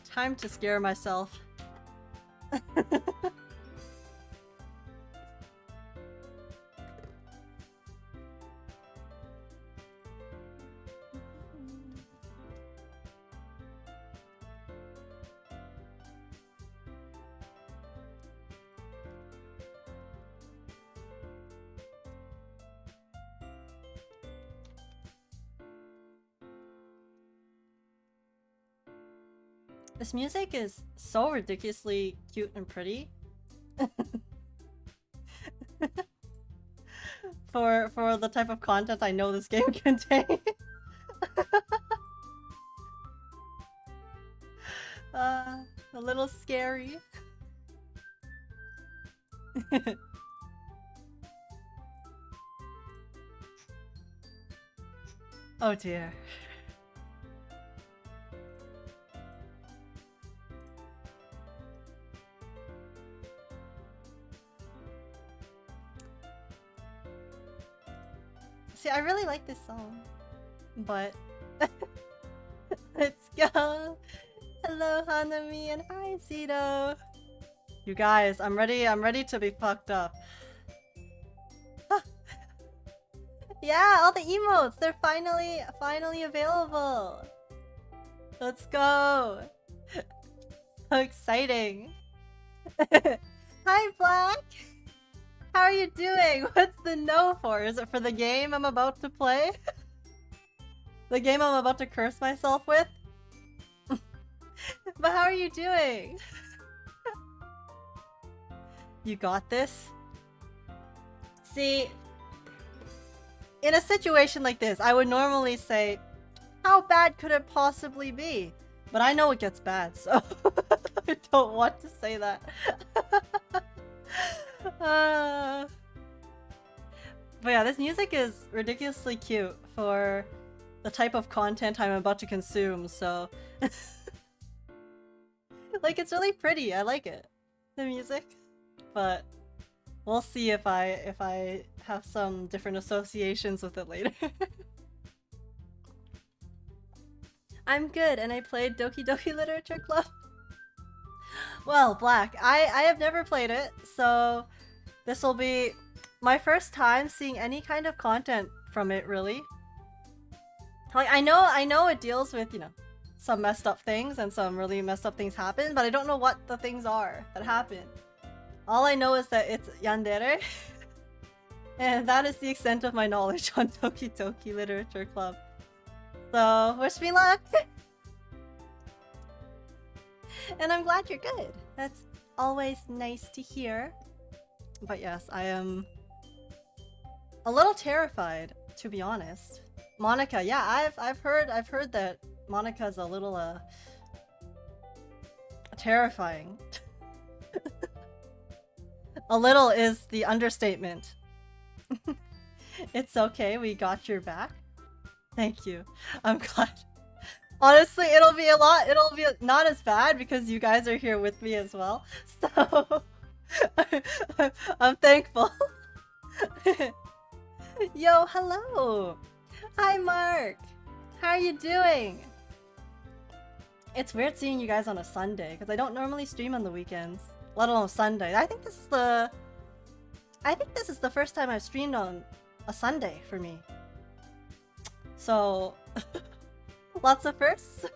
Time to scare myself. This music is so ridiculously cute and pretty. for the type of content I know this game contains. A little scary. Oh dear. See, I really like this song, but let's go. Hello, Hanami, and hi, Zito. You guys, I'm ready to be fucked up. Yeah, all the emotes, they're finally available. Let's go. So exciting. Hi, Black. How are you doing? What's the no for? Is it for the game I'm about to play? The game I'm about to curse myself with? But how are you doing? You got this? See, in a situation like this, I would normally say, how bad could it possibly be? But I know it gets bad, so I don't want to say that. But yeah, this music is ridiculously cute for the type of content I'm about to consume, so... Like, it's really pretty, I like it. The music. But we'll see if I have some different associations with it later. I'm good, and I played Doki Doki Literature Club. Well, Black, I have never played it, so this will be my first time seeing any kind of content from it, really. Like, I know it deals with, you know, some messed up things and some really messed up things happen, but I don't know what the things are that happen. All I know is that it's yandere, and that is the extent of my knowledge on Doki Doki Literature Club. So, wish me luck! And I'm glad you're good. That's always nice to hear. But yes, I am a little terrified, to be honest. Monica, yeah, I've heard that Monica's a little terrifying. A little is the understatement. It's okay, we got your back. Thank you. I'm glad. Honestly, it'll be not as bad because you guys are here with me as well. So I'm thankful. Yo, hello. Hi, Mark. How are you doing? It's weird seeing you guys on a Sunday because I don't normally stream on the weekends, let alone Sunday. I think this is the first time I've streamed on a Sunday for me. So lots of firsts.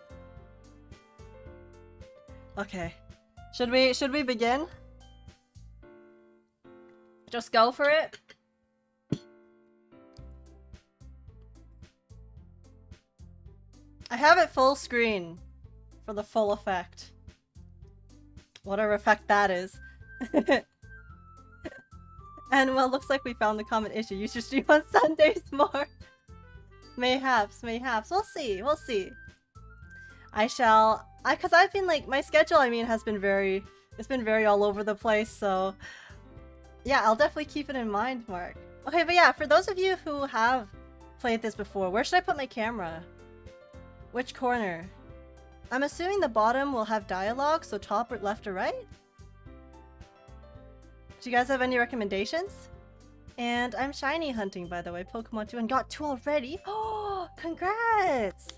Okay. Should we begin? Just go for it. I have it full screen for the full effect. Whatever effect that is. And well, looks like we found the common issue. You should stream on Sundays more. Mayhaps. We'll see. Cause I've been like, my schedule, I mean, it's been very all over the place, so yeah, I'll definitely keep it in mind, Mark. Okay, but yeah, for those of you who have played this before, where should I put my camera? Which corner? I'm assuming the bottom will have dialogue, so top or left or right? Do you guys have any recommendations? And I'm shiny hunting, by the way. Pokemon 2 and got 2 already. Oh, congrats!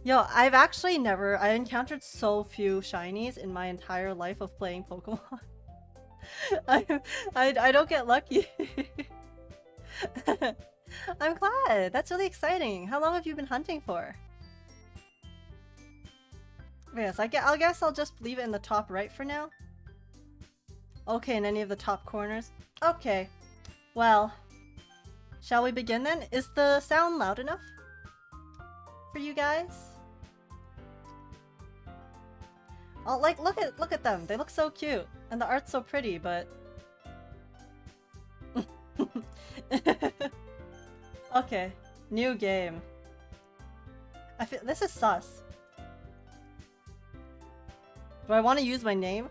Yo, I've actually never... I encountered so few shinies in my entire life of playing Pokemon. I don't get lucky. I'm glad. That's really exciting. How long have you been hunting for? Yes, I guess I'll just leave it in the top right for now. Okay, in any of the top corners. Okay. Well, shall we begin then? Is the sound loud enough for you guys? Oh, like look at them. They look so cute, and the art's so pretty. But okay, new game. I feel this is sus. Do I want to use my name?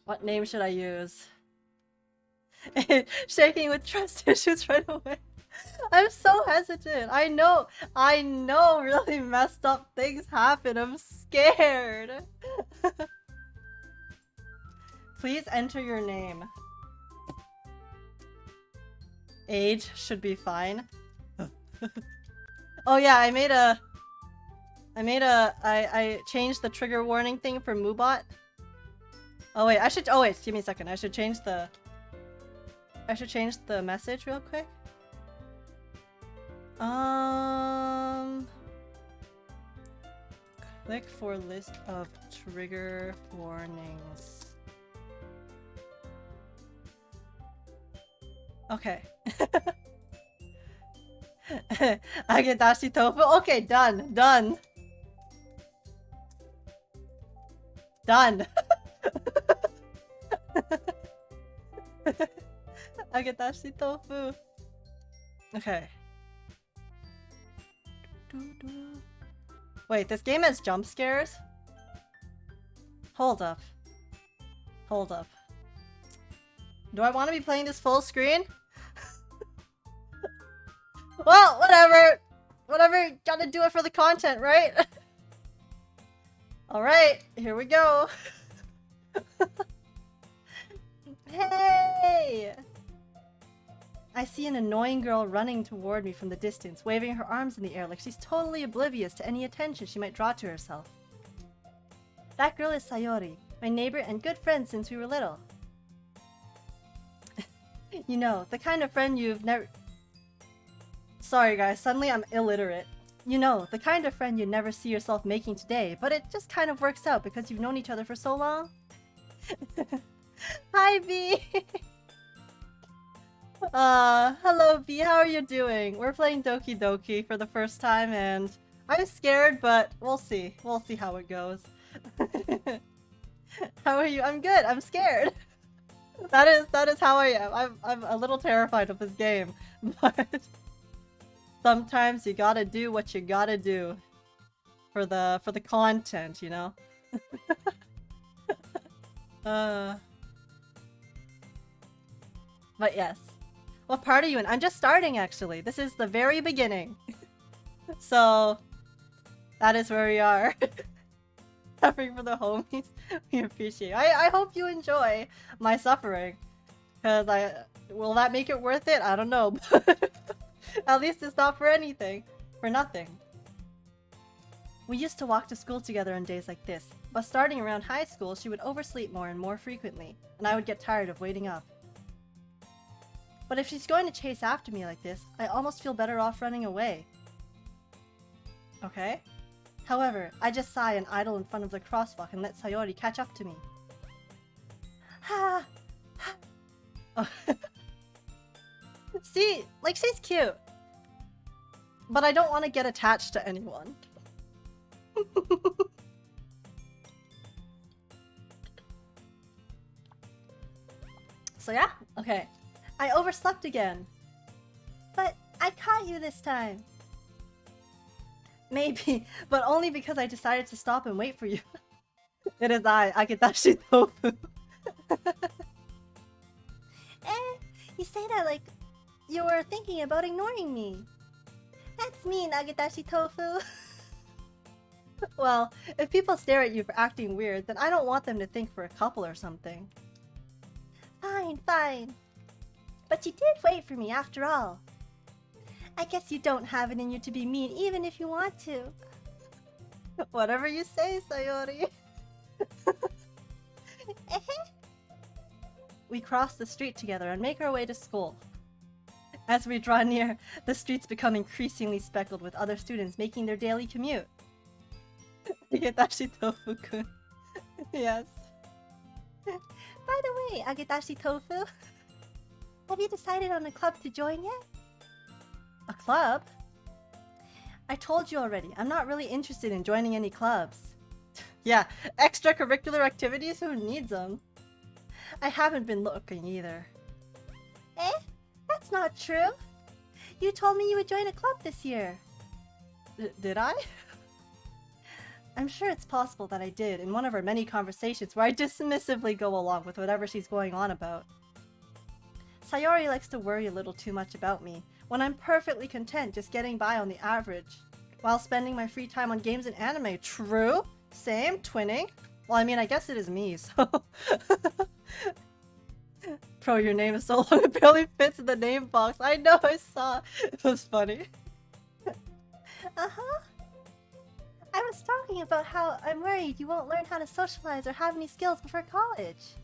What name should I use? Shaking with trust issues right away. I'm so hesitant. I know really messed up things happen. I'm scared. Please enter your name. Age should be fine. Oh yeah, I changed the trigger warning thing for Moobot. Oh wait, give me a second. I should change the message real quick. Click for list of trigger warnings. Okay. Agekk tofu. Okay, done. Done. Agekk tofu. Okay. Wait, this game has jump scares? Hold up. Hold up. Do I want to be playing this full screen? Well, whatever. Whatever, gotta do it for the content, right? Alright, here we go. Hey! I see an annoying girl running toward me from the distance, waving her arms in the air like she's totally oblivious to any attention she might draw to herself. That girl is Sayori, my neighbor and good friend since we were little. You know, the kind of friend you've never... Sorry guys, suddenly I'm illiterate. You know, the kind of friend you'd never see yourself making today, but it just kind of works out because you've known each other for so long. Hi B! Hello B, how are you doing? We're playing Doki Doki for the first time and I'm scared, but we'll see. We'll see how it goes. How are you? I'm good, I'm scared. That is how I am. I'm a little terrified of this game, but sometimes you gotta do what you gotta do for the content, you know? But yes. What part are you in? I'm just starting actually. This is the very beginning. So that is where we are. Suffering for the homies. We appreciate it. I hope you enjoy my suffering. Cause will that make it worth it? I don't know. But at least it's not for anything. For nothing. We used to walk to school together on days like this, but starting around high school she would oversleep more and more frequently, and I would get tired of waiting up. But if she's going to chase after me like this, I almost feel better off running away. Okay? However, I just sigh and idle in front of the crosswalk and let Sayori catch up to me. Ha! Oh. See? Like, she's cute. But I don't want to get attached to anyone. So yeah, okay. I overslept again. But I caught you this time. Maybe, but only because I decided to stop and wait for you. It is Agekk tofu. You say that like you were thinking about ignoring me. That's mean, Agetashi Tofu. Well, if people stare at you for acting weird, then I don't want them to think we're a couple or something. Fine, fine. But you did wait for me after all. I guess you don't have it in you to be mean even if you want to. Whatever you say, Sayori. We cross the street together and make our way to school. As we draw near, the streets become increasingly speckled with other students making their daily commute. Agetashi Tofu-kun. Yes. By the way, Agetashi Tofu, have you decided on a club to join yet? A club? I told you already, I'm not really interested in joining any clubs. Yeah, extracurricular activities? Who needs them? I haven't been looking either. Eh? That's not true. You told me you would join a club this year. Did I? I'm sure it's possible that I did in one of our many conversations where I dismissively go along with whatever she's going on about. Sayori likes to worry a little too much about me, when I'm perfectly content just getting by on the average, while spending my free time on games and anime. True? Same? Twinning? Well, I mean, I guess it is me, so... Bro, your name is so long it barely fits in the name box. I know, I saw. It was funny. Uh-huh. I was talking about how I'm worried you won't learn how to socialize or have any skills before college.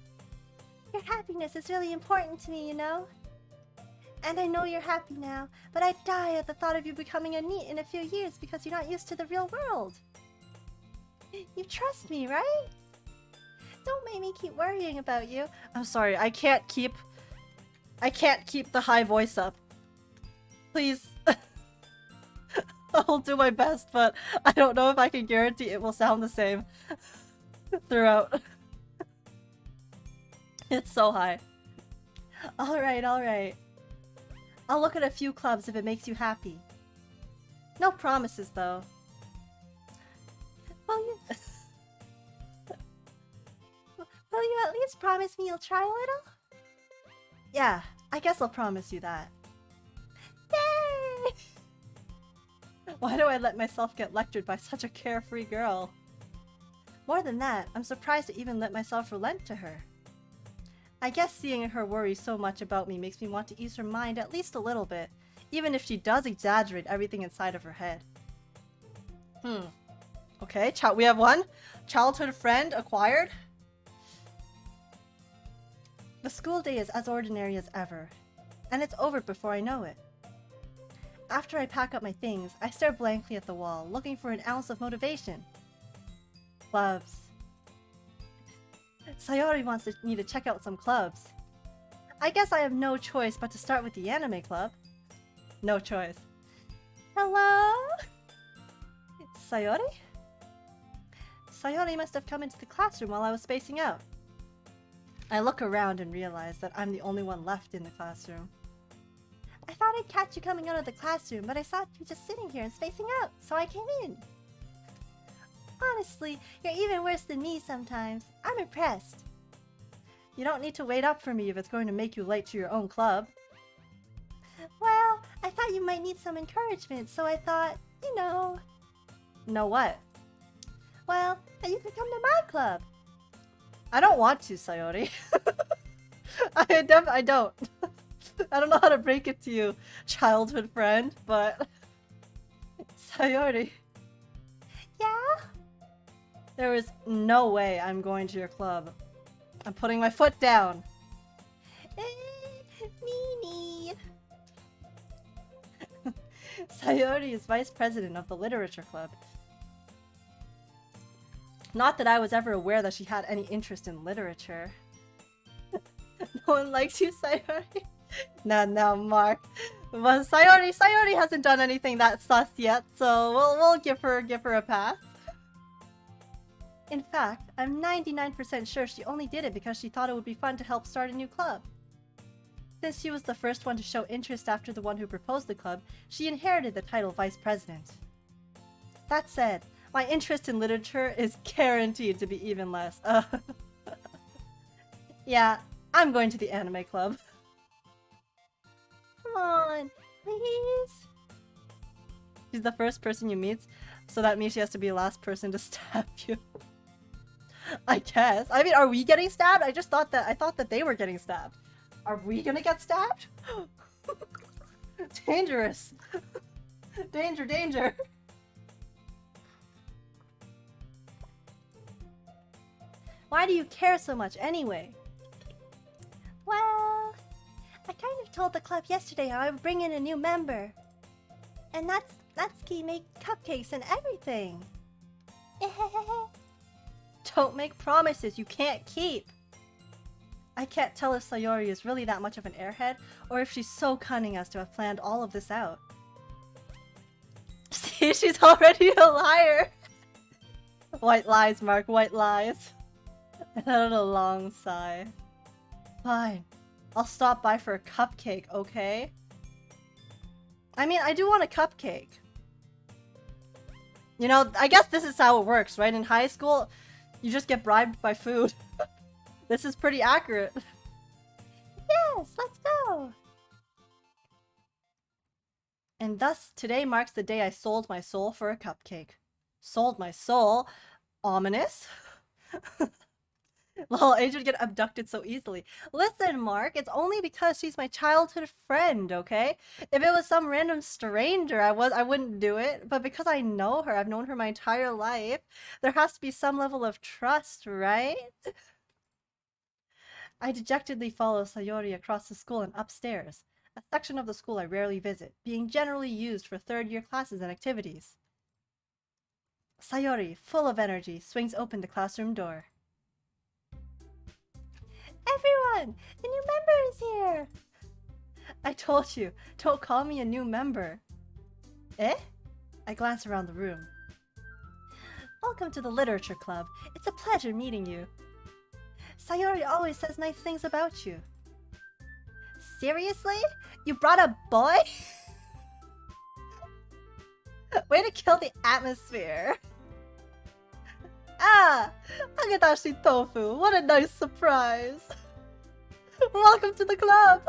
Your happiness is really important to me, you know? And I know you're happy now, but I'd die at the thought of you becoming a NEET in a few years because you're not used to the real world. You trust me, right? Don't make me keep worrying about you. I'm sorry, I can't keep the high voice up. Please. I'll do my best, but I don't know if I can guarantee it will sound the same throughout. It's so high. Alright, alright. I'll look at a few clubs if it makes you happy. No promises, though. Will you... Will you at least promise me you'll try a little? Yeah, I guess I'll promise you that. Yay! Why do I let myself get lectured by such a carefree girl? More than that, I'm surprised to even let myself relent to her. I guess seeing her worry so much about me makes me want to ease her mind at least a little bit, even if she does exaggerate everything inside of her head. Okay, we have one. Childhood friend acquired. The school day is as ordinary as ever, and it's over before I know it. After I pack up my things, I stare blankly at the wall, looking for an ounce of motivation. Clubs. Sayori wants me to check out some clubs. I guess I have no choice but to start with the anime club. No choice. Hello? Sayori? Sayori must have come into the classroom while I was spacing out. I look around and realize that I'm the only one left in the classroom. I thought I'd catch you coming out of the classroom, but I saw you just sitting here and spacing out, so I came in. Honestly, you're even worse than me sometimes. I'm impressed. You don't need to wait up for me if it's going to make you late to your own club. Well, I thought you might need some encouragement, so I thought, you know... Know what? Well, that you could come to my club. I don't want to, Sayori. I don't. I don't know how to break it to you, childhood friend, but... Sayori. Yeah? There is no way I'm going to your club. I'm putting my foot down. Nini. Sayori is vice president of the Literature Club. Not that I was ever aware that she had any interest in literature. No one likes you, Sayori? No, Mark. But Sayori hasn't done anything that sus yet, so we'll give her a pass. In fact, I'm 99% sure she only did it because she thought it would be fun to help start a new club. Since she was the first one to show interest after the one who proposed the club, she inherited the title vice president. That said, my interest in literature is guaranteed to be even less. Yeah, I'm going to the anime club. Aww. on, please. She's the first person you meet, so that means she has to be the last person to stab you. I guess. I mean, are we getting stabbed? I thought that they were getting stabbed. Are we gonna get stabbed? Dangerous. Danger, danger. Why do you care so much anyway? Well, I kind of told the club yesterday how I would bring in a new member. And Natsuki made cupcakes and everything. Don't make promises you can't keep. I can't tell if Sayori is really that much of an airhead, or if she's so cunning as to have planned all of this out. See, she's already a liar! White lies, Mark, white lies. I let out a long sigh. Fine. I'll stop by for a cupcake, okay? I mean, I do want a cupcake. You know, I guess this is how it works, right? In high school, you just get bribed by food. This is pretty accurate. Yes, let's go! And thus, today marks the day I sold my soul for a cupcake. Sold my soul? Ominous? Lol, Age would get abducted so easily. Listen, Mark, it's only because she's my childhood friend, okay? If it was some random stranger, I wouldn't do it. But because I know her, I've known her my entire life, there has to be some level of trust, right? I dejectedly follow Sayori across the school and upstairs, a section of the school I rarely visit, being generally used for third-year classes and activities. Sayori, full of energy, swings open the classroom door. Everyone! The new member is here! I told you, don't call me a new member. Eh? I glance around the room. Welcome to the Literature Club. It's a pleasure meeting you. Sayori always says nice things about you. Seriously? You brought a boy? Way to kill the atmosphere. Ah! Agadashi Tofu, what a nice surprise! Welcome to the club! ...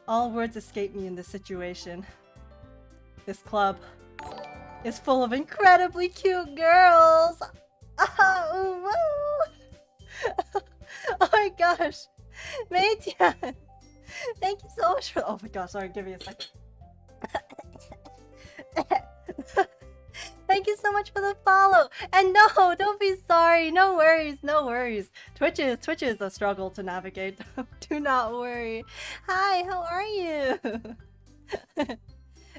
All words escape me in this situation. This club is full of incredibly cute girls! Oh, woo! Oh my gosh! Meitian! Thank you so much for— oh my gosh, sorry, give me a second. Thank you so much for the follow! And no, don't be sorry! No worries, no worries. Twitch is a struggle to navigate. Do not worry. Hi, how are you?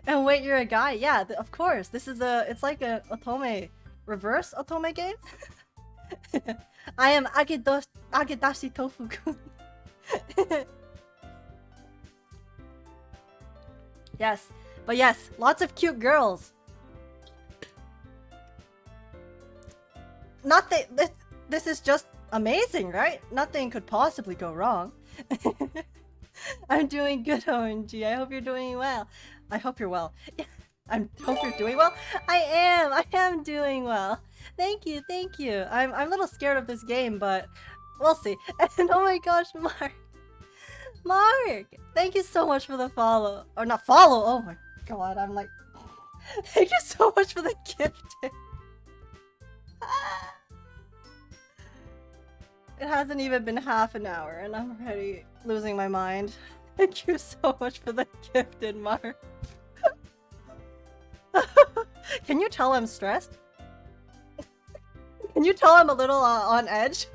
And wait, you're a guy? Yeah, of course. This is it's like a otome, reverse otome game? I am Agedashi Tofu-kun. Yes, but yes, lots of cute girls. Nothing. This is just amazing, right? Nothing could possibly go wrong. I'm doing good, OMG. I hope you're doing well. I hope you're well. I hope you're doing well. I am doing well. Thank you, thank you. I'm a little scared of this game, but we'll see. And oh my gosh, Mark, thank you so much for the follow. Or not follow. Oh my god, I'm like, thank you so much for the gifting. It hasn't even been half an hour and I'm already losing my mind. Thank you so much for the gifted, Mark. Can you tell I'm stressed? Can you tell I'm a little on edge?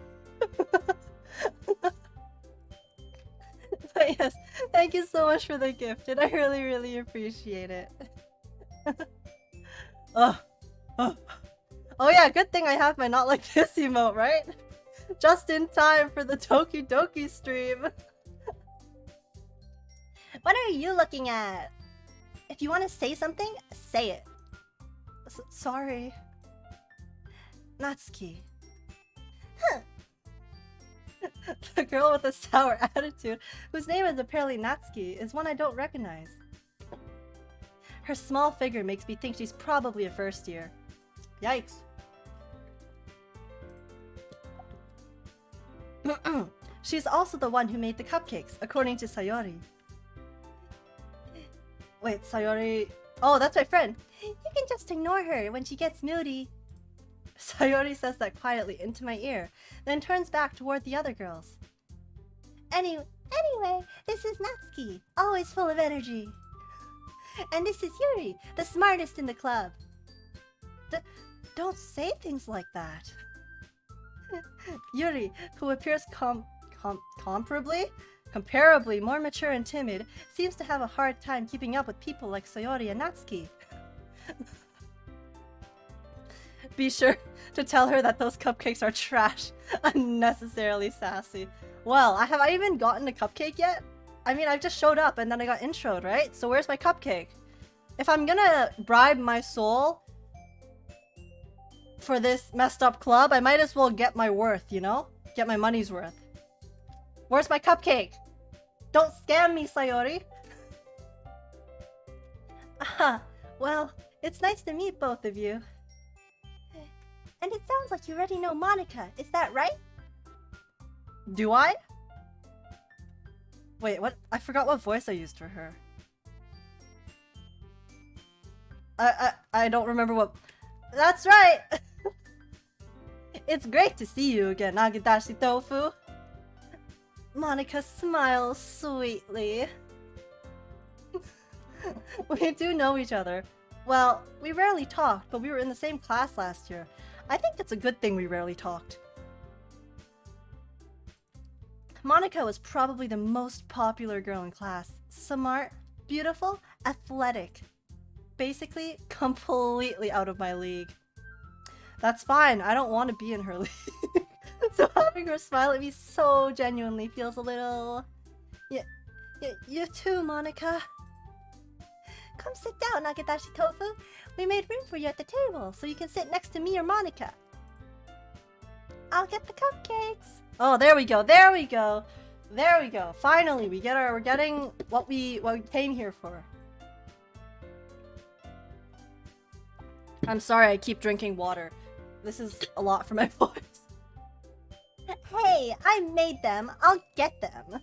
But yes, thank you so much for the gifted. I really, really appreciate it. Oh yeah, good thing I have my not like this emote, right? Just in time for the Doki Doki stream. What are you looking at? If you want to say something, say it. Sorry. Natsuki. Huh. The girl with a sour attitude, whose name is apparently Natsuki, is one I don't recognize. Her small figure makes me think she's probably a first year. Yikes. She's also the one who made the cupcakes, according to Sayori. Wait, Sayori... Oh, that's my friend. You can just ignore her when she gets moody. Sayori says that quietly into my ear, then turns back toward the other girls. Anyway, this is Natsuki, always full of energy. And this is Yuri, the smartest in the club. Don't say things like that. Yuri, who appears comparably more mature and timid, seems to have a hard time keeping up with people like Sayori and Natsuki. Be sure to tell her that those cupcakes are trash. Unnecessarily sassy. Well, have I even gotten a cupcake yet? I mean, I've just showed up and then I got introed, right? So where's my cupcake? If I'm gonna bribe my soul for this messed up club, I might as well get my worth, you know? Get my money's worth. Where's my cupcake? Don't scam me, Sayori! Ah, well, it's nice to meet both of you. And it sounds like you already know Monika, is that right? Do I? Wait, what? I forgot what voice I used for her. I don't remember what... That's right! It's great to see you again, Nagadashi Tofu. Monika smiles sweetly. We do know each other. Well, we rarely talked, but we were in the same class last year. I think it's a good thing we rarely talked. Monika was probably the most popular girl in class. Smart, beautiful, athletic. Basically, completely out of my league. That's fine, I don't want to be in her league. So having her smile at me so genuinely feels a little... You too, Monika. Come sit down, Nagadashi Tofu. We made room for you at the table, so you can sit next to me or Monika. I'll get the cupcakes. Oh, there we go, there we go. There we go. Finally, we're getting what we came here for. I'm sorry I keep drinking water. This is a lot for my voice. Hey, I made them. I'll get them.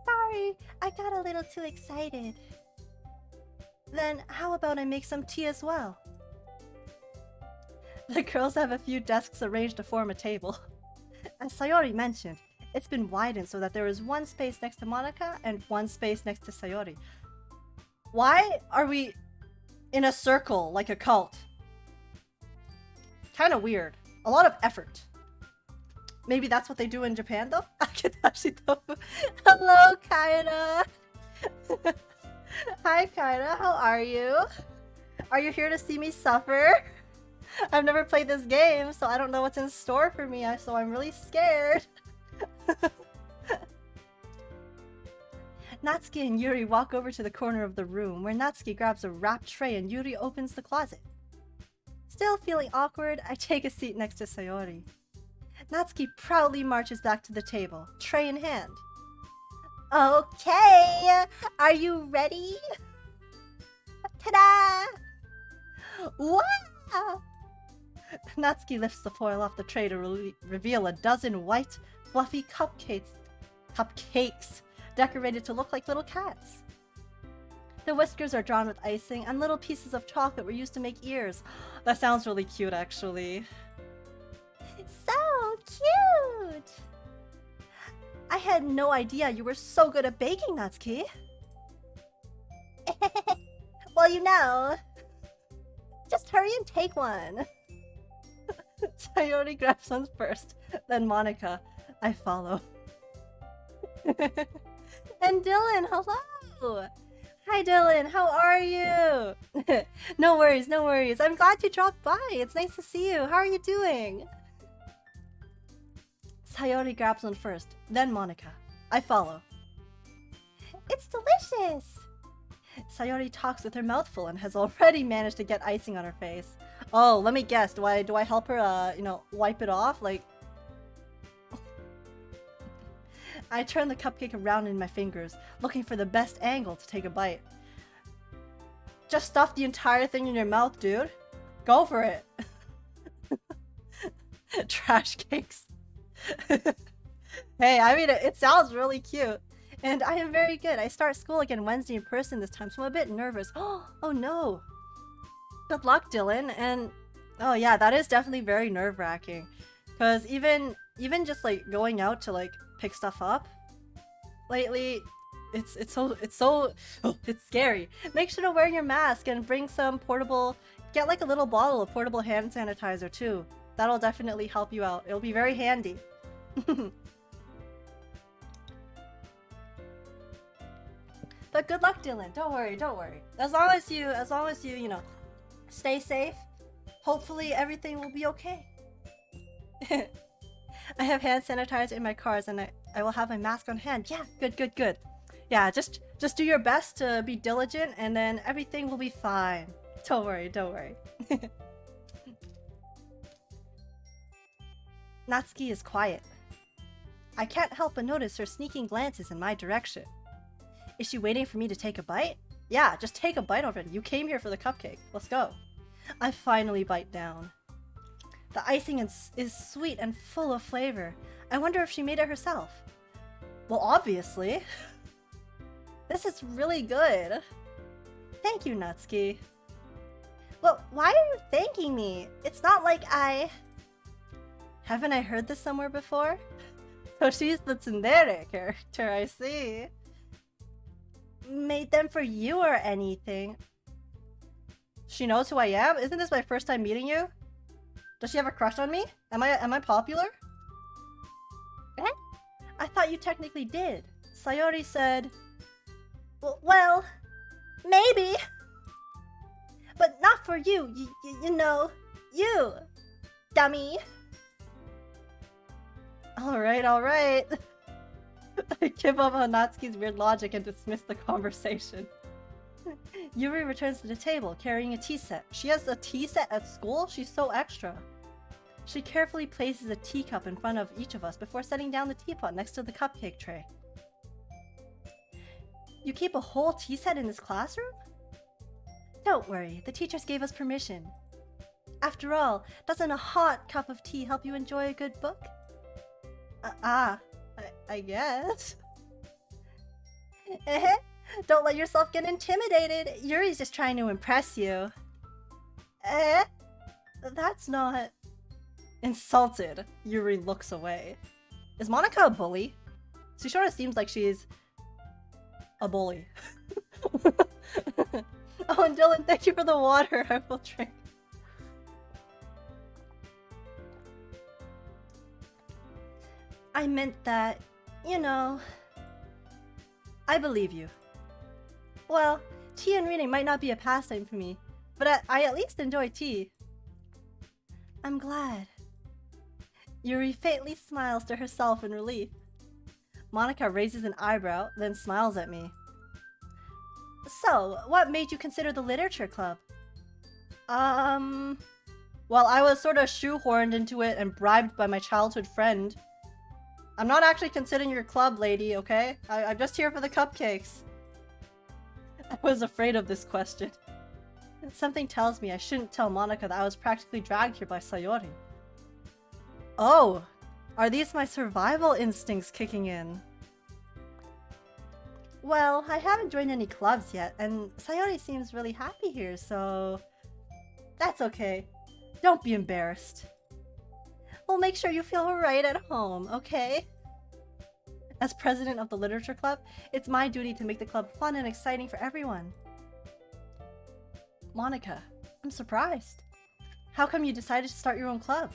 Sorry, I got a little too excited. Then how about I make some tea as well? The girls have a few desks arranged to form a table. As Sayori mentioned, it's been widened so that there is one space next to Monika and one space next to Sayori. Why are we in a circle like a cult? Kind of weird. A lot of effort. Maybe that's what they do in Japan though? Hello, Kaina! Hi, Kaina. How are you? Are you here to see me suffer? I've never played this game, so I don't know what's in store for me, so I'm really scared. Natsuki and Yuri walk over to the corner of the room, where Natsuki grabs a wrapped tray and Yuri opens the closet. Still feeling awkward, I take a seat next to Sayori. Natsuki proudly marches back to the table, tray in hand. Okay, are you ready? Ta-da! Wow! Natsuki lifts the foil off the tray to reveal a dozen white, fluffy cupcakes decorated to look like little cats. The whiskers are drawn with icing, and little pieces of chocolate were used to make ears. That sounds really cute, actually. So cute! I had no idea you were so good at baking, Natsuki. Well, you know. Just hurry and take one. Sayori grabs one first, then Monika. I follow. And Dylan, hello! Hi Dylan, how are you? No worries, no worries. I'm glad you dropped by. It's nice to see you. How are you doing? Sayori grabs one first, then Monika. I follow. It's delicious! Sayori talks with her mouth full and has already managed to get icing on her face. Oh, let me guess. Do I help her, wipe it off? Like... I turn the cupcake around in my fingers, looking for the best angle to take a bite. Just stuff the entire thing in your mouth, dude. Go for it. Trash cakes. Hey, I mean, it sounds really cute. And I am very good. I start school again Wednesday in person this time, so I'm a bit nervous. Oh no. Good luck, Dylan. And oh yeah, that is definitely very nerve-wracking. Cause even just like going out to like pick stuff up lately, it's scary. Make sure to wear your mask and bring some portable, get like a little bottle of portable hand sanitizer too. That'll definitely help you out. It'll be very handy. But good luck, Dylan. Don't worry, don't worry. As long as you, you know, stay safe, hopefully everything will be okay. I have hand sanitizer in my cars and I will have my mask on hand. Yeah, good. Yeah, just do your best to be diligent and then everything will be fine. Don't worry. Natsuki is quiet. I can't help but notice her sneaking glances in my direction. Is she waiting for me to take a bite? Yeah, just take a bite already. You came here for the cupcake. Let's go. I finally bite down. The icing is sweet and full of flavor. I wonder if she made it herself. Well, obviously. This is really good. Thank you, Natsuki. Well, why are you thanking me? It's not like I... Haven't I heard this somewhere before? So she's the tsundere character, I see. Made them for you or anything. She knows who I am? Isn't this my first time meeting you? Does she have a crush on me? Am I popular? Eh? I thought you technically did. Sayori said... Well, maybe. But not for you, you know. You, dummy. Alright. I give up on Natsuki's weird logic and dismiss the conversation. Yuri returns to the table, carrying a tea set. She has a tea set at school? She's so extra. She carefully places a teacup in front of each of us before setting down the teapot next to the cupcake tray. You keep a whole tea set in this classroom? Don't worry, the teachers gave us permission. After all, doesn't a hot cup of tea help you enjoy a good book? I guess. Don't let yourself get intimidated. Yuri's just trying to impress you. That's not... Insulted, Yuri looks away. Is Monica a bully? She sort of seems like she's... a bully. Oh, and Dylan, thank you for the water. I will drink. I meant that, you know... I believe you. Well, tea and reading might not be a pastime for me, but I at least enjoy tea. I'm glad. Yuri faintly smiles to herself in relief. Monica raises an eyebrow, then smiles at me. So, what made you consider the literature club? Well, I was sort of shoehorned into it and bribed by my childhood friend. I'm not actually considering your club, lady, okay? I'm just here for the cupcakes. I was afraid of this question. Something tells me I shouldn't tell Monica that I was practically dragged here by Sayori. Oh, are these my survival instincts kicking in? Well, I haven't joined any clubs yet, and Sayori seems really happy here, so... That's okay. Don't be embarrassed. We'll make sure you feel right at home, okay? As president of the literature club, it's my duty to make the club fun and exciting for everyone. Monica, I'm surprised. How come you decided to start your own club?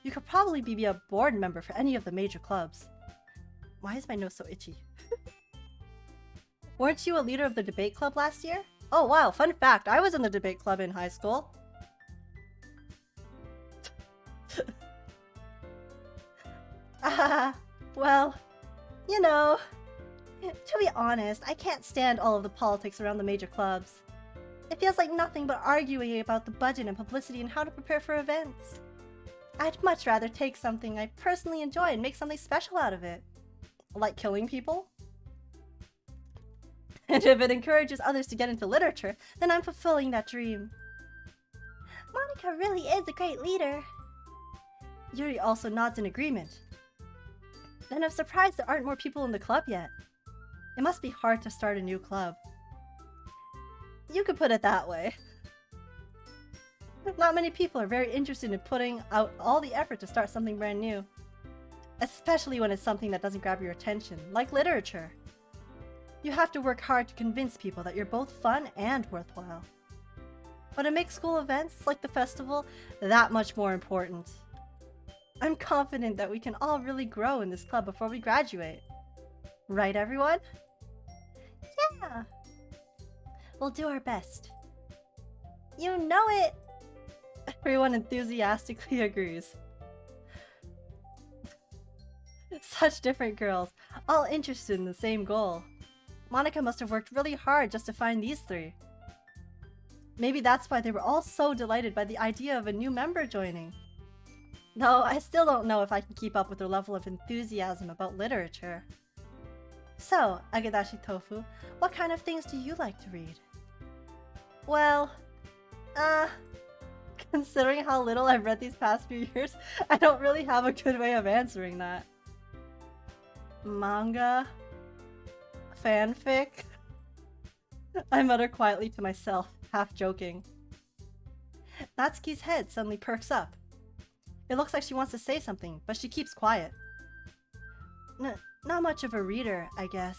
You could probably be a board member for any of the major clubs. Why is my nose so itchy? Weren't you a leader of the debate club last year? Oh wow, fun fact, I was in the debate club in high school. Well, you know, to be honest, I can't stand all of the politics around the major clubs. It feels like nothing but arguing about the budget and publicity and how to prepare for events. I'd much rather take something I personally enjoy and make something special out of it. Like killing people? And if it encourages others to get into literature, then I'm fulfilling that dream. Monica really is a great leader. Yuri also nods in agreement. Then I'm surprised there aren't more people in the club yet. It must be hard to start a new club. You could put it that way. Not many people are very interested in putting out all the effort to start something brand new. Especially when it's something that doesn't grab your attention, like literature. You have to work hard to convince people that you're both fun and worthwhile. But it makes school events, like the festival, that much more important. I'm confident that we can all really grow in this club before we graduate. Right, everyone? Yeah! We'll do our best. You know it! Everyone enthusiastically agrees. Such different girls, all interested in the same goal. Monica must have worked really hard just to find these three. Maybe that's why they were all so delighted by the idea of a new member joining. Though I still don't know if I can keep up with their level of enthusiasm about literature. So, Agadashi Tofu, what kind of things do you like to read? Well, considering how little I've read these past few years, I don't really have a good way of answering that. Manga? Fanfic? I mutter quietly to myself, half joking. Natsuki's head suddenly perks up. It looks like she wants to say something, but she keeps quiet. Not much of a reader, I guess.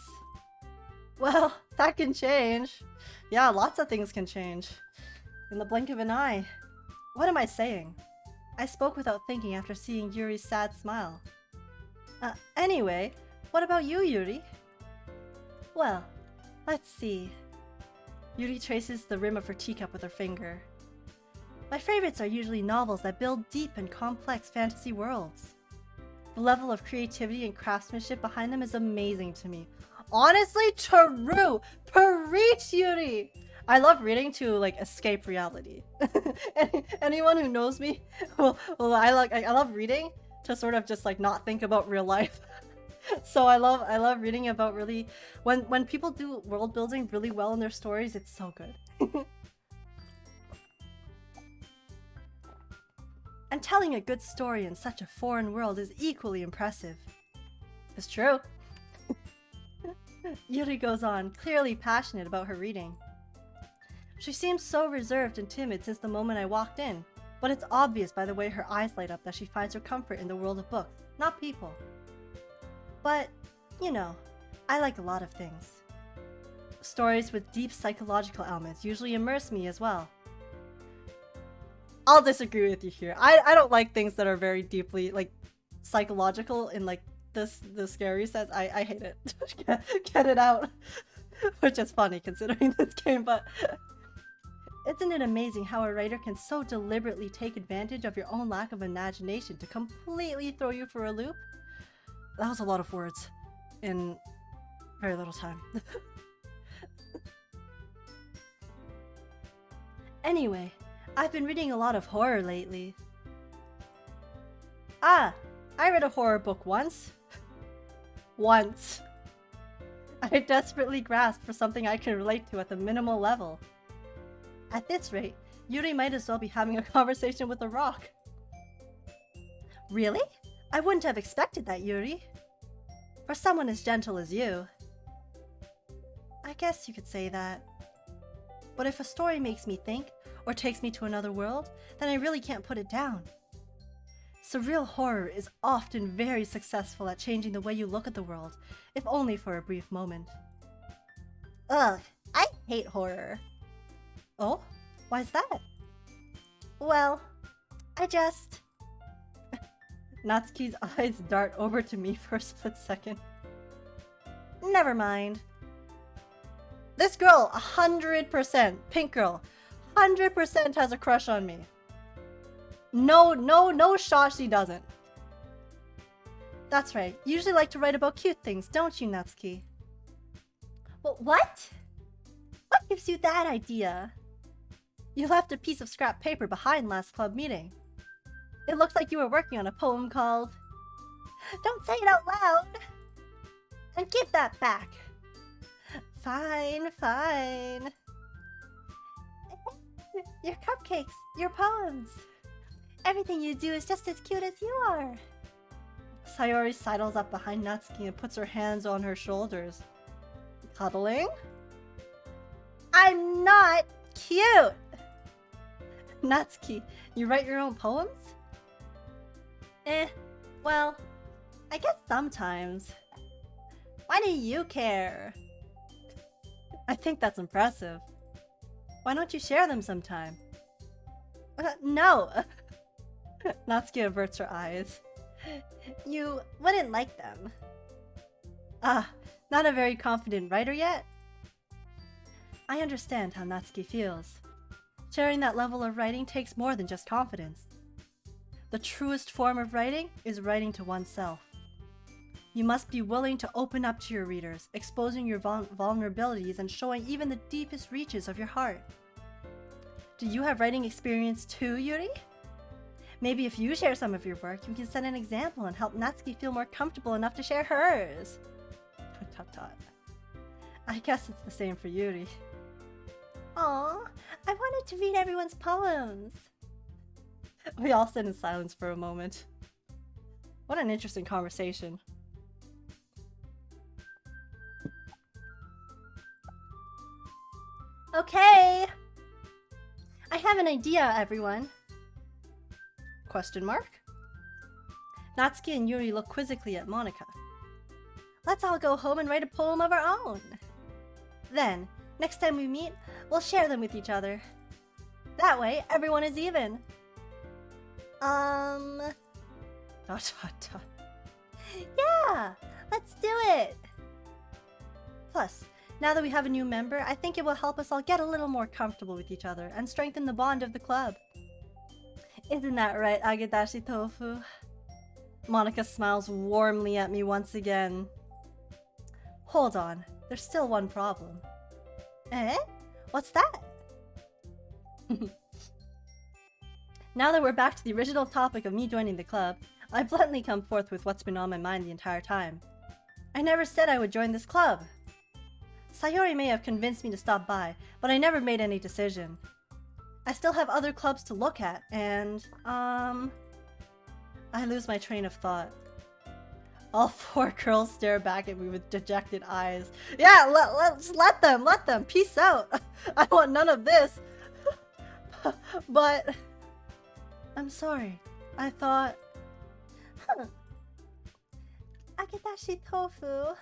Well, that can change. Yeah, lots of things can change. In the blink of an eye. What am I saying? I spoke without thinking after seeing Yuri's sad smile. Anyway, what about you, Yuri? Well, let's see. Yuri traces the rim of her teacup with her finger. My favorites are usually novels that build deep and complex fantasy worlds. The level of creativity and craftsmanship behind them is amazing to me. Honestly, true! Preach, Yuri! I love reading to, like, escape reality. Anyone who knows me, well, I love reading to sort of just, like, not think about real life. So I love reading about really... When people do world building really well in their stories, it's so good. And telling a good story in such a foreign world is equally impressive. It's true. Yuri goes on, clearly passionate about her reading. She seems so reserved and timid since the moment I walked in, but it's obvious by the way her eyes light up that she finds her comfort in the world of books, not people. But, you know, I like a lot of things. Stories with deep psychological elements usually immerse me as well. I'll disagree with you here. I don't like things that are very deeply, like, psychological in, like, the scary sense. I hate it. Get it out. Which is funny considering this game, but... Isn't it amazing how a writer can so deliberately take advantage of your own lack of imagination to completely throw you for a loop? That was a lot of words in very little time. Anyway, I've been reading a lot of horror lately. I read a horror book once. Once. I desperately grasped for something I can relate to at the minimal level. At this rate, Yuri might as well be having a conversation with a rock. Really? I wouldn't have expected that, Yuri. For someone as gentle as you. I guess you could say that. But if a story makes me think, or takes me to another world, then I really can't put it down. Surreal horror is often very successful at changing the way you look at the world, if only for a brief moment. Ugh, I hate horror. Oh? Why's that? Well, I just... Natsuki's eyes dart over to me for a split second. Never mind. This girl, 100%, pink girl, 100% has a crush on me. No shot she doesn't. That's right, you usually like to write about cute things, don't you, Natsuki? Well, what? What gives you that idea? You left a piece of scrap paper behind last club meeting. It looks like you were working on a poem called... Don't say it out loud! And give that back! Fine. Your cupcakes, your poems. Everything you do is just as cute as you are. Sayori sidles up behind Natsuki and puts her hands on her shoulders. Cuddling? I'm not cute! Natsuki, you write your own poems? Well, I guess sometimes. Why do you care? I think that's impressive. Why don't you share them sometime? No! Natsuki averts her eyes. You wouldn't like them. Not a very confident writer yet? I understand how Natsuki feels. Sharing that level of writing takes more than just confidence. The truest form of writing is writing to oneself. You must be willing to open up to your readers, exposing your vulnerabilities and showing even the deepest reaches of your heart. Do you have writing experience too, Yuri? Maybe if you share some of your work, you can set an example and help Natsuki feel more comfortable enough to share hers. Tut. I guess it's the same for Yuri. Aw, I wanted to read everyone's poems. We all sit in silence for a moment. What an interesting conversation. Okay! I have an idea, everyone. Question mark? Natsuki and Yuri look quizzically at Monika. Let's all go home and write a poem of our own. Then, next time we meet, we'll share them with each other. That way, everyone is even. Yeah, let's do it. Plus, now that we have a new member, I think it will help us all get a little more comfortable with each other and strengthen the bond of the club. Isn't that right, Agekk Tofu? Monika smiles warmly at me once again. Hold on, there's still one problem. Eh? What's that? Now that we're back to the original topic of me joining the club, I bluntly come forth with what's been on my mind the entire time. I never said I would join this club. Sayori may have convinced me to stop by, but I never made any decision. I still have other clubs to look at, and, I lose my train of thought. All four girls stare back at me with dejected eyes. Yeah, let them, peace out. I want none of this. But, I'm sorry, I thought... Agekk Tofu.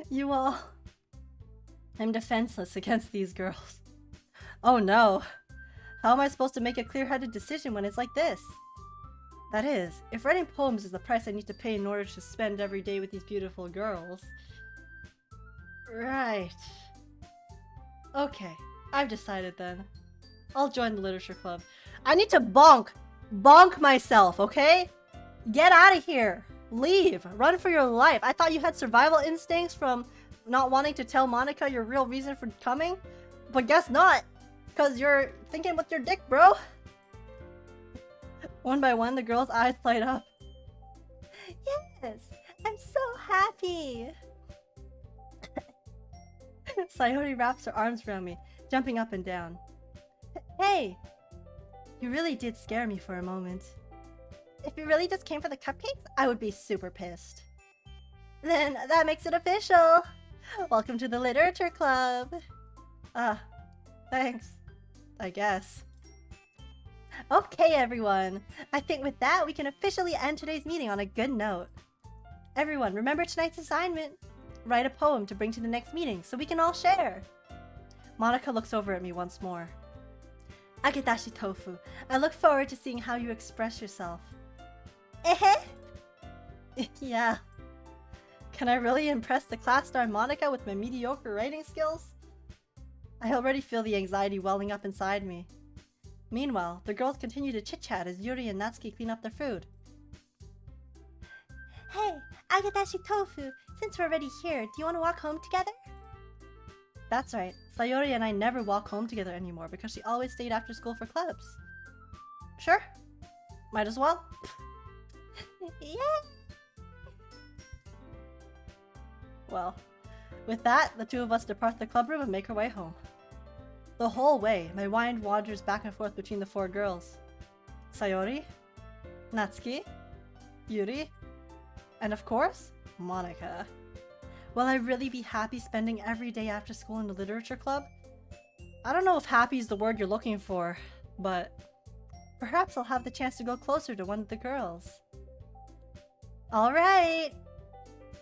You all... I'm defenseless against these girls. Oh no! How am I supposed to make a clear-headed decision when it's like this? That is, if writing poems is the price I need to pay in order to spend every day with these beautiful girls... Right. Okay, I've decided then. I'll join the literature club. I need to bonk! Bonk myself, okay? Get out of here! Leave! Run for your life! I thought you had survival instincts from not wanting to tell Monika your real reason for coming? But guess not! Cause you're thinking with your dick, bro! One by one, the girls' eyes light up. Yes! I'm so happy! Sayori wraps her arms around me, jumping up and down. Hey! You really did scare me for a moment. If you really just came for the cupcakes, I would be super pissed. Then that makes it official! Welcome to the literature club! Thanks. I guess. Okay, everyone. I think with that, we can officially end today's meeting on a good note. Everyone, remember tonight's assignment. Write a poem to bring to the next meeting so we can all share. Monika looks over at me once more. Agekk Tofu, I look forward to seeing how you express yourself. Yeah. Can I really impress the class star Monika with my mediocre writing skills? I already feel the anxiety welling up inside me. Meanwhile, the girls continue to chit-chat as Yuri and Natsuki clean up their food. Hey, Agekk Tofu, since we're already here, do you want to walk home together? That's right, Sayori and I never walk home together anymore because she always stayed after school for clubs. Sure, might as well. Yeah. Well, with that, the two of us depart the club room and make our way home. The whole way, my mind wanders back and forth between the four girls. Sayori, Natsuki, Yuri, And of course, Monica. Will I really be happy spending every day after school in the literature club? I don't know if happy is the word you're looking for, but perhaps I'll have the chance to go closer to one of the girls. Alright!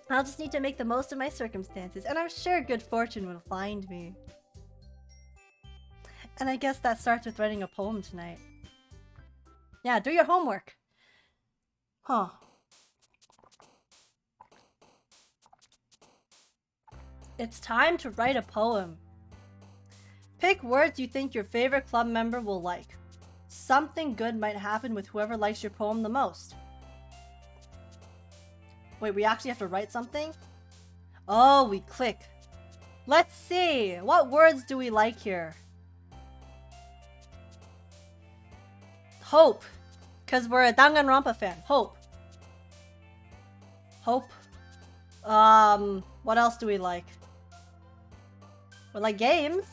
I'll just need to make the most of my circumstances, and I'm sure good fortune will find me. And I guess that starts with writing a poem tonight. Yeah, do your homework. Huh. It's time to write a poem. Pick words you think your favorite club member will like. Something good might happen with whoever likes your poem the most. Wait, we actually have to write something? Oh, we click. Let's see. What words do we like here? Hope. Because we're a Danganronpa fan. Hope. Hope. What else do we like? We like games.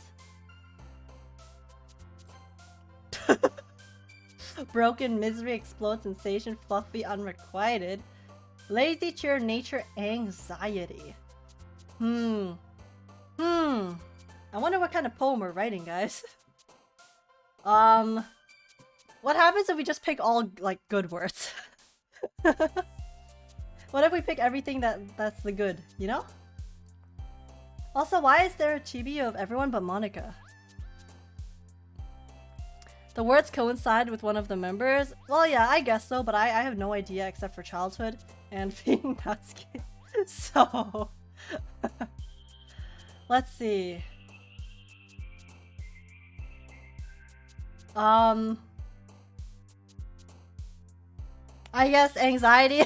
Broken misery, explode sensation, fluffy, unrequited. Lazy cheer, nature, anxiety. I wonder what kind of poem we're writing, guys. What happens if we just pick all, like, good words? What if we pick everything that's the good, you know? Also, why is there a chibi of everyone but Monica? The words coincide with one of the members? Well, yeah, I guess so, but I have no idea except for childhood and being Natsuki. So... let's see. I guess anxiety.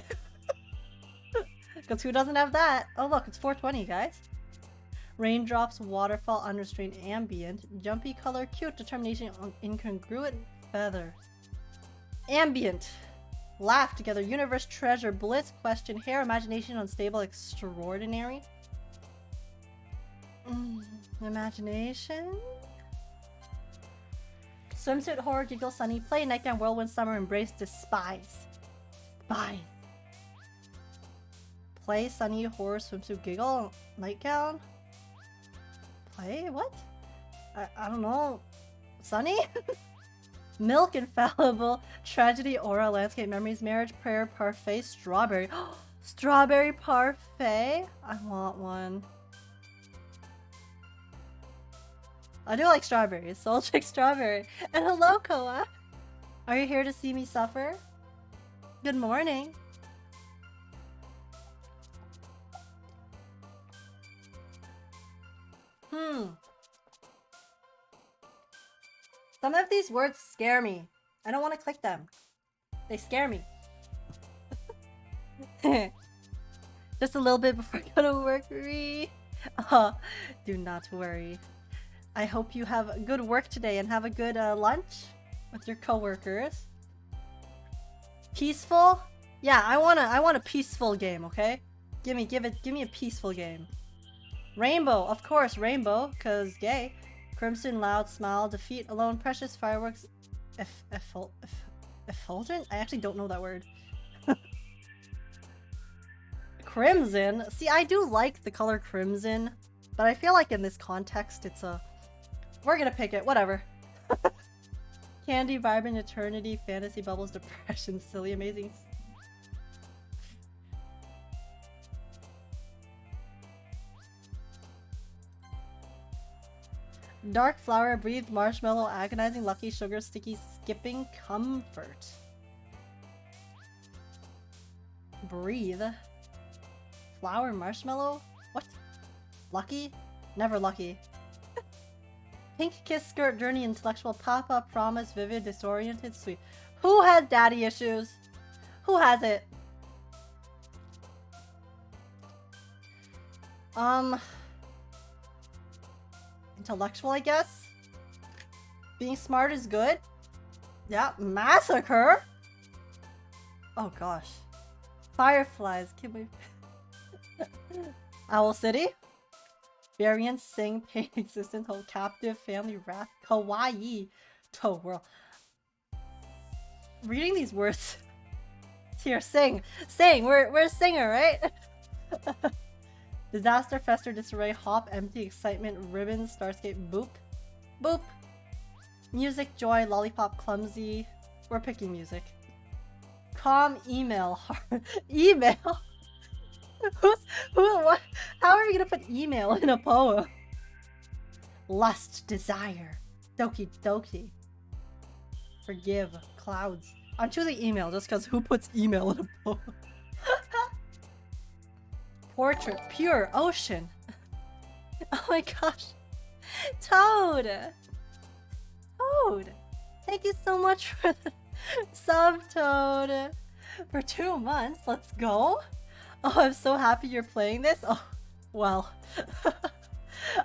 Because who doesn't have that? Oh look, it's 420, guys. Raindrops, waterfall, unrestrained ambient, jumpy color, cute, determination, incongruent, feather. Ambient. Laugh together, universe, treasure, bliss, question, hair, imagination, unstable, extraordinary. Imagination? Swimsuit, horror, giggle, sunny, play, nightgown, whirlwind, summer, embrace, despise. Spy. Play, sunny, horror, swimsuit, giggle, nightgown. Play? What? I don't know. Sunny? Milk, infallible, tragedy, aura, landscape, memories, marriage, prayer, parfait, strawberry. Strawberry parfait? I want one. I do like strawberries. Soul Chick Strawberry. And hello, Koa. Are you here to see me suffer? Good morning. Some of these words scare me. I don't want to click them. They scare me. Just a little bit before I go to work, Ree. Do not worry. I hope you have good work today and have a good lunch with your coworkers. Peaceful? Yeah, I want a peaceful game, okay? Give me a peaceful game. Rainbow, of course, rainbow, cause gay. Crimson, loud, smile, defeat, alone, precious, fireworks, effulgent? I actually don't know that word. Crimson? See, I do like the color crimson, but I feel like in this context it's a... We're gonna pick it, whatever. Candy, vibrant, eternity, fantasy, bubbles, depression, silly, amazing. Dark flower, breathe, marshmallow, agonizing, lucky, sugar, sticky, skipping, comfort. Breathe. Flower, marshmallow? What? Lucky? Never lucky. Pink kiss, skirt, journey, intellectual, papa, promise, vivid, disoriented, sweet. Who has daddy issues? Who has it? Intellectual, I guess? Being smart is good? Yeah, massacre? Oh gosh. Fireflies, can we... Owl City? Variance, sing, pain, existence, hold captive, family, wrath, kawaii, to world. Reading these words Here, sing. Sing! We're a singer, right? Disaster, fester, disarray, hop, empty, excitement, ribbon, starscape, boop. Boop! Music, joy, lollipop, clumsy. We're picking music. Calm, email, heart. Email? What? How are we gonna put email in a poem? Lust, desire, doki doki. Forgive, clouds. I'm choosing email just because who puts email in a poem? Portrait, pure, ocean. Oh my gosh. Toad! Toad! Thank you so much for the sub, Toad. For 2 months, let's go. Oh, I'm so happy you're playing this. Oh, well.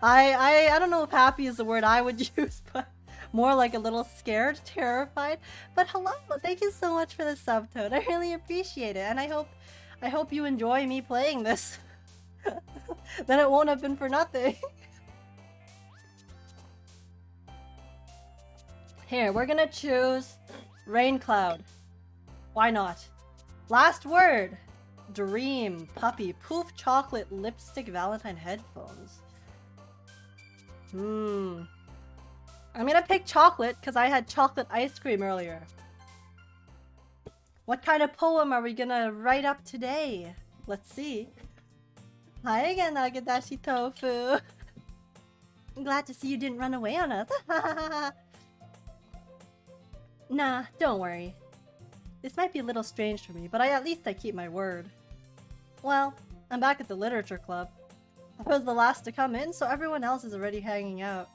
I don't know if happy is the word I would use, but more like a little scared, terrified. But hello, thank you so much for the sub, Toad. I really appreciate it, and I hope you enjoy me playing this. Then it won't have been for nothing. Here, we're gonna choose Rain Cloud. Why not? Last word. Dream, puppy, poof, chocolate, lipstick, Valentine, headphones. I'm gonna pick chocolate because I had chocolate ice cream earlier. What kind of poem are we gonna write up today? Let's see. Hi again, Agadashi Tofu. I'm glad to see you didn't run away on us. Nah, don't worry. This might be a little strange for me, but at least I keep my word. Well, I'm back at the literature club. I was the last to come in, so everyone else is already hanging out.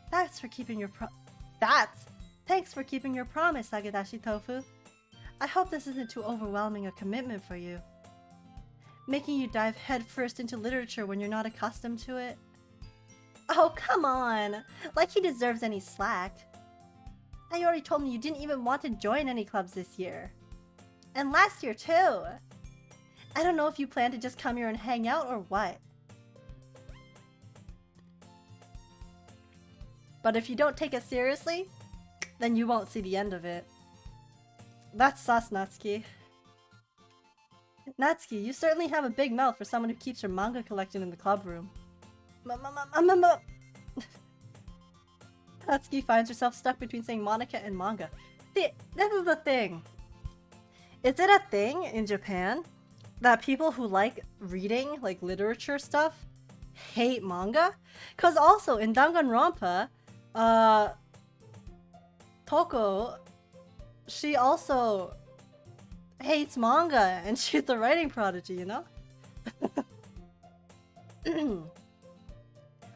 Thanks for keeping your promise, Agadashi Tofu. I hope this isn't too overwhelming a commitment for you. Making you dive headfirst into literature when you're not accustomed to it. Oh, come on! Like he deserves any slack. You already told me you didn't even want to join any clubs this year. And last year, too. I don't know if you plan to just come here and hang out or what. But if you don't take it seriously, then you won't see the end of it. That's sus, Natsuki. Natsuki, you certainly have a big mouth for someone who keeps her manga collection in the club room. Natsuki finds herself stuck between saying Monica and manga. See, this is the thing. Is it a thing in Japan that people who like reading, like literature stuff, hate manga? Because also in Danganronpa, Toko, she also hates manga and she's the writing prodigy, you know?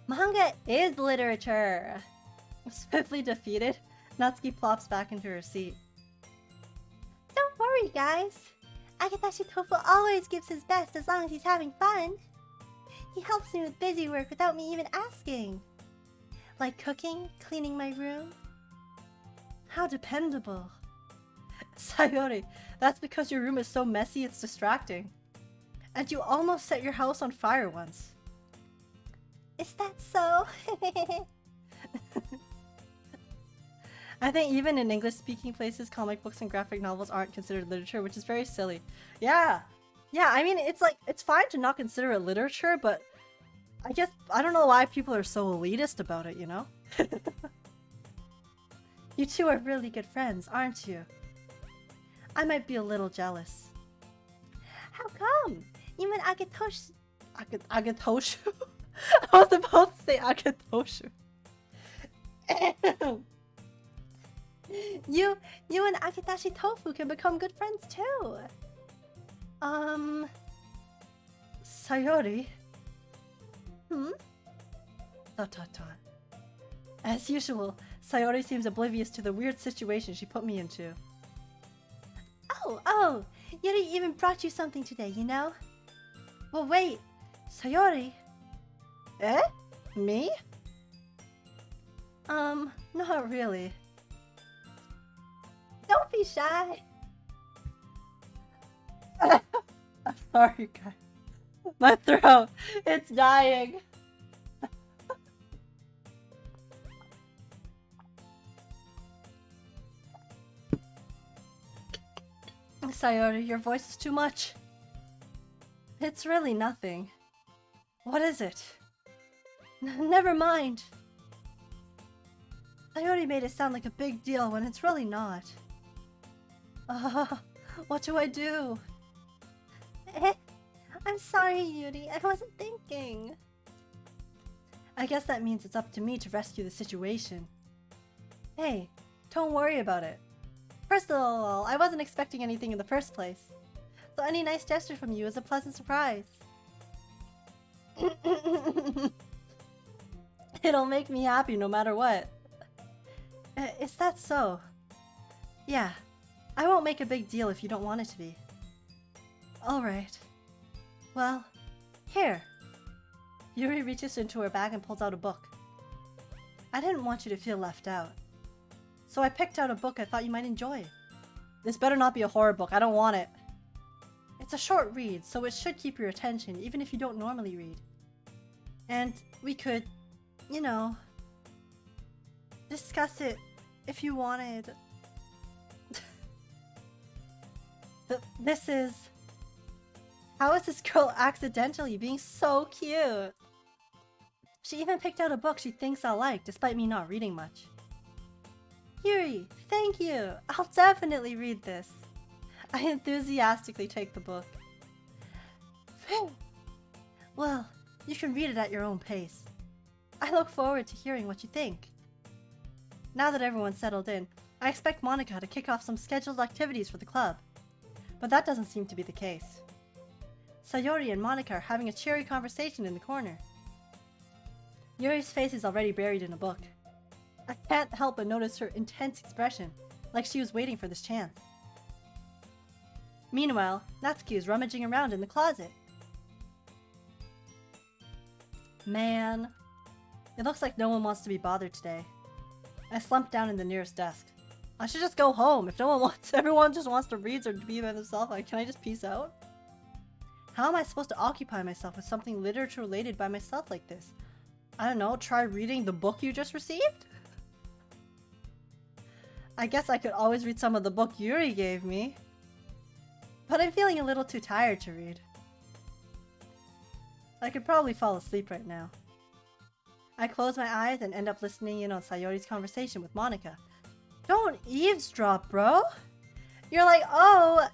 Manga is literature. Swiftly defeated, Natsuki plops back into her seat. Don't worry, guys. Agadashi Tofu always gives his best as long as he's having fun. He helps me with busy work without me even asking. Like cooking, cleaning my room. How dependable. Sayori, that's because your room is so messy it's distracting. And you almost set your house on fire once. Is that so? I think even in English-speaking places, comic books and graphic novels aren't considered literature, which is very silly. Yeah, I mean, it's like, it's fine to not consider it literature, but I don't know why people are so elitist about it, you know? You two are really good friends, aren't you? I might be a little jealous. How come? You and Agatoshu... Agatoshu? I was about to say Agatoshu. You and Agadashi Tofu can become good friends too. Sayori? As usual, Sayori seems oblivious to the weird situation she put me into. Oh, Yuri even brought you something today, you know? Well, wait, Sayori? Eh? Me? Not really. Don't be shy. I'm sorry, guys. My throat, it's dying. Sayori, your voice is too much. It's really nothing. What is it? Never mind. Sayori made it sound like a big deal when it's really not. What do I do? I'm sorry, Yuri. I wasn't thinking. I guess that means it's up to me to rescue the situation. Hey, don't worry about it. First of all, I wasn't expecting anything in the first place. So any nice gesture from you is a pleasant surprise. It'll make me happy no matter what. Is that so? Yeah. I won't make a big deal if you don't want it to be. Alright. Well, here. Yuri reaches into her bag and pulls out a book. I didn't want you to feel left out. So I picked out a book I thought you might enjoy. This better not be a horror book. I don't want it. It's a short read, so it should keep your attention, even if you don't normally read. And we could, you know, discuss it if you wanted. This is... How is this girl accidentally being so cute? She even picked out a book she thinks I'll like, despite me not reading much. Yuri, thank you! I'll definitely read this. I enthusiastically take the book. Well, you can read it at your own pace. I look forward to hearing what you think. Now that everyone's settled in, I expect Monika to kick off some scheduled activities for the club. But that doesn't seem to be the case. Sayori and Monika are having a cheery conversation in the corner. Yuri's face is already buried in a book. I can't help but notice her intense expression, like she was waiting for this chance. Meanwhile, Natsuki is rummaging around in the closet. Man, it looks like no one wants to be bothered today. I slumped down in the nearest desk. I should just go home. If no one wants, everyone just wants to read or be by themselves, like, can I just peace out? How am I supposed to occupy myself with something literature related by myself like this? I don't know, try reading the book you just received? I guess I could always read some of the book Yuri gave me. But I'm feeling a little too tired to read. I could probably fall asleep right now. I close my eyes and end up listening in on Sayori's conversation with Monika. Don't eavesdrop, bro! You're like, oh,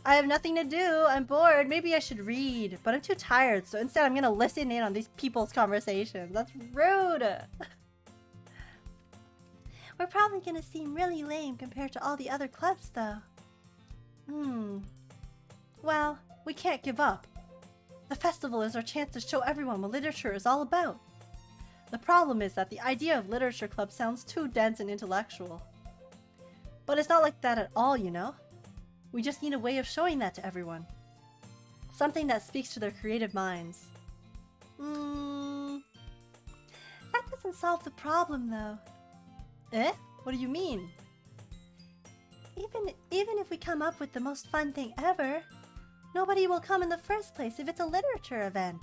I have nothing to do, I'm bored, maybe I should read, but I'm too tired, so instead I'm gonna listen in on these people's conversations. That's rude! We're probably gonna seem really lame compared to all the other clubs, though. Well, we can't give up. The festival is our chance to show everyone what literature is all about. The problem is that the idea of literature club sounds too dense and intellectual. But it's not like that at all, you know? We just need a way of showing that to everyone. Something that speaks to their creative minds. That doesn't solve the problem, though. Eh? What do you mean? Even if we come up with the most fun thing ever, nobody will come in the first place if it's a literature event.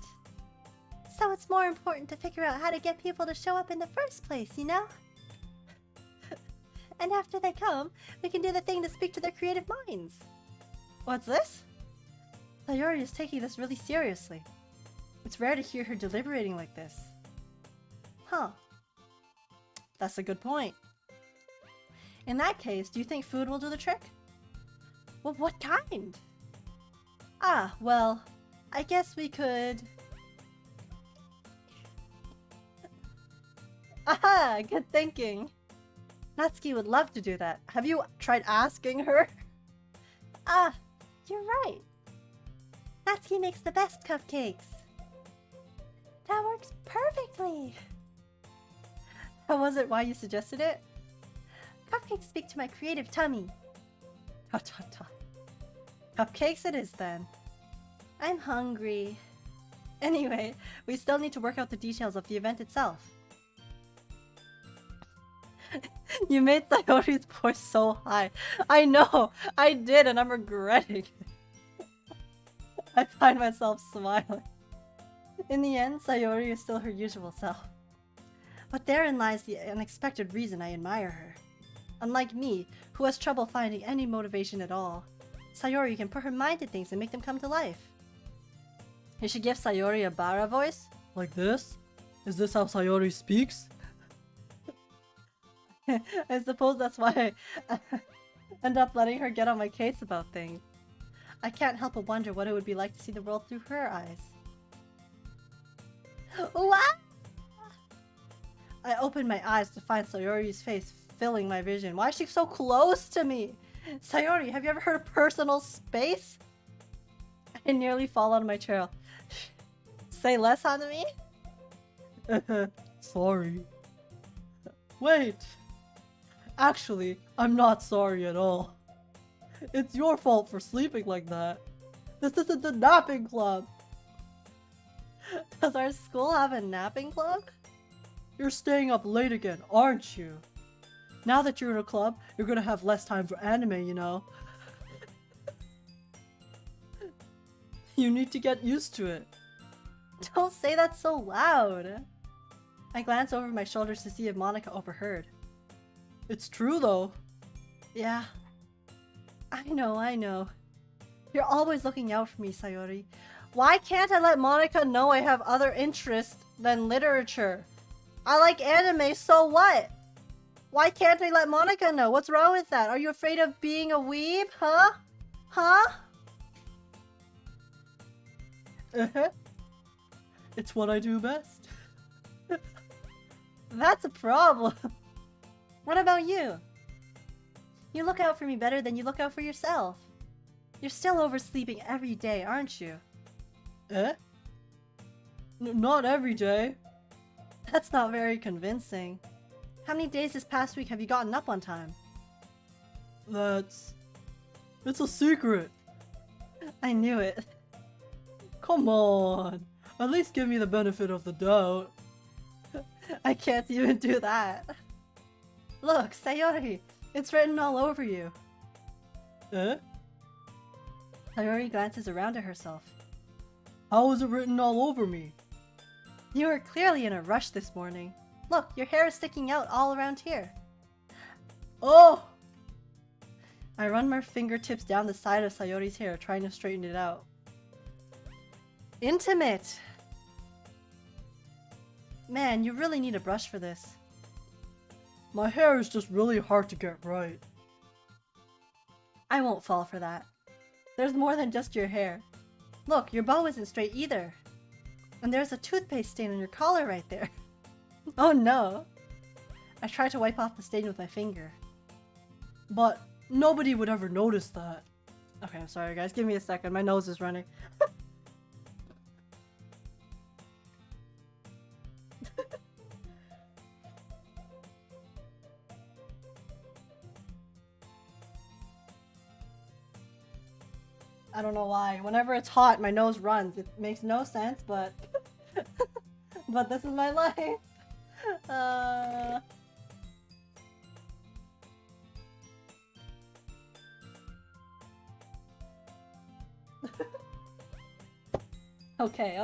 So it's more important to figure out how to get people to show up in the first place, you know? And after they come, we can do the thing to speak to their creative minds. What's this? Sayori is taking this really seriously. It's rare to hear her deliberating like this. Huh. That's a good point. In that case, do you think food will do the trick? Well, what kind? Ah, well, I guess we could... Aha! Good thinking. Natsuki would love to do that. Have you tried asking her? Ah, you're right. Natsuki makes the best cupcakes. That works perfectly. How was it? Why you suggested it? Cupcakes speak to my creative tummy. Cupcakes it is then. I'm hungry. Anyway, we still need to work out the details of the event itself. You made Sayori's voice so high. I know! I did, and I'm regretting it. I find myself smiling. In the end, Sayori is still her usual self. But therein lies the unexpected reason I admire her. Unlike me, who has trouble finding any motivation at all, Sayori can put her mind to things and make them come to life. You should give Sayori a Bara voice. Like this? Is this how Sayori speaks? I suppose that's why I end up letting her get on my case about things. I can't help but wonder what it would be like to see the world through her eyes. What? I opened my eyes to find Sayori's face filling my vision. Why is she so close to me? Sayori, have you ever heard of personal space? I nearly fall out of my chair. Say less, Hanami? Sorry. Wait! Actually, I'm not sorry at all. It's your fault for sleeping like that. This isn't the napping club! Does our school have a napping club? You're staying up late again, aren't you? Now that you're in a club, you're gonna have less time for anime, you know? You need to get used to it. Don't say that so loud. I glance over my shoulders to see if Monica overheard. It's true though. Yeah. I know. You're always looking out for me, Sayori. Why can't I let Monica know I have other interests than literature? I like anime, so what? Why can't I let Monica know? What's wrong with that? Are you afraid of being a weeb? Huh? Huh? It's what I do best. That's a problem. What about you? You look out for me better than you look out for yourself. You're still oversleeping every day, aren't you? Not every day. That's not very convincing. How many days this past week have you gotten up on time? It's a secret. I knew it. Come on. At least give me the benefit of the doubt. I can't even do that. Look, Sayori, it's written all over you. Sayori glances around at herself. How is it written all over me? You were clearly in a rush this morning. Look, your hair is sticking out all around here. Oh! I run my fingertips down the side of Sayori's hair, trying to straighten it out. Intimate! Man, you really need a brush for this. My hair is just really hard to get right. I won't fall for that. There's more than just your hair. Look, your bow isn't straight either. And there's a toothpaste stain on your collar right there. Oh no! I try to wipe off the stain with my finger. But nobody would ever notice that. Okay, I'm sorry guys, give me a second, my nose is running. I don't know why. Whenever it's hot, my nose runs. It makes no sense, but but this is my life. Okay.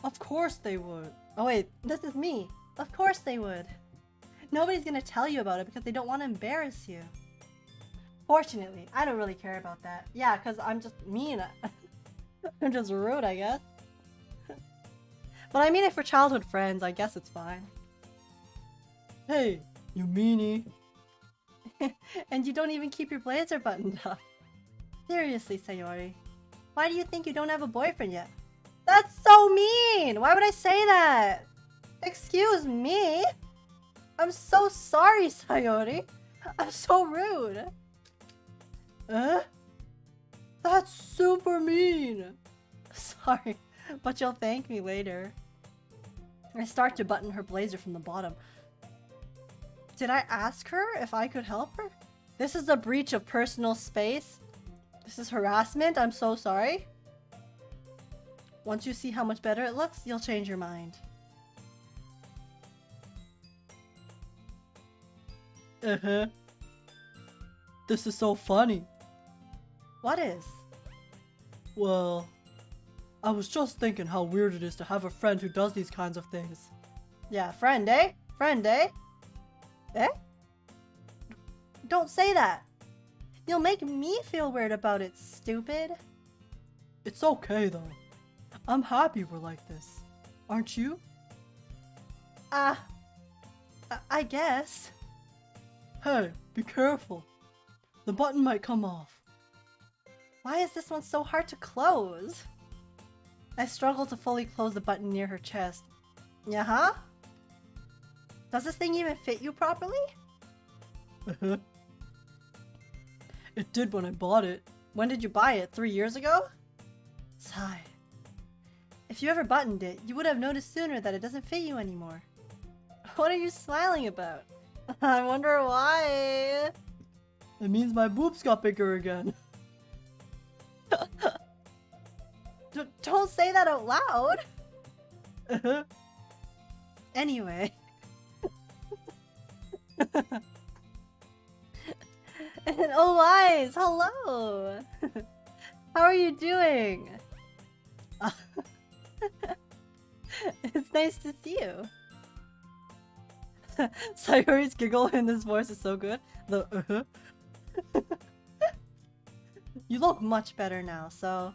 Of course they would. Oh wait, this is me. Of course they would. Nobody's gonna tell you about it because they don't want to embarrass you. Fortunately, I don't really care about that. Yeah, because I'm just mean. I'm just rude, I guess. But I mean, if we're childhood friends, I guess it's fine. Hey, you meanie. And you don't even keep your blazer buttoned up. Seriously, Sayori. Why do you think you don't have a boyfriend yet? That's so mean! Why would I say that? Excuse me? I'm so sorry, Sayori. I'm so rude. That's super mean! Sorry, but you'll thank me later. I start to button her blazer from the bottom. Did I ask her if I could help her? This is a breach of personal space. This is harassment. I'm so sorry. Once you see how much better it looks, you'll change your mind. This is so funny. What is? Well, I was just thinking how weird it is to have a friend who does these kinds of things. Yeah, friend, eh? Friend, eh? Eh? don't say that. You'll make me feel weird about it, stupid. It's okay though. I'm happy we're like this. Aren't you? I guess. Hey, be careful. The button might come off. Why is this one so hard to close? I struggle to fully close the button near her chest. Yeah-huh? Does this thing even fit you properly? It did when I bought it. When did you buy it? 3 years ago? Sigh. If you ever buttoned it, you would have noticed sooner that it doesn't fit you anymore. What are you smiling about? I wonder why. It means my boobs got bigger again. Don't say that out loud. Anyway. And oh, Wise, hello. How are you doing? It's nice to see you. Sayori's giggle in this voice is so good. The You look much better now, so...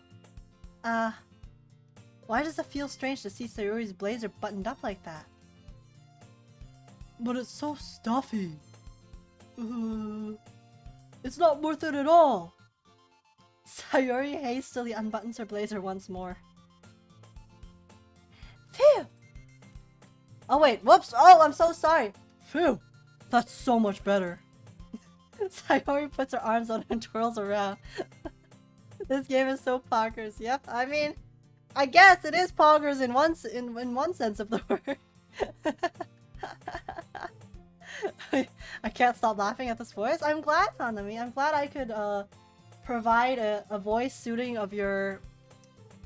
why does it feel strange to see Sayori's blazer buttoned up like that? But it's so stuffy. It's not worth it at all. Sayori hastily unbuttons her blazer once more. Phew! Oh wait, whoops! Oh, I'm so sorry! Phew! That's so much better. Sayori puts her arms out and twirls around. This game is so poggers. Yep, I mean, I guess it is poggers in one sense of the word. I can't stop laughing at this voice. I'm glad, Hanami. I'm glad I could provide a voice suiting of your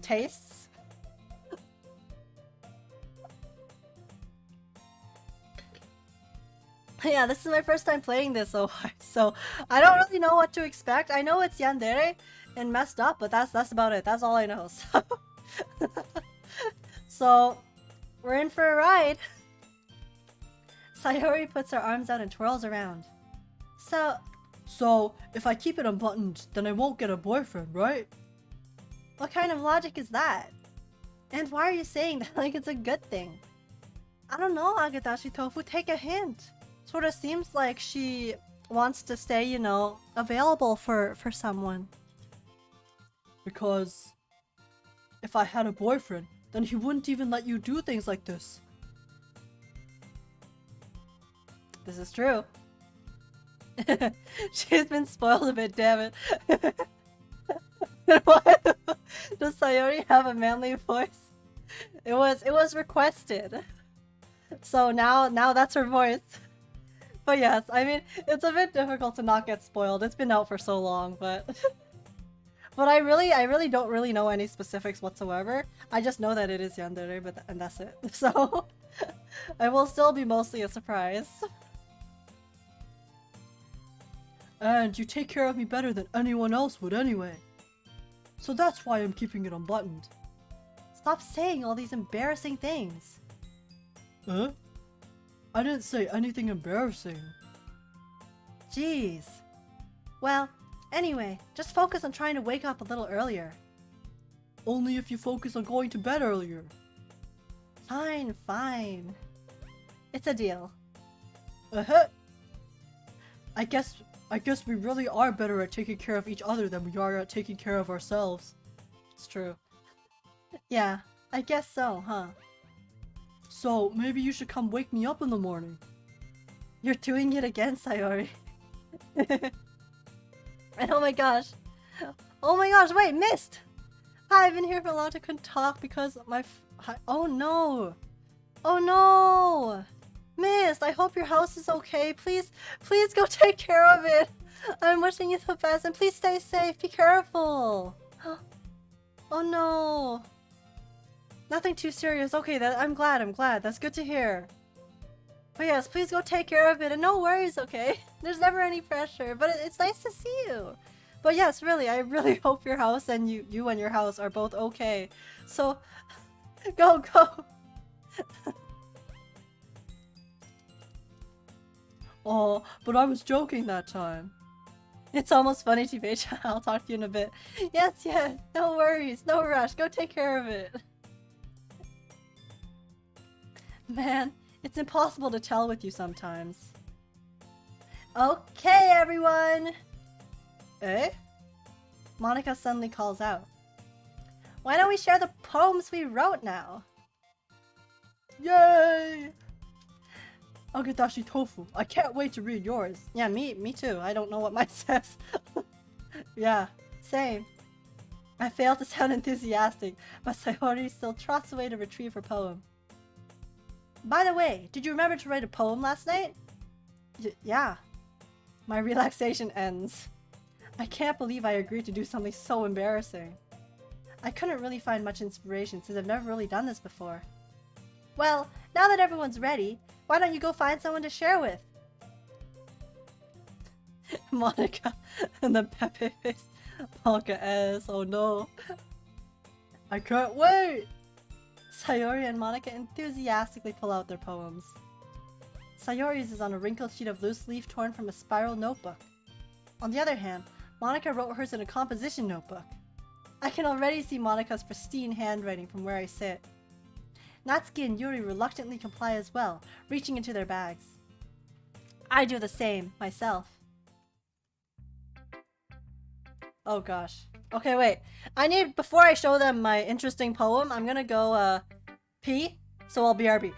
tastes. Yeah, this is my first time playing this so hard, so I don't really know what to expect. I know it's yandere and messed up, but that's about it. That's all I know. So we're in for a ride. Sayori puts her arms out and twirls around. So, if I keep it unbuttoned, then I won't get a boyfriend, right? What kind of logic is that? And why are you saying that like it's a good thing? I don't know, Agadashi Tofu, take a hint. Sort of seems like she wants to stay, you know, available for someone. Because if I had a boyfriend, then he wouldn't even let you do things like this. This is true. She's been spoiled a bit, damn it. Why does Sayori have a manly voice? It was requested. So now that's her voice. But yes, I mean, it's a bit difficult to not get spoiled. It's been out for so long, but but I really don't really know any specifics whatsoever. I just know that it is yandere, and that's it. So I will still be mostly a surprise. And you take care of me better than anyone else would anyway. So that's why I'm keeping it unbuttoned. Stop saying all these embarrassing things. Huh? I didn't say anything embarrassing. Jeez. Well, anyway, just focus on trying to wake up a little earlier. Only if you focus on going to bed earlier. Fine, fine. It's a deal. Uh-huh. I guess we really are better at taking care of each other than we are at taking care of ourselves. It's true. Yeah, I guess so, huh? So maybe you should come wake me up in the morning. You're doing it again, Sayori. And oh my gosh, wait, missed! Hi, I've been here for a long time, couldn't talk because my oh no! Oh no! Missed, I hope your house is okay. Please go take care of it. I'm wishing you the best and please stay safe. Be careful. Oh no. Nothing too serious. Okay, I'm glad. That's good to hear. But yes, please go take care of it and no worries, okay? There's never any pressure, but it's nice to see you. But yes, really, I really hope your house and you and your house are both okay. So, go. Oh, but I was joking that time. It's almost funny, TBH. I'll talk to you in a bit. Yes, yes. No worries. No rush. Go take care of it. Man, it's impossible to tell with you sometimes. Okay, everyone! Eh? Monica suddenly calls out. Why don't we share the poems we wrote now? Yay! Agetashi tofu. I can't wait to read yours. Yeah, me too. I don't know what mine says. Yeah, same. I fail to sound enthusiastic, but Sayori still trots away to retrieve her poem. By the way, did you remember to write a poem last night? Yeah. My relaxation ends. I can't believe I agreed to do something so embarrassing. I couldn't really find much inspiration since I've never really done this before. Well, now that everyone's ready, why don't you go find someone to share with? Monica and the Pepe face. Monica ass, oh no. I can't wait! Sayori and Monica enthusiastically pull out their poems. Sayori's is on a wrinkled sheet of loose leaf torn from a spiral notebook. On the other hand, Monica wrote hers in a composition notebook. I can already see Monica's pristine handwriting from where I sit. Natsuki and Yuri reluctantly comply as well, reaching into their bags. I do the same, myself. Oh gosh. Okay, wait. Before I show them my interesting poem, I'm gonna go, pee, so I'll BRB.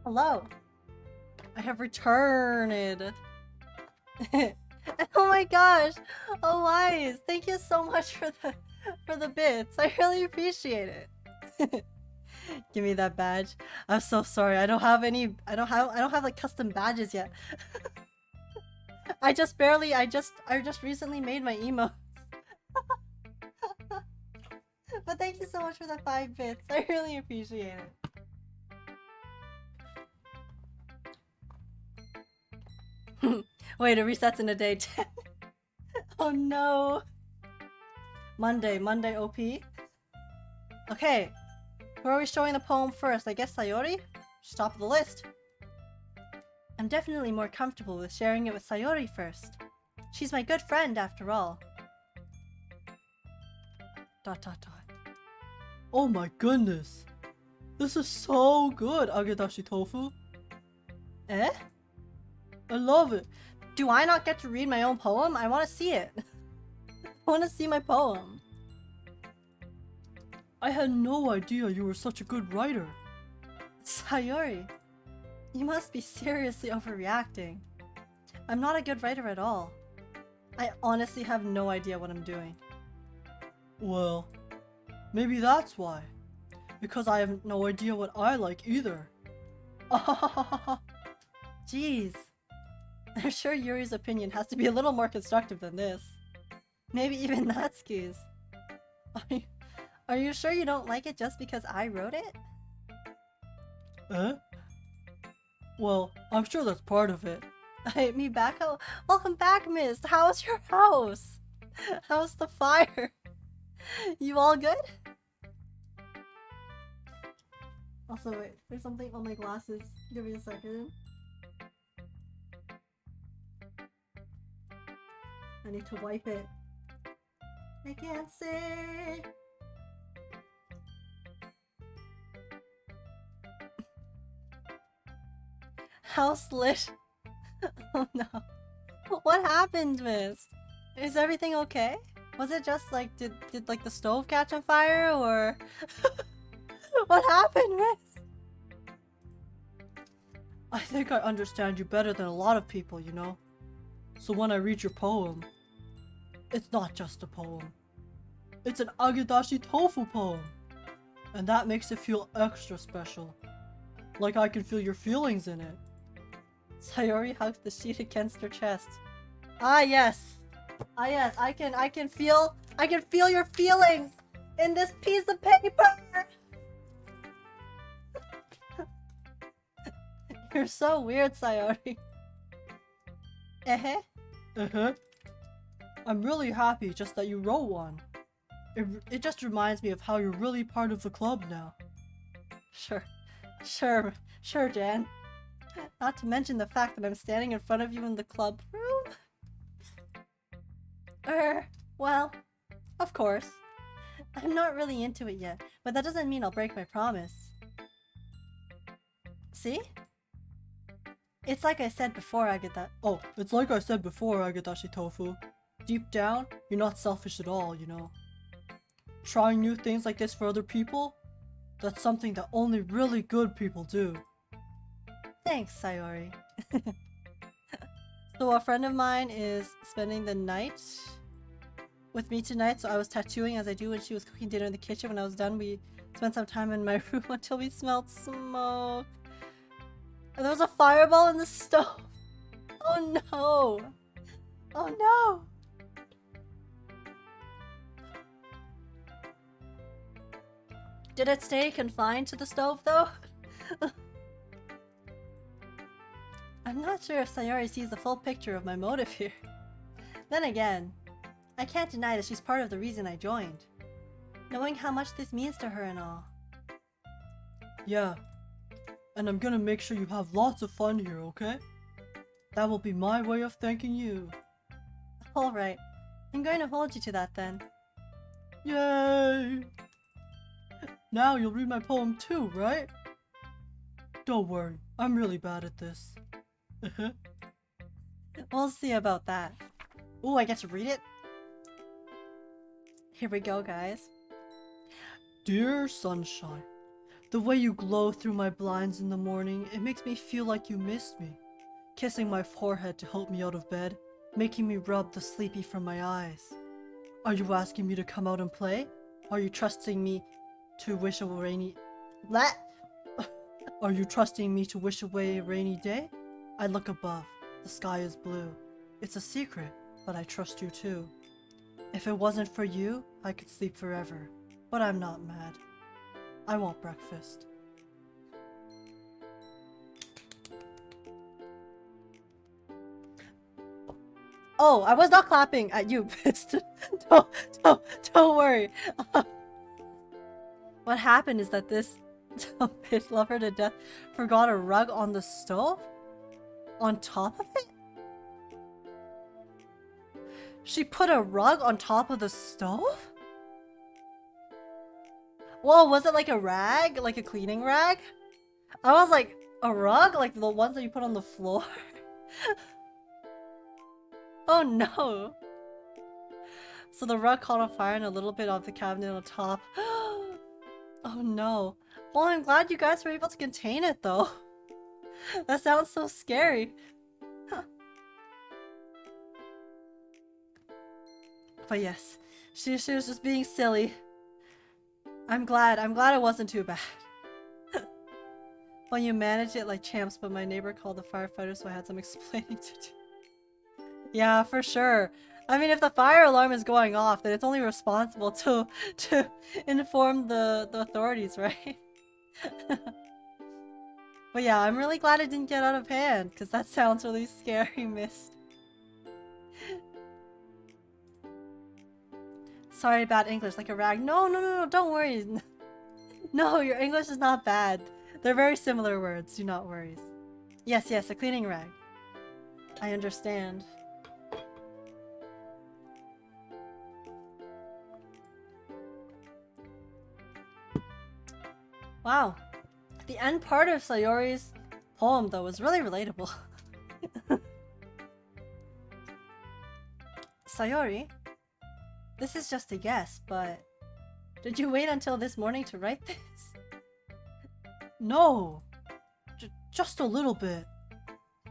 Hello. I have returned. Oh my gosh. Oh Wise, thank you so much for the bits. I really appreciate it. Give me that badge. I'm so sorry. I don't have like custom badges yet. I just recently made my emotes. But thank you so much for the 5 bits. I really appreciate it. Wait, it resets in a day 10. Oh no. Monday OP. Okay. Who are we showing the poem first? I guess Sayori? Just top of the list. I'm definitely more comfortable with sharing it with Sayori first. She's my good friend after all. Dot dot dot. Oh my goodness. This is so good, Agedashi Tofu. Eh? I love it. Do I not get to read my own poem? I want to see it. I want to see my poem. I had no idea you were such a good writer. Sayori, you must be seriously overreacting. I'm not a good writer at all. I honestly have no idea what I'm doing. Well, maybe that's why. Because I have no idea what I like either. Jeez. I'm sure Yuri's opinion has to be a little more constructive than this. Maybe even Natsuki's. Are you sure you don't like it just because I wrote it? Eh? Well, I'm sure that's part of it. Me back? Oh, welcome back, Mist. How's your house? How's the fire? You all good? Also, wait, there's something on my glasses. Give me a second. I need to wipe it. I can't see. House lit. Oh no. What happened, Mist? Is everything okay? Was it just like, did like the stove catch on fire or what happened, Mist? I think I understand you better than a lot of people, you know? So when I read your poem, it's not just a poem. It's an Agedashi Tofu poem. And that makes it feel extra special. Like I can feel your feelings in it. Sayori hugs the sheet against her chest. Ah yes. Ah yes, I can feel your feelings in this piece of paper. You're so weird, Sayori. I'm really happy just that you wrote one. It just reminds me of how you're really part of the club now. Sure, Jan. Not to mention the fact that I'm standing in front of you in the club room. Well, of course. I'm not really into it yet, but that doesn't mean I'll break my promise. See? It's like I said before, It's like I said before, Agedashi Tofu. Deep down, you're not selfish at all, you know. Trying new things like this for other people? That's something that only really good people do. Thanks, Sayori. So a friend of mine is spending the night with me tonight, so I was tattooing as I do when she was cooking dinner in the kitchen. When I was done, we spent some time in my room until we smelled smoke. And there was a fireball in the stove. Oh no! Oh no! Did it stay confined to the stove though? I'm not sure if Sayori sees the full picture of my motive here. Then again, I can't deny that she's part of the reason I joined. Knowing how much this means to her and all. Yeah. And I'm gonna make sure you have lots of fun here, okay? That will be my way of thanking you. Alright. I'm going to hold you to that then. Yay! Now you'll read my poem too, right? Don't worry, I'm really bad at this. We'll see about that. Ooh, I get to read it? Here we go, guys. Dear sunshine, the way you glow through my blinds in the morning, it makes me feel like you missed me. Kissing my forehead to help me out of bed, making me rub the sleepy from my eyes. Are you asking me to come out and play? Are you trusting me to wish a rainy... What? Are you trusting me to wish away a rainy day? I look above. The sky is blue. It's a secret, but I trust you too. If it wasn't for you, I could sleep forever. But I'm not mad. I want breakfast. Oh, I was not clapping at you, Pist. Don't worry. What happened is that this bitch love her to death forgot a rug on the stove? On top of it? She put a rug on top of the stove? Whoa, was it like a rag? Like a cleaning rag? I was like, a rug? Like the ones that you put on the floor? Oh no! So the rug caught on fire and a little bit of the cabinet on top. Oh no. Well, I'm glad you guys were able to contain it though. That sounds so scary. Huh. But yes, she was just being silly. I'm glad it wasn't too bad. Well, you managed it like champs, but my neighbor called the firefighters, so I had some explaining to do. Yeah, for sure. I mean, if the fire alarm is going off, then it's only responsible to inform the authorities, right? But yeah, I'm really glad it didn't get out of hand, because that sounds really scary, Mist. Sorry about English, like a rag. No, don't worry. No, your English is not bad. They're very similar words, do not worry. Yes, a cleaning rag. I understand. Wow. The end part of Sayori's poem, though, was really relatable. Sayori? This is just a guess, but did you wait until this morning to write this? No! Just a little bit.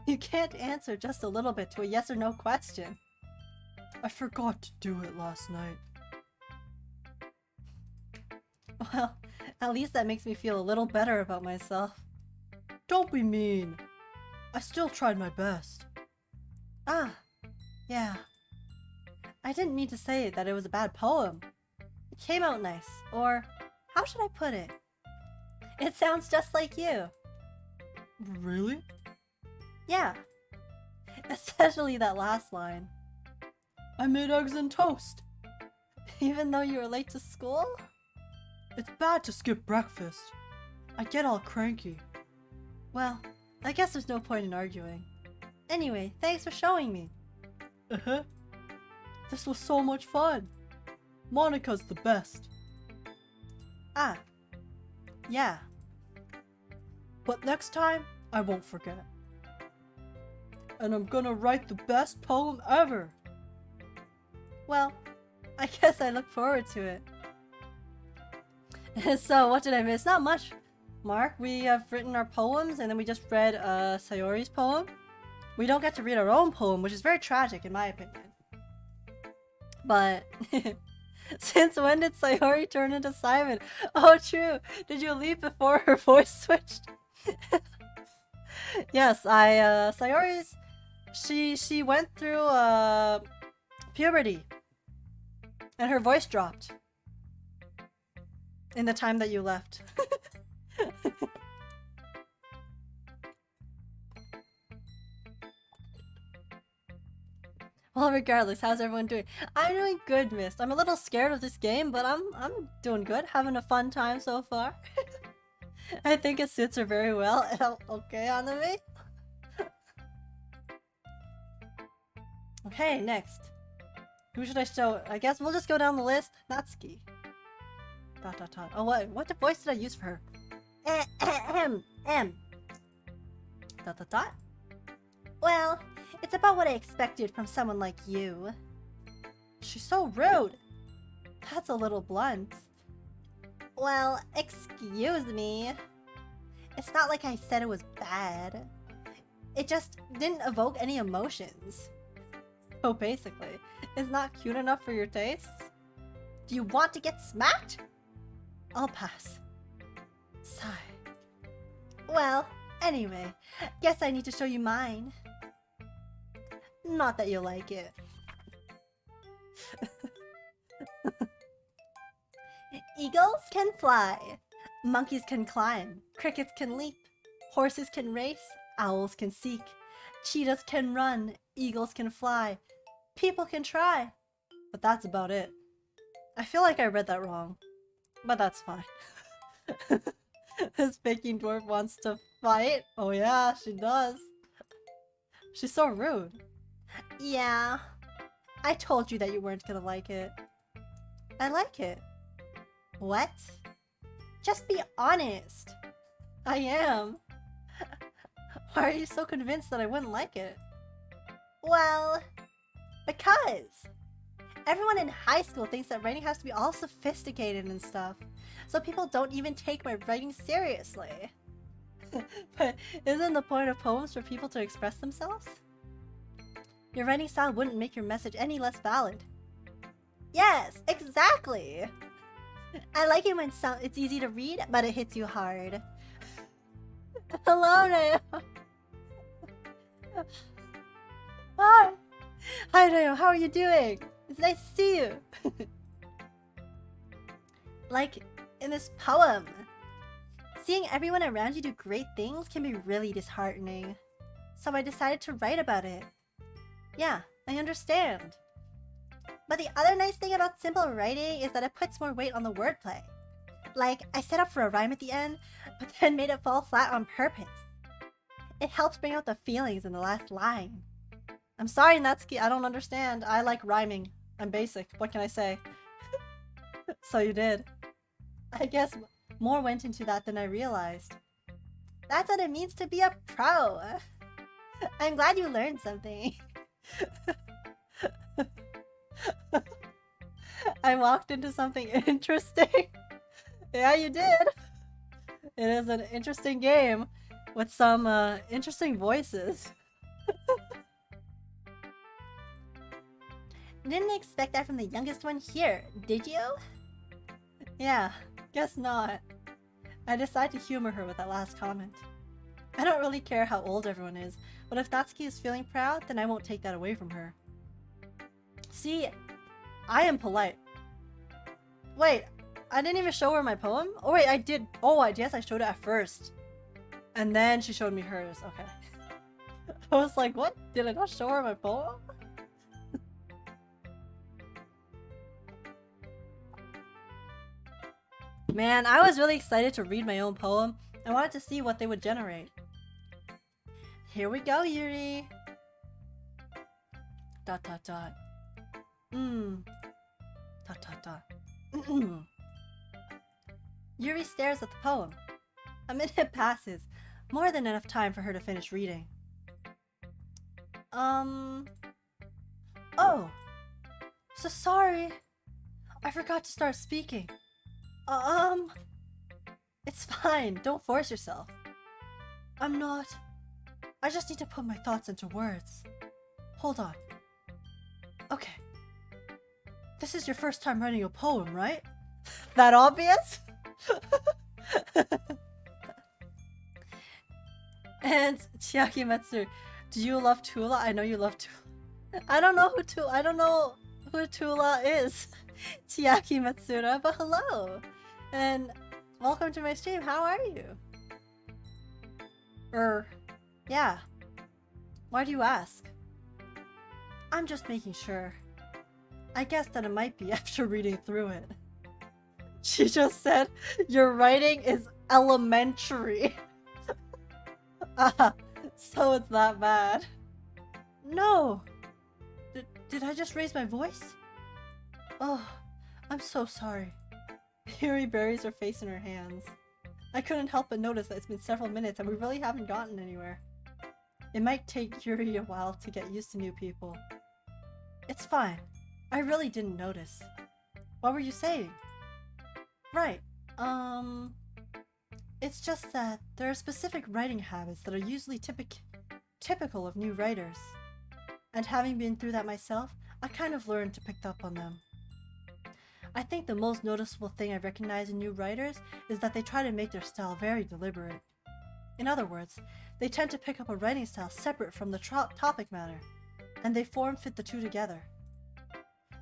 You can't answer just a little bit to a yes or no question. I forgot to do it last night. Well, at least that makes me feel a little better about myself. Don't be mean. I still tried my best. Ah, yeah. I didn't mean to say that it was a bad poem. It came out nice, or how should I put it? It sounds just like you. Really? Yeah. Especially that last line. I made eggs and toast. Even though you were late to school? It's bad to skip breakfast. I get all cranky. Well, I guess there's no point in arguing. Anyway, thanks for showing me. Uh-huh. This was so much fun. Monika's the best. Ah. Yeah. But next time, I won't forget. And I'm gonna write the best poem ever. Well, I guess I look forward to it. So, what did I miss? Not much, Mark. We have written our poems, and then we just read Sayori's poem. We don't get to read our own poem, which is very tragic in my opinion. But, since when did Sayori turn into Simon? Oh, true. Did you leave before her voice switched? Yes, Sayori's... She went through, puberty. And her voice dropped. In the time that you left. Well, regardless, how's everyone doing? I'm doing good, Mist. I'm a little scared of this game, but I'm doing good. Having a fun time so far. I think it suits her very well. Okay, Anime? Okay, next. Who should I show? I guess we'll just go down the list. Natsuki. ... Oh, what voice did I use for her? M. ... Well, it's about what I expected from someone like you. She's so rude. That's a little blunt. Well, excuse me. It's not like I said it was bad. It just didn't evoke any emotions. So basically, it's not cute enough for your tastes? Do you want to get smacked? I'll pass. Sigh. Well, anyway, guess I need to show you mine. Not that you'll like it. Eagles can fly. Monkeys can climb. Crickets can leap. Horses can race. Owls can seek. Cheetahs can run. Eagles can fly. People can try. But that's about it. I feel like I read that wrong. But that's fine. This baking dwarf wants to fight? Oh yeah, she does. She's so rude. Yeah. I told you that you weren't gonna like it. I like it. What? Just be honest. I am. Why are you so convinced that I wouldn't like it? Well, because everyone in high school thinks that writing has to be all sophisticated and stuff, so people don't even take my writing seriously. But isn't the point of poems for people to express themselves? Your writing style wouldn't make your message any less valid. Yes, exactly! I like it when it's easy to read, but it hits you hard. Hello, Nayo! Hi! Hi, Nayo, how are you doing? It's nice to see you! Like, in this poem, seeing everyone around you do great things can be really disheartening. So I decided to write about it. Yeah, I understand. But the other nice thing about simple writing is that it puts more weight on the wordplay. Like, I set up for a rhyme at the end, but then made it fall flat on purpose. It helps bring out the feelings in the last line. I'm sorry, Natsuki, I don't understand. I like rhyming. I'm basic. What can I say? So you did. I guess more went into that than I realized. That's what it means to be a pro. I'm glad you learned something. I walked into something interesting. Yeah, you did. It is an interesting game with some interesting voices. Didn't expect that from the youngest one here, did you? Yeah, guess not. I decided to humor her with that last comment. I don't really care how old everyone is, but if Natsuki is feeling proud, then I won't take that away from her. See, I am polite. Wait, I didn't even show her my poem? Oh wait, I did. Oh, yes, I showed it at first. And then she showed me hers. Okay. I was like, what? Did I not show her my poem? Man, I was really excited to read my own poem. I wanted to see what they would generate. Here we go, Yuri. ... Yuri stares at the poem. A minute passes, more than enough time for her to finish reading. Oh, so sorry. I forgot to start speaking. It's fine, don't force yourself. I'm not. I just need to put my thoughts into words. Hold on. Okay. This is your first time writing a poem, right? That obvious? And Chiaki Metsu, do you love Tula? I know you love Tula. I don't know who Tula is. Chiaki Matsura, but hello. And welcome to my stream. How are you? Yeah. Why do you ask? I'm just making sure. I guess that it might be after reading through it. She just said, your writing is elementary. So it's that bad. No! Did I just raise my voice? Oh, I'm so sorry. Yuri buries her face in her hands. I couldn't help but notice that it's been several minutes and we really haven't gotten anywhere. It might take Yuri a while to get used to new people. It's fine. I really didn't notice. What were you saying? Right, it's just that there are specific writing habits that are usually typical of new writers. And having been through that myself, I kind of learned to pick up on them. I think the most noticeable thing I recognize in new writers is that they try to make their style very deliberate. In other words, they tend to pick up a writing style separate from the topic matter, and they form-fit the two together.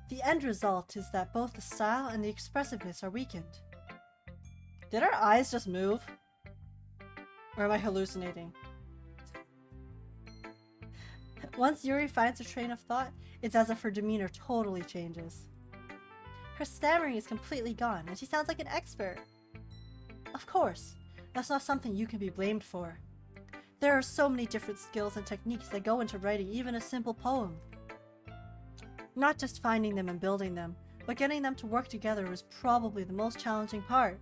The end result is that both the style and the expressiveness are weakened. Did her eyes just move? Or am I hallucinating? Once Yuri finds her train of thought, it's as if her demeanor totally changes. Her stammering is completely gone, and she sounds like an expert. Of course, that's not something you can be blamed for. There are so many different skills and techniques that go into writing even a simple poem. Not just finding them and building them, but getting them to work together was probably the most challenging part.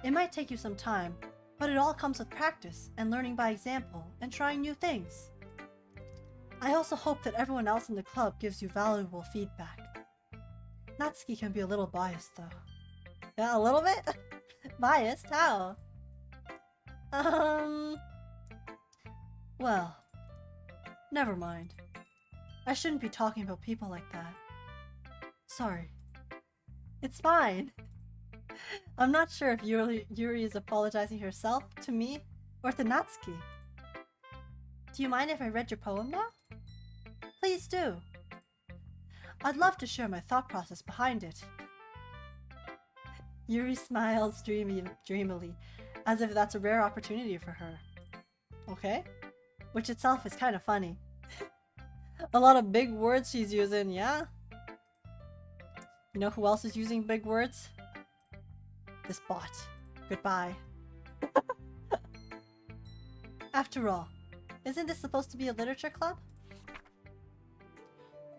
It might take you some time, but it all comes with practice and learning by example and trying new things. I also hope that everyone else in the club gives you valuable feedback. Natsuki can be a little biased though. Yeah, a little bit? Biased? How? Well, never mind. I shouldn't be talking about people like that. Sorry. It's fine. I'm not sure if Yuri is apologizing herself, to me, or to Natsuki. Do you mind if I read your poem now? Please do. I'd love to share my thought process behind it. Yuri smiles dreamily, as if that's a rare opportunity for her. Okay? Which itself is kind of funny. A lot of big words she's using, yeah? You know who else is using big words? This bot. Goodbye. After all, isn't this supposed to be a literature club?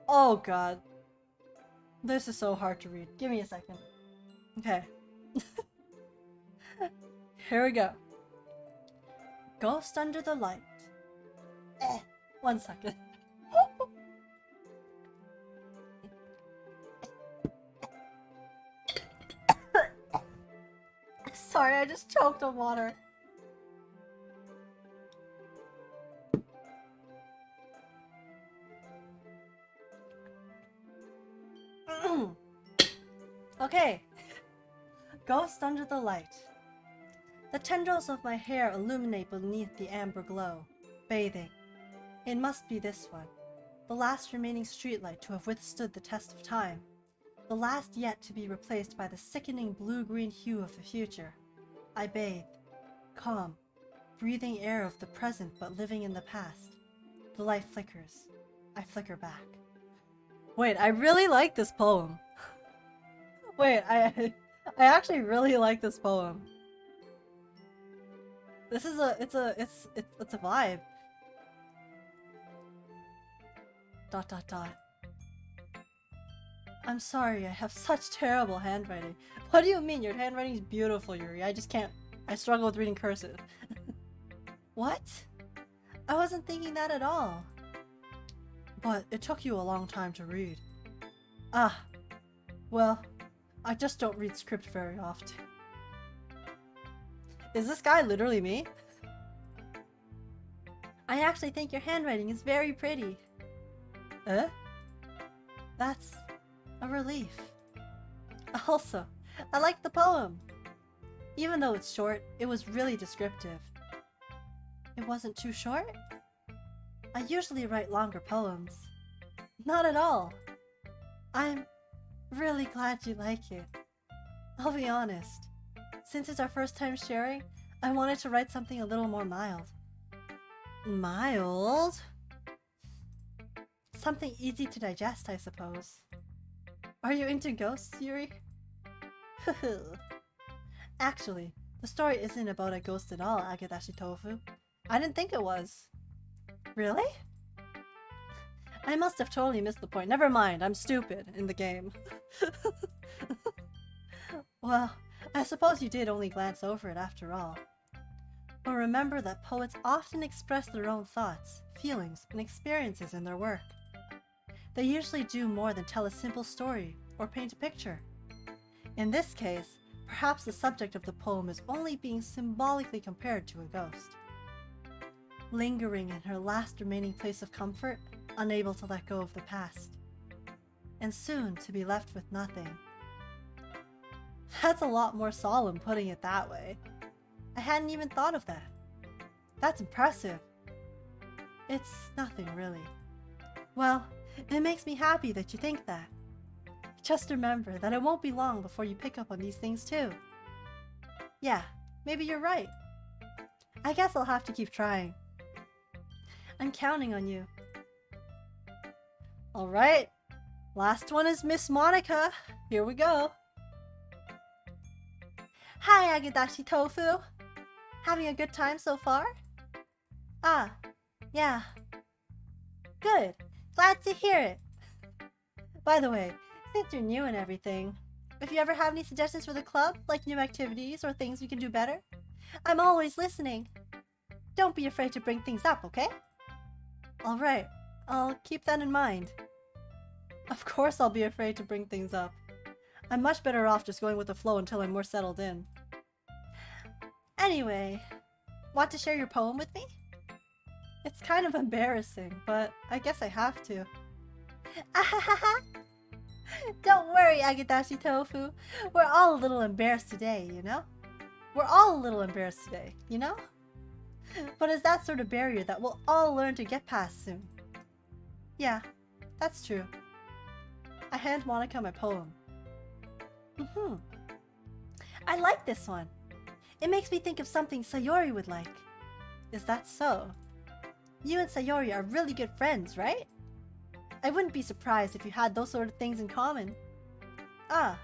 Oh god. This is so hard to read. Give me a second. Okay. Here we go. Ghost under the light. 1 second. Sorry, I just choked on water. Okay. Ghost under the light. The tendrils of my hair illuminate beneath the amber glow, bathing. It must be this one, the last remaining streetlight to have withstood the test of time, the last yet to be replaced by the sickening blue-green hue of the future. I bathe, calm, breathing air of the present but living in the past. The light flickers. I flicker back. Wait, I really like this poem. Wait, I actually really like this poem. This is it's a vibe. ... I'm sorry, I have such terrible handwriting. What do you mean? Your handwriting is beautiful, Yuri. I just can't. I struggle with reading cursive. What? I wasn't thinking that at all. But it took you a long time to read. Ah, well, I just don't read script very often. Is this guy literally me? I actually think your handwriting is very pretty. Eh? That's a relief. Also, I like the poem. Even though it's short, it was really descriptive. It wasn't too short? I usually write longer poems. Not at all. I'm really glad you like it. I'll be honest. Since it's our first time sharing, I wanted to write something a little more mild. Mild? Something easy to digest, I suppose. Are you into ghosts, Yuri? Actually, the story isn't about a ghost at all, Agadashi Tofu. I didn't think it was. Really? I must have totally missed the point. Never mind, I'm stupid in the game. Well, I suppose you did only glance over it after all. But remember that poets often express their own thoughts, feelings, and experiences in their work. They usually do more than tell a simple story or paint a picture. In this case, perhaps the subject of the poem is only being symbolically compared to a ghost. Lingering in her last remaining place of comfort, unable to let go of the past. And soon to be left with nothing. That's a lot more solemn putting it that way. I hadn't even thought of that. That's impressive. It's nothing really. Well, it makes me happy that you think that. Just remember that it won't be long before you pick up on these things too. Yeah, maybe you're right. I guess I'll have to keep trying. I'm counting on you. Alright, last one is Miss Monica. Here we go. Hi, Agadashi Tofu. Having a good time so far? Ah, yeah. Good. Glad to hear it. By the way, since you're new and everything, If you ever have any suggestions for the club, like new activities or things we can do better, I'm always listening. Don't be afraid to bring things up, okay? Alright, I'll keep that in mind. Of course I'll be afraid to bring things up. I'm much better off just going with the flow until I'm more settled in. Anyway, want to share your poem with me? It's kind of embarrassing, but I guess I have to. Ahahaha! Don't worry, Agadashi Tofu. We're all a little embarrassed today, you know? We're all a little embarrassed today, you know? But it's that sort of barrier that we'll all learn to get past soon. Yeah, that's true. I hand Monica my poem. I like this one. It makes me think of something Sayori would like. Is that so? You and Sayori are really good friends, right? I wouldn't be surprised if you had those sort of things in common. Ah,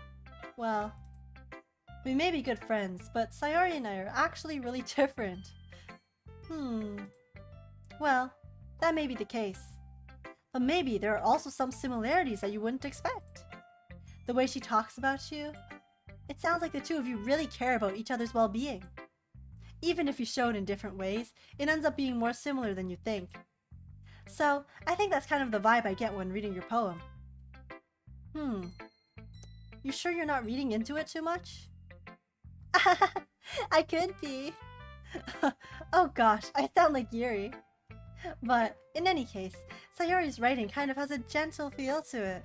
well, we may be good friends, but Sayori and I are actually really different. Well, that may be the case. But maybe there are also some similarities that you wouldn't expect. The way she talks about you, it sounds like the two of you really care about each other's well-being. Even if you show it in different ways, it ends up being more similar than you think. So, I think that's kind of the vibe I get when reading your poem. You sure you're not reading into it too much? I could be. Oh gosh, I sound like Yuri. But in any case, Sayori's writing kind of has a gentle feel to it.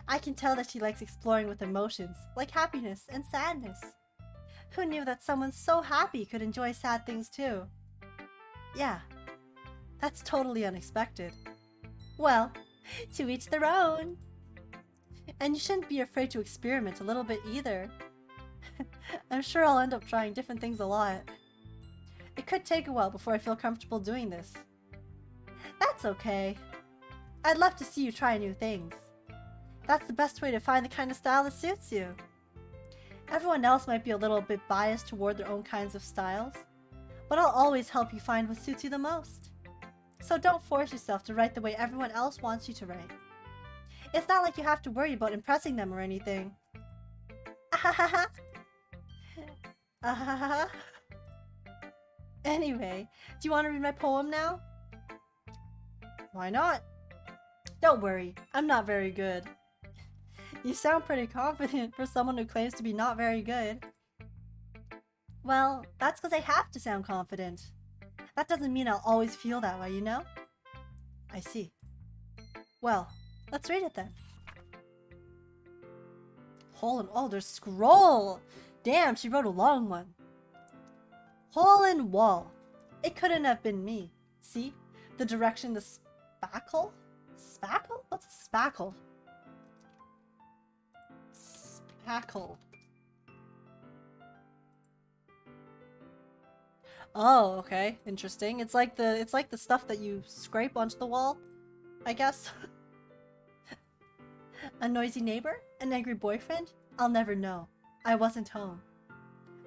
I can tell that she likes exploring with emotions, like happiness and sadness. Who knew that someone so happy could enjoy sad things too? Yeah, that's totally unexpected. Well, to each their own. And you shouldn't be afraid to experiment a little bit either. I'm sure I'll end up trying different things a lot. It could take a while before I feel comfortable doing this. That's okay. I'd love to see you try new things. That's the best way to find the kind of style that suits you. Everyone else might be a little bit biased toward their own kinds of styles, but I'll always help you find what suits you the most. So don't force yourself to write the way everyone else wants you to write. It's not like you have to worry about impressing them or anything. Ahahaha. Ahahaha. Anyway, do you want to read my poem now? Why not? Don't worry, I'm not very good. You sound pretty confident for someone who claims to be not very good. Well, that's because I have to sound confident. That doesn't mean I'll always feel that way, you know? I see. Well, let's read it then. Hole in oh, there's scroll! Damn, she wrote a long one. Hole in wall. It couldn't have been me. See? The direction the spackle? Spackle? What's a spackle? Spackle. Oh, okay. Interesting. It's like the stuff that you scrape onto the wall, I guess. A noisy neighbor? An angry boyfriend? I'll never know. I wasn't home.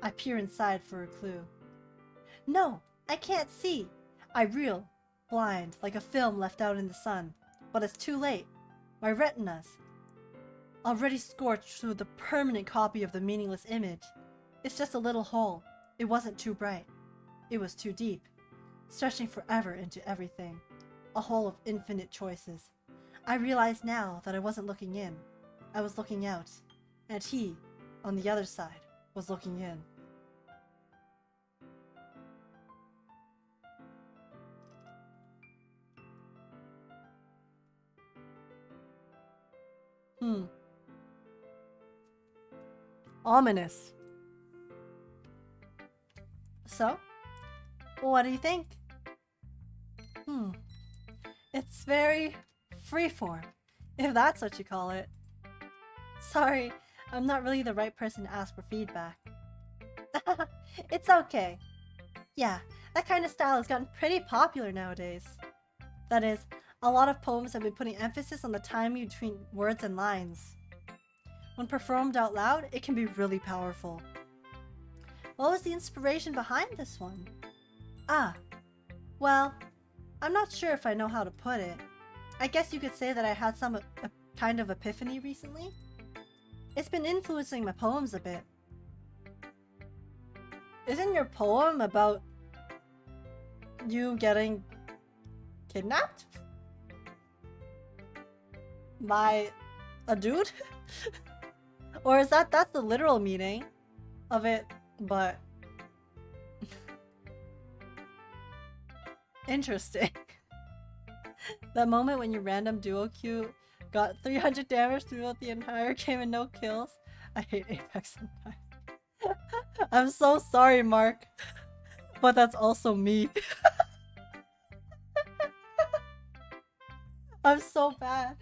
I peer inside for a clue. No, I can't see. I reel, blind, like a film left out in the sun. But it's too late. My retinas, already scorched through the permanent copy of the meaningless image. It's just a little hole. It wasn't too bright. It was too deep, stretching forever into everything. A hole of infinite choices. I realize now that I wasn't looking in. I was looking out. And he, on the other side, was looking in. Ominous. So, what do you think? It's very freeform, if that's what you call it. Sorry, I'm not really the right person to ask for feedback. It's okay. Yeah, that kind of style has gotten pretty popular nowadays. That is, a lot of poems have been putting emphasis on the timing between words and lines. When performed out loud, it can be really powerful. What was the inspiration behind this one? Well, I'm not sure if I know how to put it. I guess you could say that I had some kind of epiphany recently. It's been influencing my poems a bit. Isn't your poem about you getting kidnapped? By a dude? Or is that's the literal meaning of it, but interesting. That moment when your random duo queue got 300 damage throughout the entire game and no kills. I hate Apex sometimes. I'm so sorry, Mark. But that's also me. I'm so bad.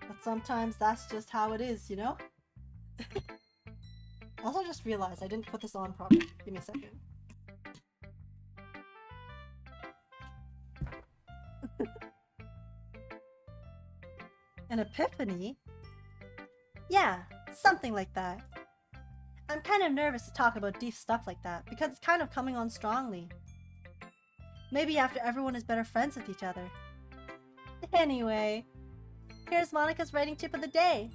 But sometimes that's just how it is, you know? Also, just realized I didn't put this on properly. Give me a second. An epiphany? Yeah, something like that. I'm kind of nervous to talk about deep stuff like that because it's kind of coming on strongly. Maybe after everyone is better friends with each other. Anyway, here's Monica's writing tip of the day.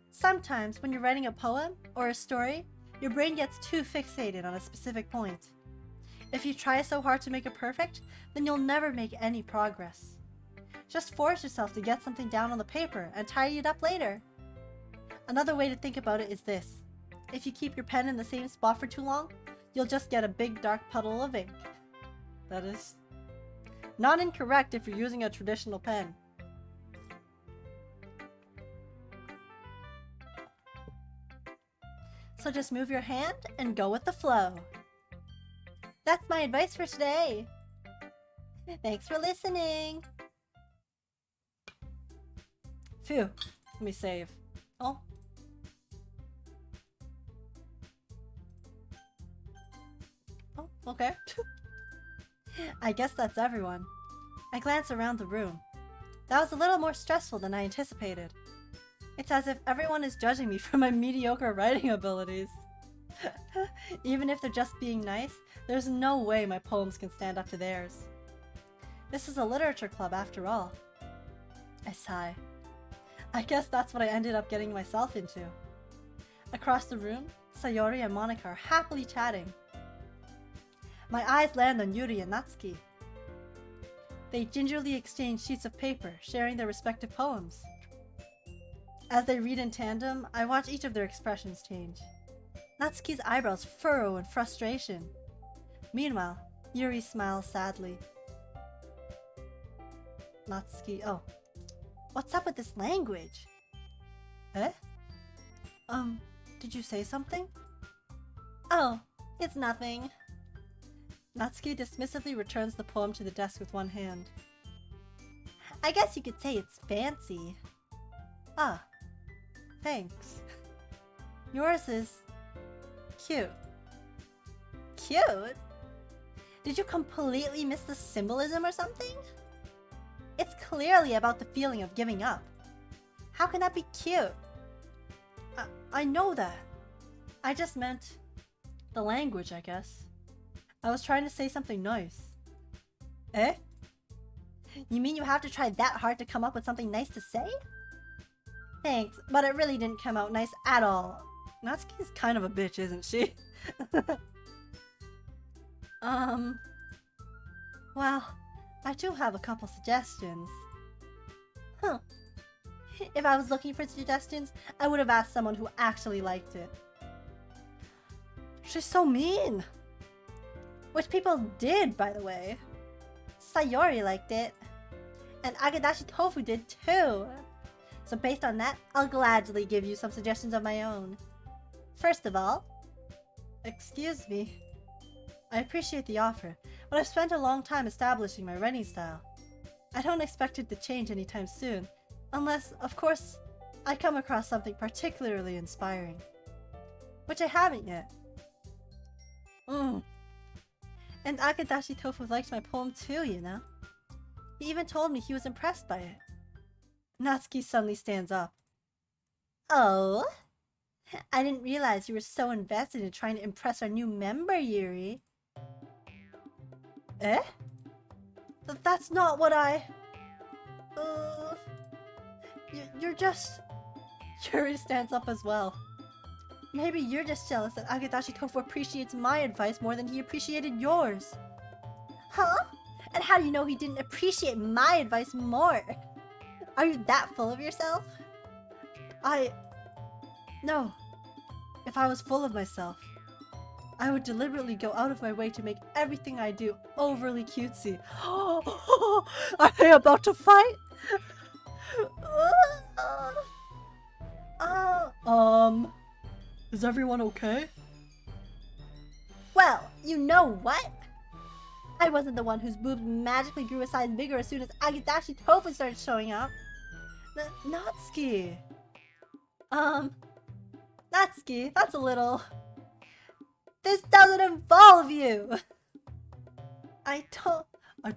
Sometimes when you're writing a poem or a story, your brain gets too fixated on a specific point. If you try so hard to make it perfect, then you'll never make any progress. Just force yourself to get something down on the paper and tidy it up later. Another way to think about it is this. If you keep your pen in the same spot for too long, you'll just get a big dark puddle of ink. That is not incorrect if you're using a traditional pen. So just move your hand and go with the flow. That's my advice for today. Thanks for listening. Phew, let me save. Oh. Oh, okay. I guess that's everyone. I glance around the room. That was a little more stressful than I anticipated. It's as if everyone is judging me for my mediocre writing abilities. Even if they're just being nice, there's no way my poems can stand up to theirs. This is a literature club after all. I sigh. I guess that's what I ended up getting myself into. Across the room, Sayori and Monica are happily chatting. My eyes land on Yuri and Natsuki. They gingerly exchange sheets of paper, sharing their respective poems. As they read in tandem, I watch each of their expressions change. Natsuki's eyebrows furrow in frustration. Meanwhile, Yuri smiles sadly. Natsuki, oh. What's up with this language? Eh? Did you say something? Oh, it's nothing. Natsuki dismissively returns the poem to the desk with one hand. I guess you could say it's fancy. Ah, thanks. Yours is cute. Cute? Did you completely miss the symbolism or something? It's clearly about the feeling of giving up. How can that be cute? I know that. I just meant the language, I guess. I was trying to say something nice. Eh? You mean you have to try that hard to come up with something nice to say? Thanks, but it really didn't come out nice at all. Natsuki's kind of a bitch, isn't she? Well, I do have a couple suggestions. Huh. If I was looking for suggestions, I would have asked someone who actually liked it. She's so mean! Which people did, by the way. Sayori liked it. And Agadashi Tofu did too. So based on that, I'll gladly give you some suggestions of my own. First of all... Excuse me. I appreciate the offer, but I've spent a long time establishing my writing style. I don't expect it to change anytime soon, unless, of course, I come across something particularly inspiring. Which I haven't yet. And Akadashi Tofu liked my poem too, you know? He even told me he was impressed by it. Natsuki suddenly stands up. Oh? I didn't realize you were so invested in trying to impress our new member, Yuri. Eh? That's not what I... Uh, you're just... Yuri stands up as well. Maybe you're just jealous that Agedashi Tofu appreciates my advice more than he appreciated yours. Huh? And how do you know he didn't appreciate my advice more? Are you that full of yourself? No. If I was full of myself, I would deliberately go out of my way to make everything I do overly cutesy. Are they about to fight? Is everyone okay? Well, you know what? I wasn't the one whose boobs magically grew a size bigger as soon as Agedashi Tofu started showing up. Natsuki. Natsuki, that's a little... This doesn't involve you! I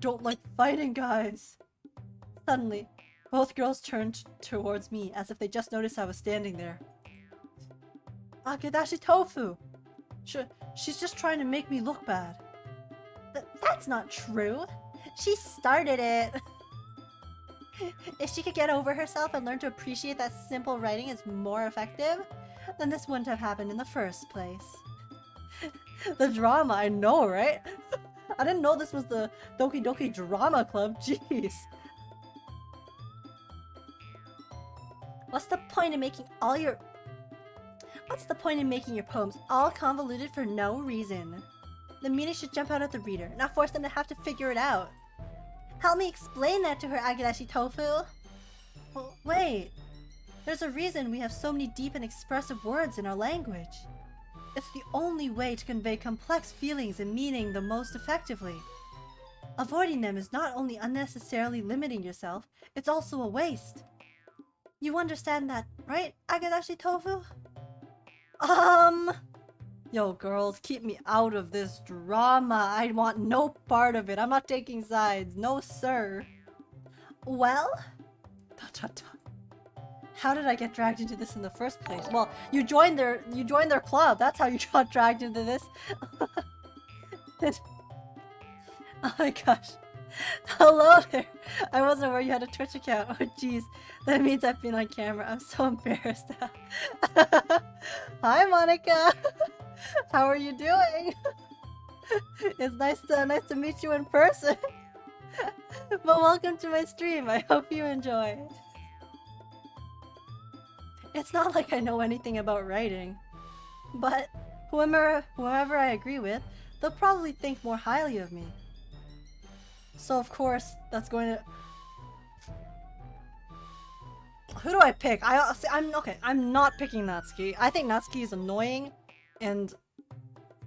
don't like fighting, guys. Suddenly, both girls turned towards me as if they just noticed I was standing there. Agedashi Tofu! She's just trying to make me look bad. That's not true. She started it. If she could get over herself and learn to appreciate that simple writing is more effective, then this wouldn't have happened in the first place. The drama, I know, right? I didn't know this was the Doki Doki Drama Club, jeez. What's the point in making your poems all convoluted for no reason? The meaning should jump out at the reader, not force them to have to figure it out. Help me explain that to her, Agedashi Tofu! Well, wait. There's a reason we have so many deep and expressive words in our language. It's the only way to convey complex feelings and meaning the most effectively. Avoiding them is not only unnecessarily limiting yourself, it's also a waste. You understand that, right, Agedashi Tofu? Yo, girls, keep me out of this drama. I want no part of it. I'm not taking sides. No, sir. Well? How did I get dragged into this in the first place? Well, you joined their club. That's how you got dragged into this. Oh my gosh. Hello there. I wasn't aware you had a Twitch account. Oh jeez. That means I've been on camera. I'm so embarrassed. Hi Monica. How are you doing? It's nice to meet you in person. But welcome to my stream. I hope you enjoy. It's not like I know anything about writing, but whoever I agree with, they'll probably think more highly of me. So of course, that's going to... Who do I pick? I'm not picking Natsuki. I think Natsuki is annoying, and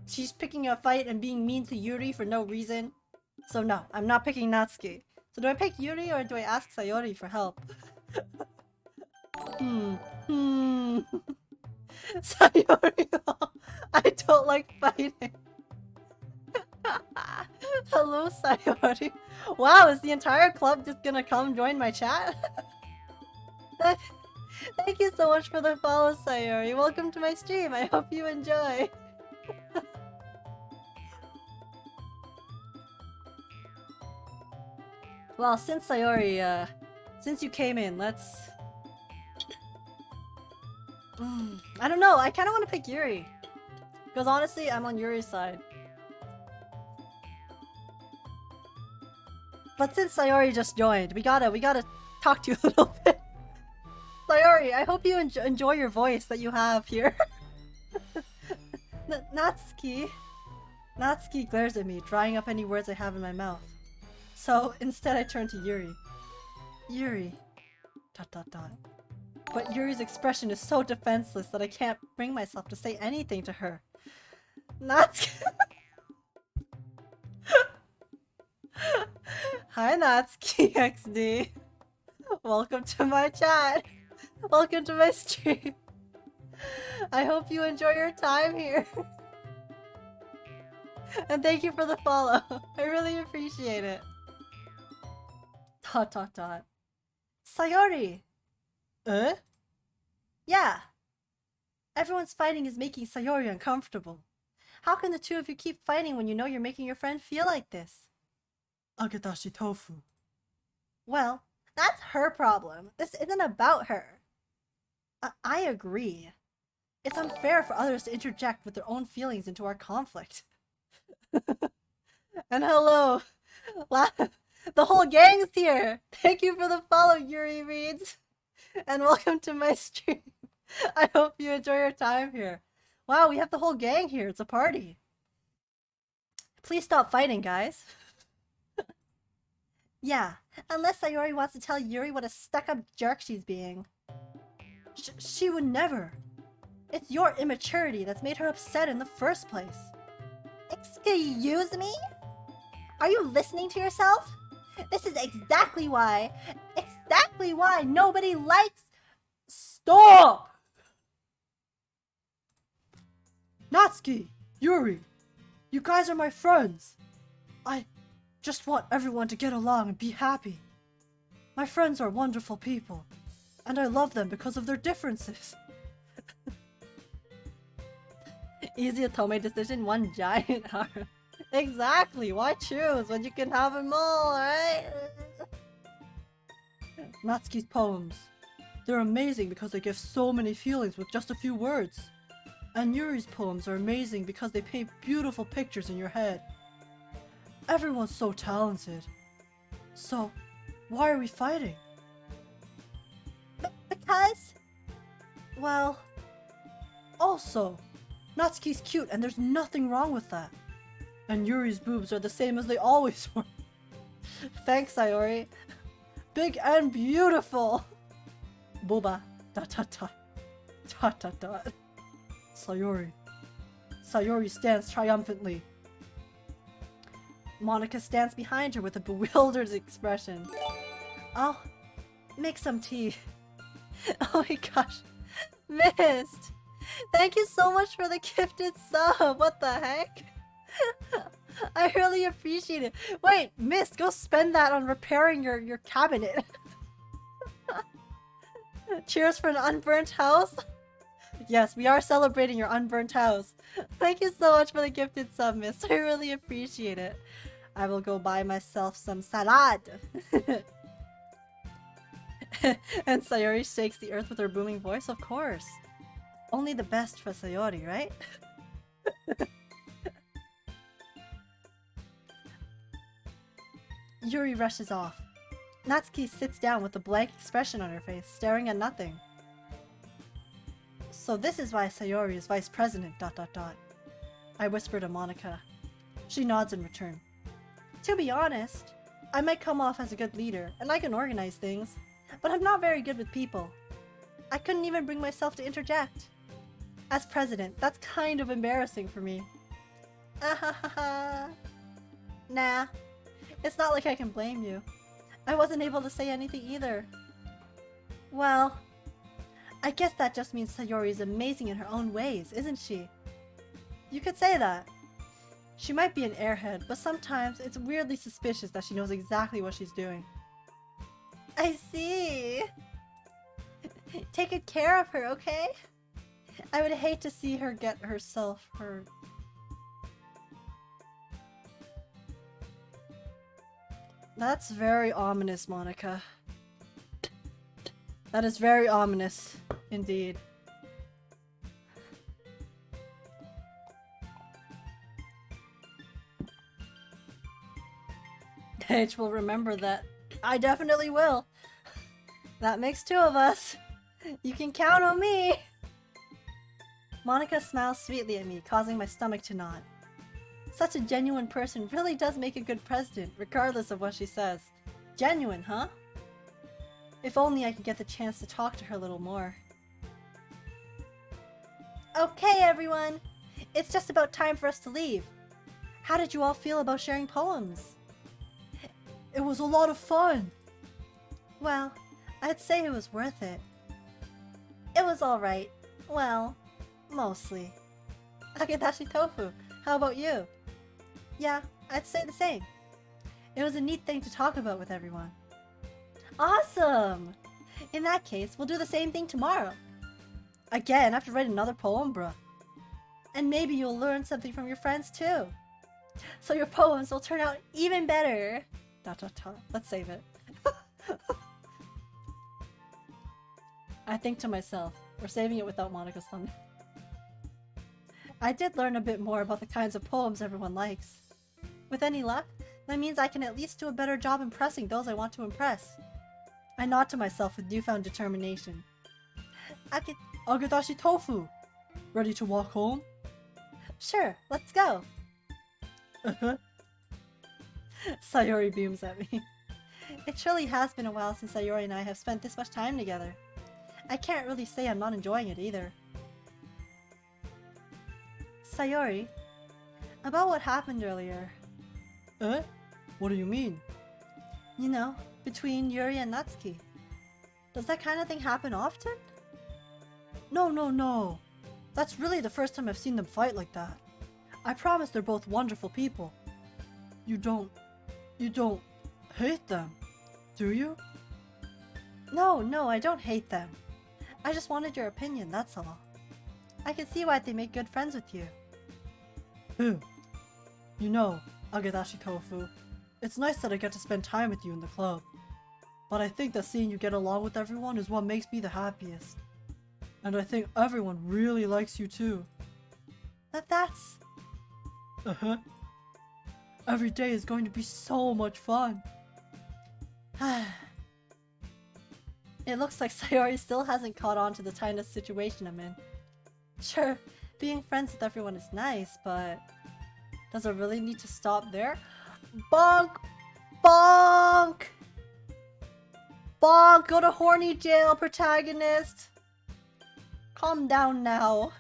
she's picking a fight and being mean to Yuri for no reason. So no, I'm not picking Natsuki. So do I pick Yuri or do I ask Sayori for help? Sayori, I don't like fighting. Hello, Sayori. Wow, is the entire club just gonna come join my chat? Thank you so much for the follow, Sayori. Welcome to my stream. I hope you enjoy. Well, since Sayori, since you came in, let's... I don't know, I kinda wanna pick Yuri. Because honestly, I'm on Yuri's side. But since Sayori just joined, we gotta talk to you a little bit. Sayori, I hope you enjoy your voice that you have here. Natsuki. Natsuki glares at me, drying up any words I have in my mouth. So instead I turn to Yuri. Yuri. ... But Yuri's expression is so defenseless that I can't bring myself to say anything to her. Natsuki. Hi Natsuki XD. Welcome to my chat. Welcome to my stream. I hope you enjoy your time here. And thank you for the follow. I really appreciate it. ... Sayori! Eh? Yeah. Everyone's fighting is making Sayori uncomfortable. How can the two of you keep fighting when you know you're making your friend feel like this? Agedashi Tofu. Well, That's her problem. This isn't about her. I agree. It's unfair for others to interject with their own feelings into our conflict. And hello, the whole gang's here. Thank you for the follow, Yuri Reads, and welcome to my stream. I hope you enjoy your time here. Wow, we have the whole gang here. It's a party. Please stop fighting, guys. Yeah, unless Sayori wants to tell Yuri what a stuck-up jerk she's being. She would never. It's your immaturity that's made her upset in the first place. Excuse me? Are you listening to yourself? This is exactly why nobody likes— Stop! Natsuki! Yuri! You guys are my friends! I just want everyone to get along and be happy. My friends are wonderful people, and I love them because of their differences. Easy Otome decision, one giant heart. Exactly, why choose when you can have them all, right? Natsuki's poems. They're amazing because they give so many feelings with just a few words. And Yuri's poems are amazing because they paint beautiful pictures in your head. Everyone's so talented. So, why are we fighting? Because... well... Also, Natsuki's cute and there's nothing wrong with that. And Yuri's boobs are the same as they always were. Thanks, Sayori. Big and beautiful! Boba. Dot dot dot. Dot dot dot. Sayori. Sayori stands triumphantly. Monica stands behind her with a bewildered expression. I'll make some tea. Oh my gosh. Missed! Thank you so much for the gifted sub! What the heck? I really appreciate it. Wait, Mist, go spend that on repairing your cabinet. Cheers for an unburnt house. Yes, we are celebrating your unburnt house. Thank you so much for the gifted sub, Mist. I really appreciate it. I will go buy myself some salad. And Sayori shakes the earth with her booming voice. Of course. Only the best for Sayori, right? Yuri rushes off. Natsuki sits down with a blank expression on her face, staring at nothing. So this is why Sayori is vice president, dot dot dot. I whisper to Monica. She nods in return. To be honest, I might come off as a good leader, and I can organize things, but I'm not very good with people. I couldn't even bring myself to interject. As president, that's kind of embarrassing for me. Ahahaha. Nah, it's not like I can blame you. I wasn't able to say anything either. Well, I guess that just means Sayori is amazing in her own ways, isn't she? You could say that. She might be an airhead, but sometimes it's weirdly suspicious that she knows exactly what she's doing. I see. Take good care of her, okay? I would hate to see her get herself hurt. That's very ominous, Monica. That is very ominous, indeed. H will remember that. I definitely will. That makes two of us. You can count on me. Monica smiles sweetly at me, causing my stomach to nod. Such a genuine person really does make a good president, regardless of what she says. Genuine, huh? If only I could get the chance to talk to her a little more. Okay, everyone! It's just about time for us to leave. How did you all feel about sharing poems? It was a lot of fun! Well, I'd say it was worth it. It was alright. Well, mostly. Agedashi Tofu, how about you? Yeah, I'd say the same. It was a neat thing to talk about with everyone. Awesome! In that case, we'll do the same thing tomorrow. Again, I have to write another poem, bruh. And maybe you'll learn something from your friends too. So your poems will turn out even better. Dot dot dot. Let's save it. I think to myself, we're saving it without Monica's thumbnail. I did learn a bit more about the kinds of poems everyone likes. With any luck, that means I can at least do a better job impressing those I want to impress. I nod to myself with newfound determination. Agadashi tofu! Ready to walk home? Sure, let's go! Uh-huh. Sayori beams at me. It truly has been a while since Sayori and I have spent this much time together. I can't really say I'm not enjoying it either. Sayori, about what happened earlier. What do you mean? You know, between Yuri and Natsuki. Does that kind of thing happen often? No. That's really the first time I've seen them fight like that. I promise they're both wonderful people. You don't hate them, do you? No, I don't hate them. I just wanted your opinion, that's all. I can see why they make good friends with you. You know, Agadashi Tofu, it's nice that I get to spend time with you in the club. But I think that seeing you get along with everyone is what makes me the happiest. And I think everyone really likes you too. That's... Uh-huh. Every day is going to be so much fun. It looks like Sayori still hasn't caught on to the kind of situation I'm in. Sure, being friends with everyone is nice, but does it really need to stop there? Bonk! Bonk! Bonk! Go to horny jail, protagonist! Calm down now.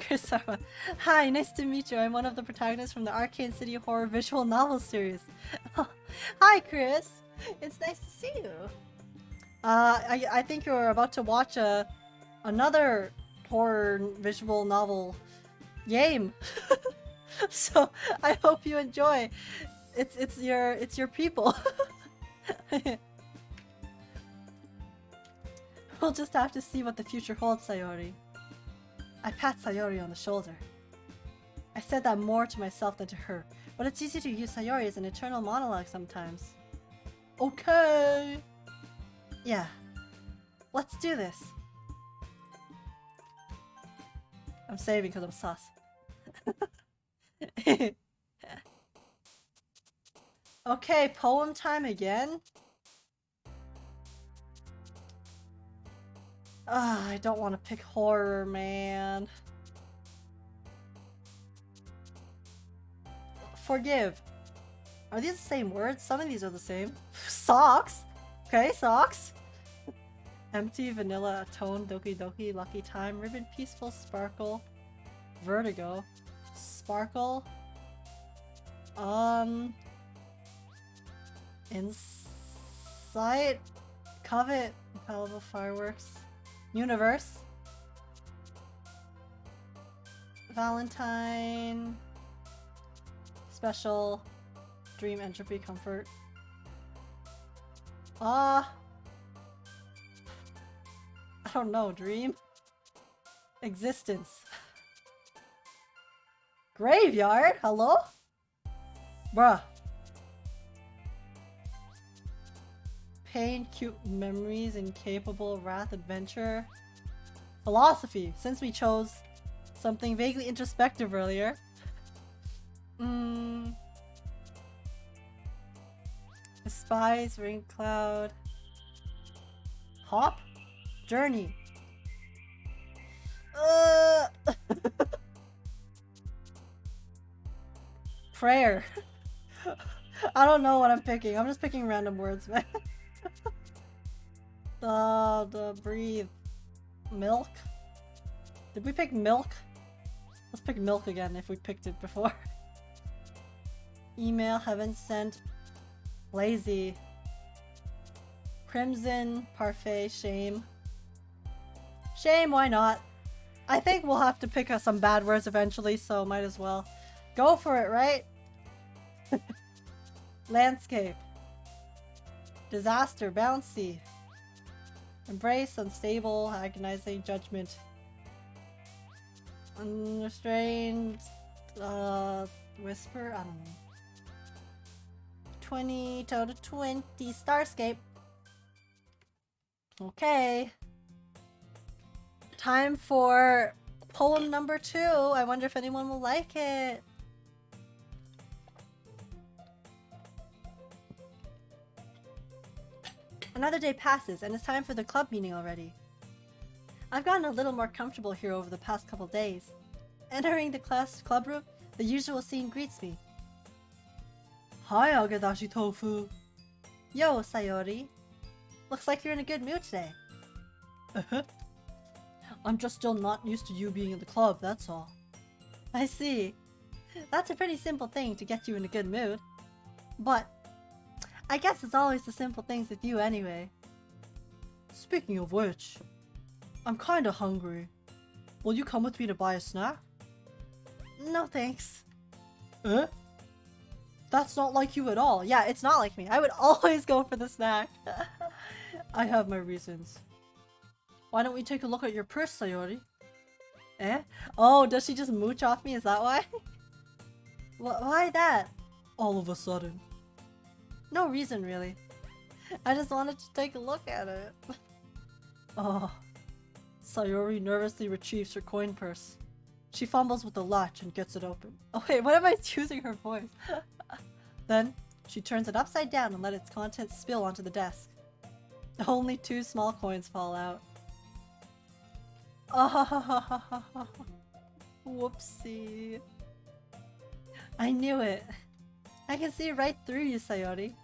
Kurosawa. Hi, nice to meet you. I'm one of the protagonists from the Arcane City Horror visual novel series. Hi, Chris. It's nice to see you. I think you're about to watch another horror visual novel game. So I hope you enjoy. It's your people. We'll just have to see what the future holds, Sayori. I pat Sayori on the shoulder. I said that more to myself than to her, but it's easy to use Sayori as an eternal monologue sometimes. Okay. Yeah. Let's do this. I'm saving because I'm sus. Okay, poem time again? I don't want to pick horror, man. Forgive. Are these the same words? Some of these are the same. Socks? Okay, socks. Empty, vanilla, atone, doki doki, lucky time, ribbon, peaceful, sparkle, vertigo, sparkle, insight, covet, infallible fireworks, universe, Valentine, special, dream, entropy, comfort. I don't know, dream? Existence. Graveyard? Hello? Bruh. Pain, cute memories, incapable, wrath, adventure. Philosophy, since we chose something vaguely introspective earlier. Despise, ring cloud. Hop? Journey. Prayer. I don't know what I'm picking. I'm just picking random words, man. The breathe. Milk? Did we pick milk? Let's pick milk again if we picked it before. Email, heaven sent. Lazy. Crimson, parfait, shame. Shame, why not? I think we'll have to pick some bad words eventually, so might as well. Go for it, right? Landscape. Disaster, bouncy. Embrace, unstable, agonizing, judgment. Unrestrained, whisper, I don't know. 20 to 20, Starscape. Okay. Time for poem number 2. I wonder if anyone will like it. Another day passes, and it's time for the club meeting already. I've gotten a little more comfortable here over the past couple days. Entering the club room, the usual scene greets me. Hi, Agadashi Tofu. Yo, Sayori. Looks like you're in a good mood today. I'm just still not used to you being in the club, that's all. I see. That's a pretty simple thing to get you in a good mood. But I guess it's always the simple things with you anyway. Speaking of which, I'm kinda hungry. Will you come with me to buy a snack? No thanks. Eh? That's not like you at all. Yeah, it's not like me. I would always go for the snack. I have my reasons. Why don't we take a look at your purse, Sayori? Eh? Oh, does she just mooch off me? Is that why? Why that? All of a sudden. No reason, really. I just wanted to take a look at it. Oh. Sayori nervously retrieves her coin purse. She fumbles with the latch and gets it open. Oh wait, what am I choosing her voice? Then, she turns it upside down and let its contents spill onto the desk. Only 2 small coins fall out. Oh, whoopsie. I knew it. I can see right through you, Sayori.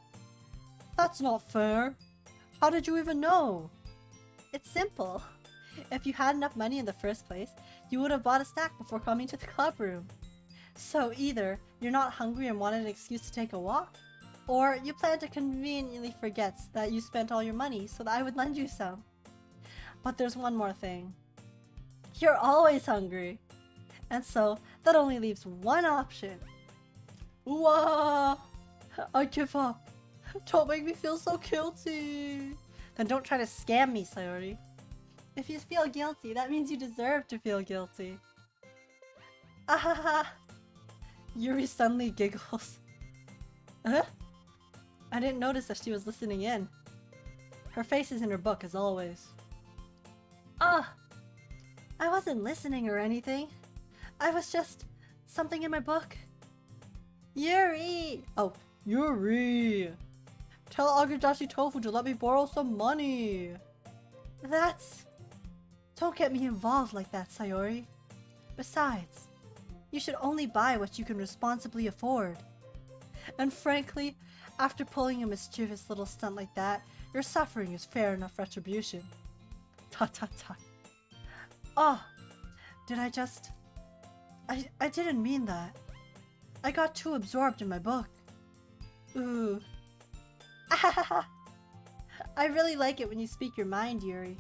That's not fair. How did you even know? It's simple. If you had enough money in the first place, you would have bought a snack before coming to the club room. So either you're not hungry and wanted an excuse to take a walk, or you plan to conveniently forget that you spent all your money so that I would lend you some. But there's one more thing. You're always hungry. And so that only leaves one option. Wah! I give up. Don't make me feel so guilty. Then don't try to scam me, Sayori. If you feel guilty, that means you deserve to feel guilty. Ahaha! Yuri suddenly giggles. Huh? I didn't notice that she was listening in. Her face is in her book as always. Ah! I wasn't listening or anything. I was just something in my book. Yuri! Oh, Yuri! Tell Agadashi Tofu to let me borrow some money. That's... Don't get me involved like that, Sayori. Besides, you should only buy what you can responsibly afford. And frankly, after pulling a mischievous little stunt like that, your suffering is fair enough retribution. Ta ta ta. Oh, did I just... I didn't mean that. I got too absorbed in my book. Ooh. I really like it when you speak your mind, Yuri.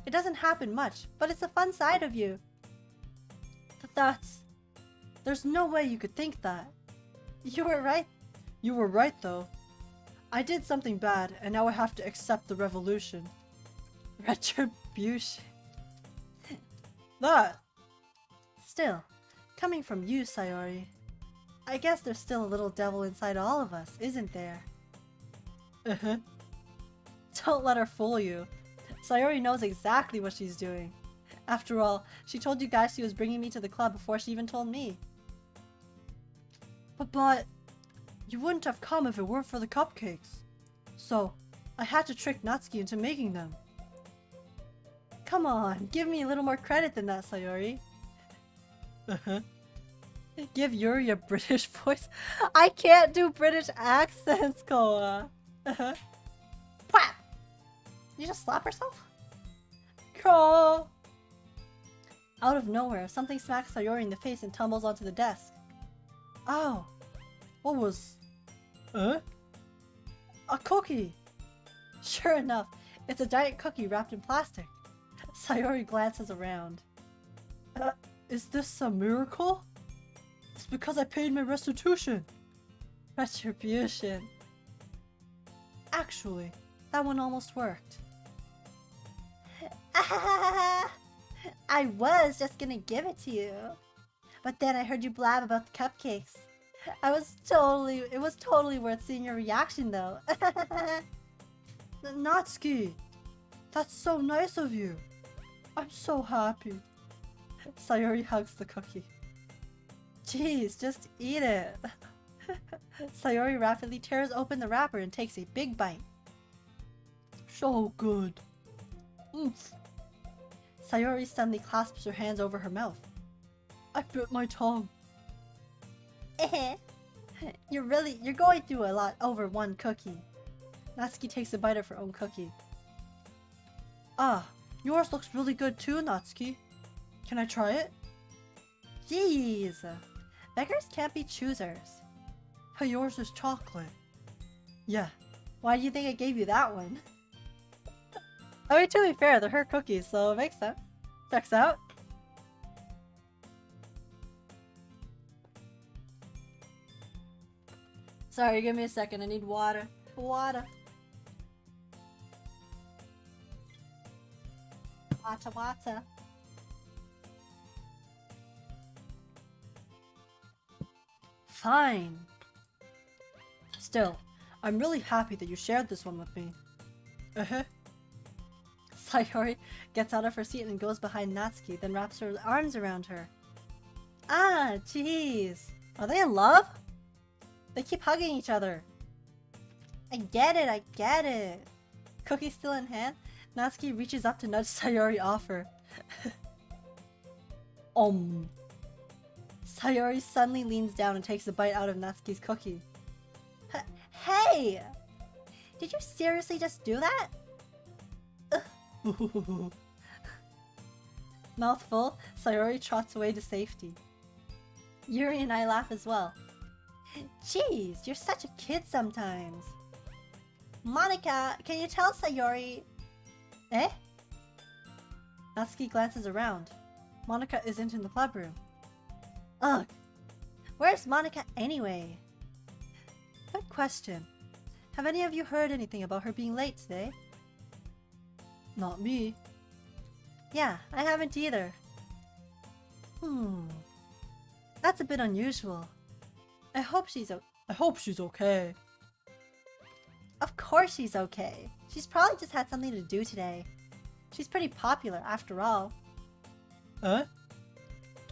It doesn't happen much, but it's a fun side of you. There's no way you could think that. You were right. You were right, though. I did something bad, and now I have to accept the revolution. Retribution. That! Still, coming from you, Sayori, I guess there's still a little devil inside all of us, isn't there? Uh-huh. Don't let her fool you. Sayori knows exactly what she's doing. After all, she told you guys she was bringing me to the club before she even told me. But you wouldn't have come if it weren't for the cupcakes. So, I had to trick Natsuki into making them. Come on, give me a little more credit than that, Sayori. Uh-huh. Give Yuri a British voice? I can't do British accents, Koa. Uh-huh. Pwah! You just slap herself? Caw! Out of nowhere, something smacks Sayori in the face and tumbles onto the desk. Ow! What was... A cookie! Sure enough, it's a giant cookie wrapped in plastic. Sayori glances around. Is this a miracle? It's because I paid my restitution. Retribution. Actually, that one almost worked. I was just gonna give it to you. But then I heard you blab about the cupcakes. It was totally worth seeing your reaction though. Natsuki! That's so nice of you. I'm so happy. Sayori hugs the cookie. Jeez, just eat it. Sayori rapidly tears open the wrapper and takes a big bite. So good. Oomph. Sayori suddenly clasps her hands over her mouth. I bit my tongue. You're going through a lot over one cookie. Natsuki takes a bite of her own cookie. Ah, yours looks really good too, Natsuki. Can I try it? Jeez. Beggars can't be choosers. But yours is chocolate. Yeah. Why do you think I gave you that one? I mean, to be fair, they're her cookies, so it makes sense. Checks out. Sorry, give me a second. I need water. Water. Water. Fine. Still, I'm really happy that you shared this one with me. Sayori gets out of her seat and goes behind Natsuki, then wraps her arms around her. Ah, jeez. Are they in love? They keep hugging each other. I get it. Cookie still in hand, Natsuki reaches up to nudge Sayori off her. Sayori suddenly leans down and takes a bite out of Natsuki's cookie. Hey! Did you seriously just do that? Mouthful, Sayori trots away to safety. Yuri and I laugh as well. Jeez, you're such a kid sometimes. Monika, can you tell Sayori... Eh? Natsuki glances around. Monika isn't in the club room. Ugh. Where's Monika anyway? Good question. Have any of you heard anything about her being late today? Not me. Yeah, I haven't either. That's a bit unusual. I hope she's okay. Of course she's okay. She's probably just had something to do today. She's pretty popular after all. Eh?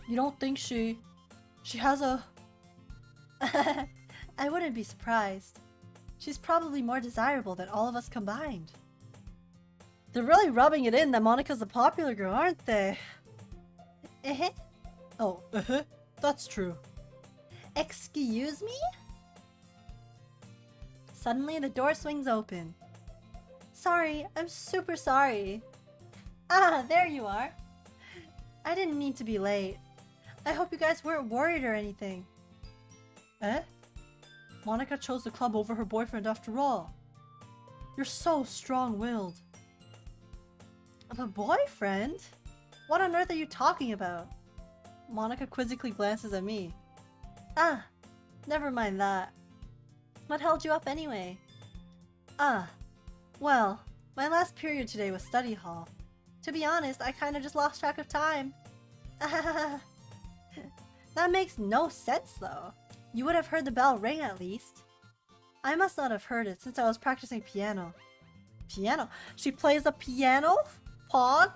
You don't think she has a... I wouldn't be surprised. She's probably more desirable than all of us combined. They're really rubbing it in that Monika's a popular girl, aren't they? Oh, that's true. Excuse me? Suddenly the door swings open. Sorry, I'm super sorry. Ah, there you are. I didn't mean to be late. I hope you guys weren't worried or anything. Eh? Monika chose the club over her boyfriend after all. You're so strong-willed. A boyfriend? What on earth are you talking about? Monika quizzically glances at me. Ah, never mind that. What held you up anyway? Ah, well, my last period today was study hall. To be honest, I kinda just lost track of time. That makes no sense though. You would have heard the bell ring at least. I must not have heard it since I was practicing piano. Piano? She plays the piano? Pog?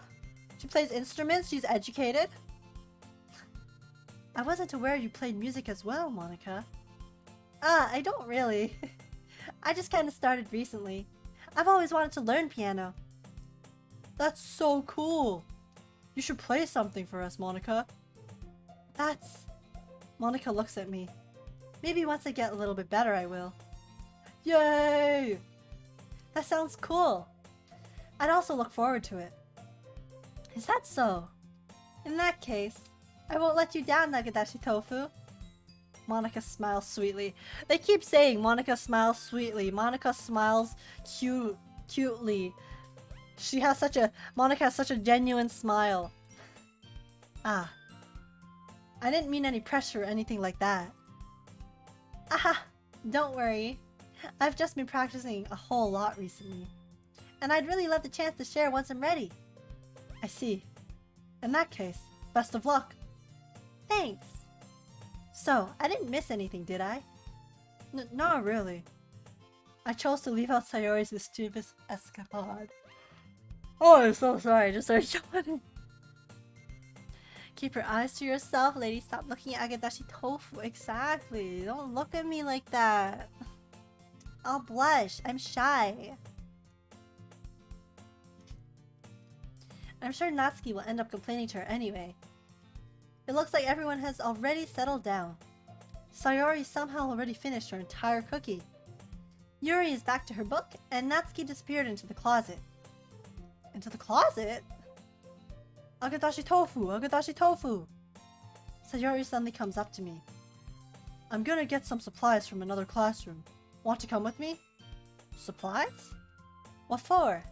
She plays instruments? She's educated? I wasn't aware you played music as well, Monika. Ah, I don't really. I just kinda started recently. I've always wanted to learn piano. That's so cool. You should play something for us, Monika. That's... Monika looks at me. Maybe once I get a little bit better, I will. Yay! That sounds cool. I'd also look forward to it. Is that so? In that case, I won't let you down, Nagadashi Tofu. Monika smiles sweetly. They keep saying Monika smiles sweetly. Monika smiles cutely. Monika has such a genuine smile. Ah. I didn't mean any pressure or anything like that. Aha! Don't worry. I've just been practicing a whole lot recently. And I'd really love the chance to share once I'm ready. I see. In that case, best of luck. Thanks. So, I didn't miss anything, did I? Not really. I chose to leave out Sayori's mischievous escapade. Oh, I'm so sorry. I just started yawning. Keep your eyes to yourself, lady. Stop looking at agadashi tofu. Exactly. Don't look at me like that. I'll blush. I'm shy. I'm sure Natsuki will end up complaining to her anyway. It looks like everyone has already settled down. Sayori somehow already finished her entire cookie. Yuri is back to her book, and Natsuki disappeared into the closet. Into the closet? Agadashi tofu! Agadashi tofu! Sayori suddenly comes up to me. I'm gonna get some supplies from another classroom. Want to come with me? Supplies? What for?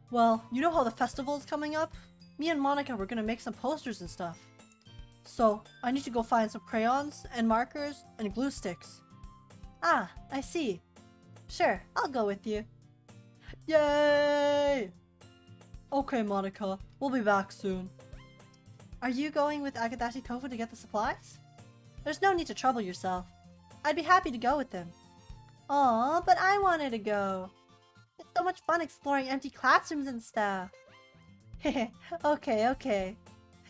Well, you know how the festival is coming up? Me and Monica were gonna make some posters and stuff. So, I need to go find some crayons and markers and glue sticks. Ah, I see. Sure, I'll go with you. Yay! Okay, Monica, we'll be back soon. Are you going with Agadashi Tofu to get the supplies? There's no need to trouble yourself. I'd be happy to go with them. Aw, but I wanted to go. It's so much fun exploring empty classrooms and stuff. Okay.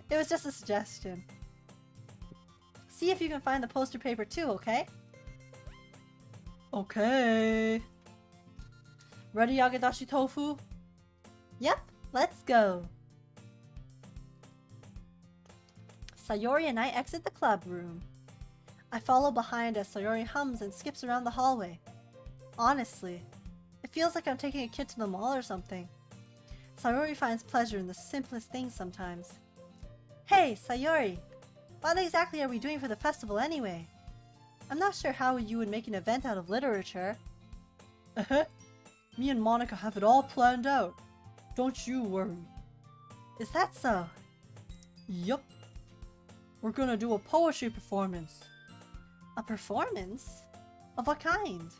It was just a suggestion. See if you can find the poster paper too, okay? Okay. Ready, Agadashi Tofu? Yep, let's go. Sayori and I exit the club room. I follow behind as Sayori hums and skips around the hallway. Honestly, it feels like I'm taking a kid to the mall or something. Sayori finds pleasure in the simplest things sometimes. Hey, Sayori! What exactly are we doing for the festival anyway? I'm not sure how you would make an event out of literature. Me and Monica have it all planned out. Don't you worry. Is that so? Yup. We're gonna do a poetry performance. A performance? Of what kind?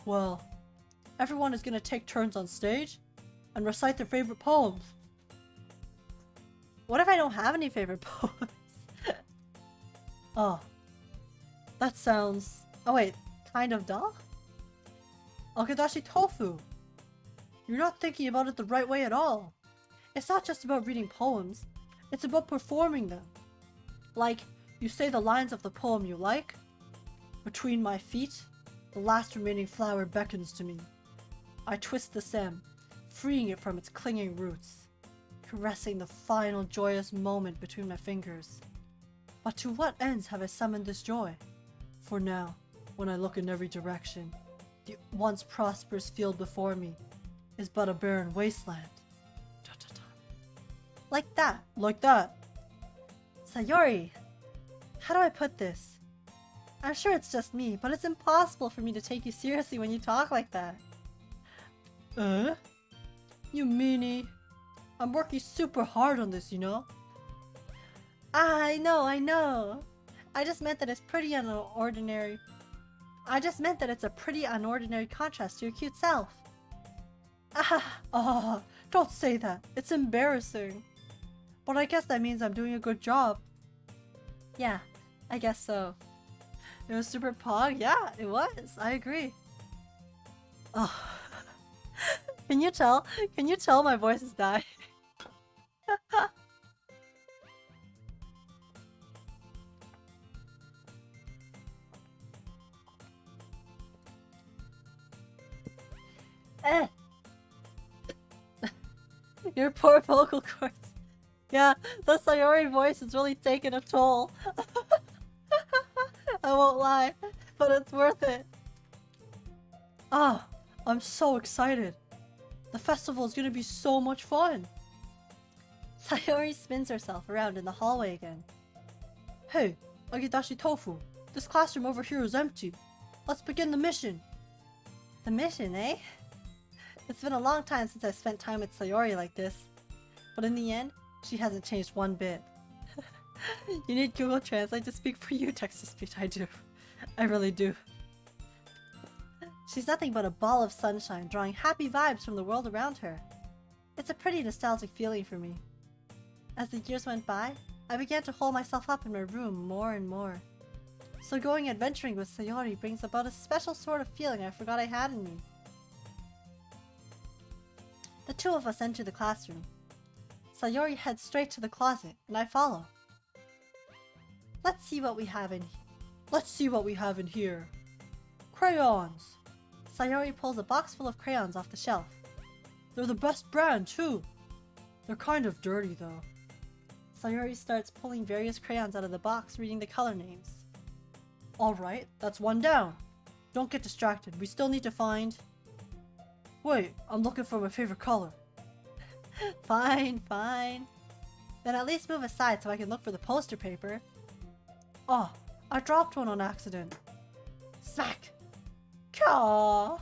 Well, everyone is gonna take turns on stage and recite their favorite poems. What if I don't have any favorite poems? Oh. That sounds... Oh wait, kind of dull? Agadashi Tofu! You're not thinking about it the right way at all. It's not just about reading poems, it's about performing them. Like, you say the lines of the poem you like. Between my feet, the last remaining flower beckons to me. I twist the stem, freeing it from its clinging roots, caressing the final joyous moment between my fingers. But to what ends have I summoned this joy? For now, when I look in every direction, the once prosperous field before me is but a barren wasteland. Like that. Like that. Sayori, how do I put this? I'm sure it's just me, but it's impossible for me to take you seriously when you talk like that. You meanie. I'm working super hard on this, you know? I know. I just meant that it's a pretty unordinary contrast to your cute self. Don't say that. It's embarrassing. But I guess that means I'm doing a good job. Yeah, I guess so. It was super pog? Yeah, it was. I agree. Oh. Can you tell? Can you tell my voice is dying? Your poor vocal cords. Yeah, the Sayori voice is really taking a toll. I won't lie, but it's worth it. Ah, I'm so excited. The festival is gonna be so much fun. Sayori spins herself around in the hallway again. Hey, Agadashi Tofu, this classroom over here is empty. Let's begin the mission. The mission, eh? It's been a long time since I've spent time with Sayori like this. But in the end, she hasn't changed one bit. You need Google Translate to speak for you, text-to-speech. I do. I really do. She's nothing but a ball of sunshine, drawing happy vibes from the world around her. It's a pretty nostalgic feeling for me. As the years went by, I began to hold myself up in my room more and more. So going adventuring with Sayori brings about a special sort of feeling I forgot I had in me. The two of us enter the classroom. Sayori heads straight to the closet, and I follow. Let's see what we have in here. Crayons. Sayori pulls a box full of crayons off the shelf. They're the best brand, too. They're kind of dirty, though. Sayori starts pulling various crayons out of the box, reading the color names. Alright, that's one down. Don't get distracted. We still need to find... Wait, I'm looking for my favorite color. Fine. Then at least move aside so I can look for the poster paper. Oh, I dropped one on accident. Smack! Caw!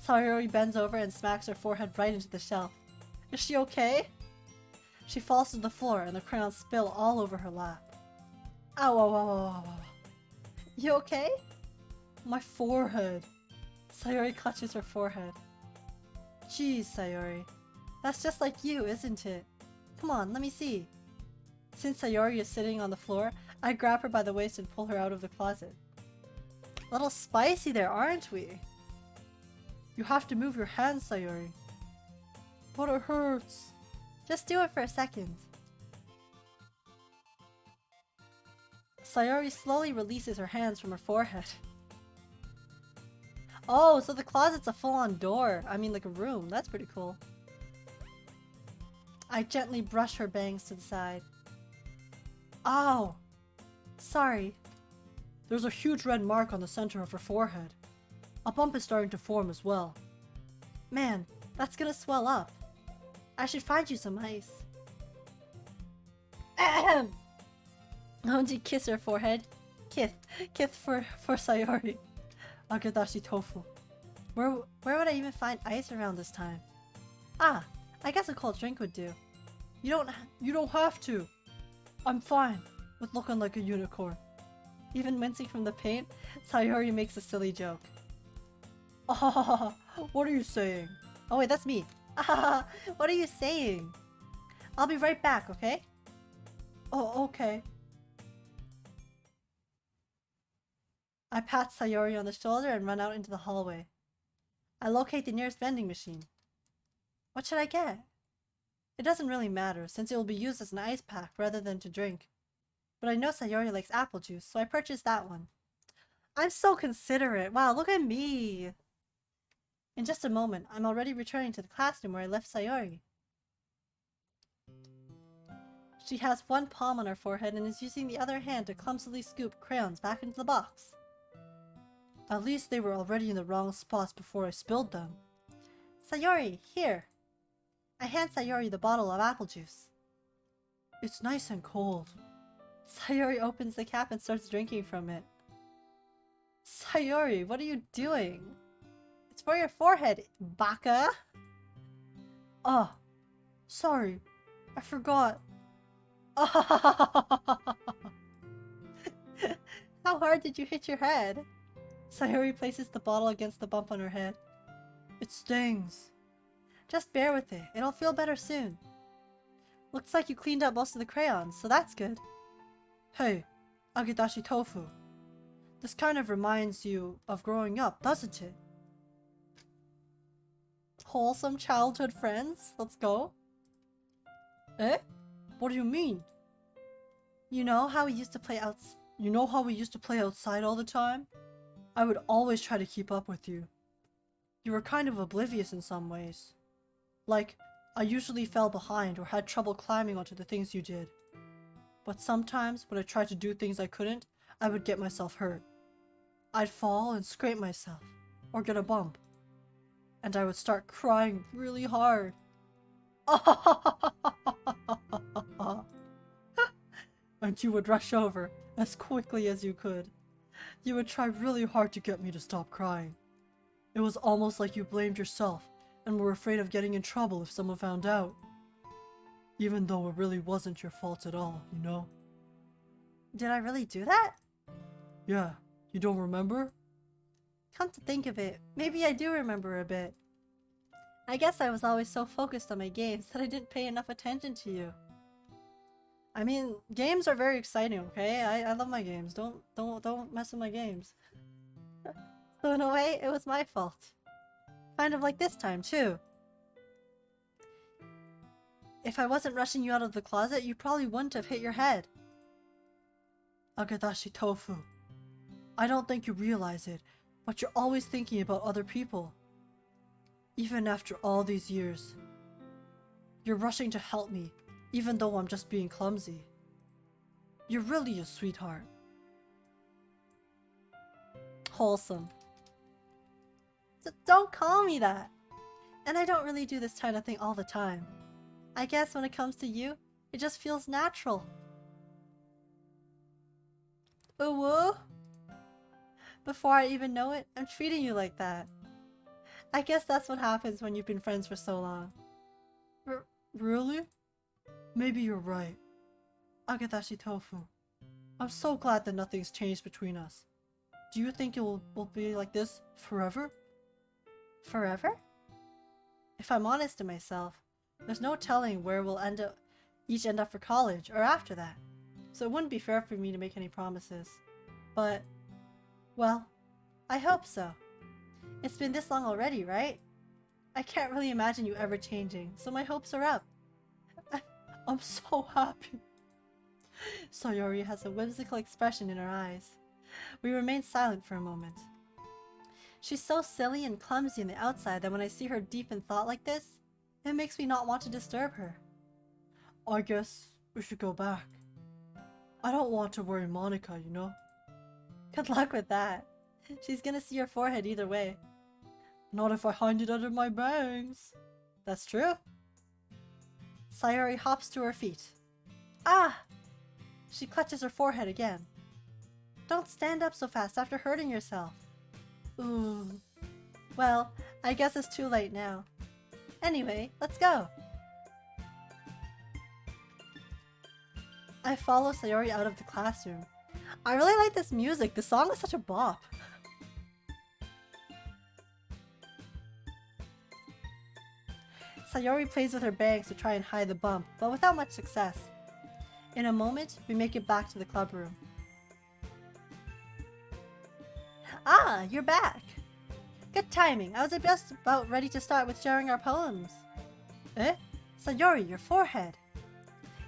Sayori bends over and smacks her forehead right into the shelf. Is she okay? She falls to the floor and the crayons spill all over her lap. Ow. You okay? My forehead. Sayori clutches her forehead. Jeez, Sayori. That's just like you, isn't it? Come on, let me see. Since Sayori is sitting on the floor, I grab her by the waist and pull her out of the closet. A little spicy there, aren't we? You have to move your hands, Sayori. But it hurts. Just do it for a second. Sayori slowly releases her hands from her forehead. Oh, so the closet's a full-on door. I mean, like a room. That's pretty cool. I gently brush her bangs to the side. Ow! Sorry. There's a huge red mark on the center of her forehead. A bump is starting to form as well. Man, that's gonna swell up. I should find you some ice. Ahem! Won't you kiss her forehead? Kith for Sayori. Agadashi tofu. Where would I even find ice around this time? Ah, I guess a cold drink would do. You don't have to. I'm fine with looking like a unicorn. Even wincing from the pain, Sayori makes a silly joke. Ah, what are you saying? Oh wait, that's me. Ah, what are you saying? I'll be right back, okay? Oh, okay. I pat Sayori on the shoulder and run out into the hallway. I locate the nearest vending machine. What should I get? It doesn't really matter, since it will be used as an ice pack rather than to drink. But I know Sayori likes apple juice, so I purchased that one. I'm so considerate. Wow, look at me! In just a moment, I'm already returning to the classroom where I left Sayori. She has one palm on her forehead and is using the other hand to clumsily scoop crayons back into the box. At least they were already in the wrong spots before I spilled them. Sayori, here! I hand Sayori the bottle of apple juice. It's nice and cold. Sayori opens the cap and starts drinking from it. Sayori, what are you doing? It's for your forehead, baka! Ah, sorry. I forgot. How hard did you hit your head? Sayori places the bottle against the bump on her head. It stings. Just bear with it. It'll feel better soon. Looks like you cleaned up most of the crayons, so that's good. Hey, Agadashi tofu. This kind of reminds you of growing up, doesn't it? Wholesome childhood friends? Let's go. Eh? What do you mean? You know how we used to play outside all the time? I would always try to keep up with you. You were kind of oblivious in some ways. Like, I usually fell behind or had trouble climbing onto the things you did. But sometimes, when I tried to do things I couldn't, I would get myself hurt. I'd fall and scrape myself, or get a bump. And I would start crying really hard. And you would rush over as quickly as you could. You would try really hard to get me to stop crying. It was almost like you blamed yourself and were afraid of getting in trouble if someone found out. Even though it really wasn't your fault at all, you know? Did I really do that? Yeah, you don't remember? Come to think of it, maybe I do remember a bit. I guess I was always so focused on my games that I didn't pay enough attention to you. I mean, games are very exciting, okay? I love my games. Don't mess with my games. So in a way, it was my fault. Kind of like this time, too. If I wasn't rushing you out of the closet, you probably wouldn't have hit your head. Agadashi Tofu. I don't think you realize it, but you're always thinking about other people. Even after all these years. You're rushing to help me, even though I'm just being clumsy. You're really a sweetheart. Wholesome. Don't call me that. And I don't really do this kind of thing all the time. I guess when it comes to you, it just feels natural. Ooh. Before I even know it, I'm treating you like that. I guess that's what happens when you've been friends for so long. Really? Maybe you're right. Agadashi Tofu. I'm so glad that nothing's changed between us. Do you think it will be like this forever? Forever? If I'm honest to myself, there's no telling where we'll each end up for college or after that. So it wouldn't be fair for me to make any promises. But, well, I hope so. It's been this long already, right? I can't really imagine you ever changing, so my hopes are up. I'm so happy. Sayori has a whimsical expression in her eyes. We remain silent for a moment. She's so silly and clumsy on the outside that when I see her deep in thought like this, it makes me not want to disturb her. I guess we should go back. I don't want to worry Monica, you know? Good luck with that. She's gonna see your forehead either way. Not if I hide it under my bangs. That's true. Sayori hops to her feet. Ah! She clutches her forehead again. Don't stand up so fast after hurting yourself. Ooh. Well, I guess it's too late now. Anyway, let's go. I follow Sayori out of the classroom. I really like this music. The song is such a bop. Sayori plays with her bangs to try and hide the bump, but without much success. In a moment, we make it back to the club room. Ah, you're back! Good timing. I was just about ready to start with sharing our poems. Eh? Sayori, your forehead.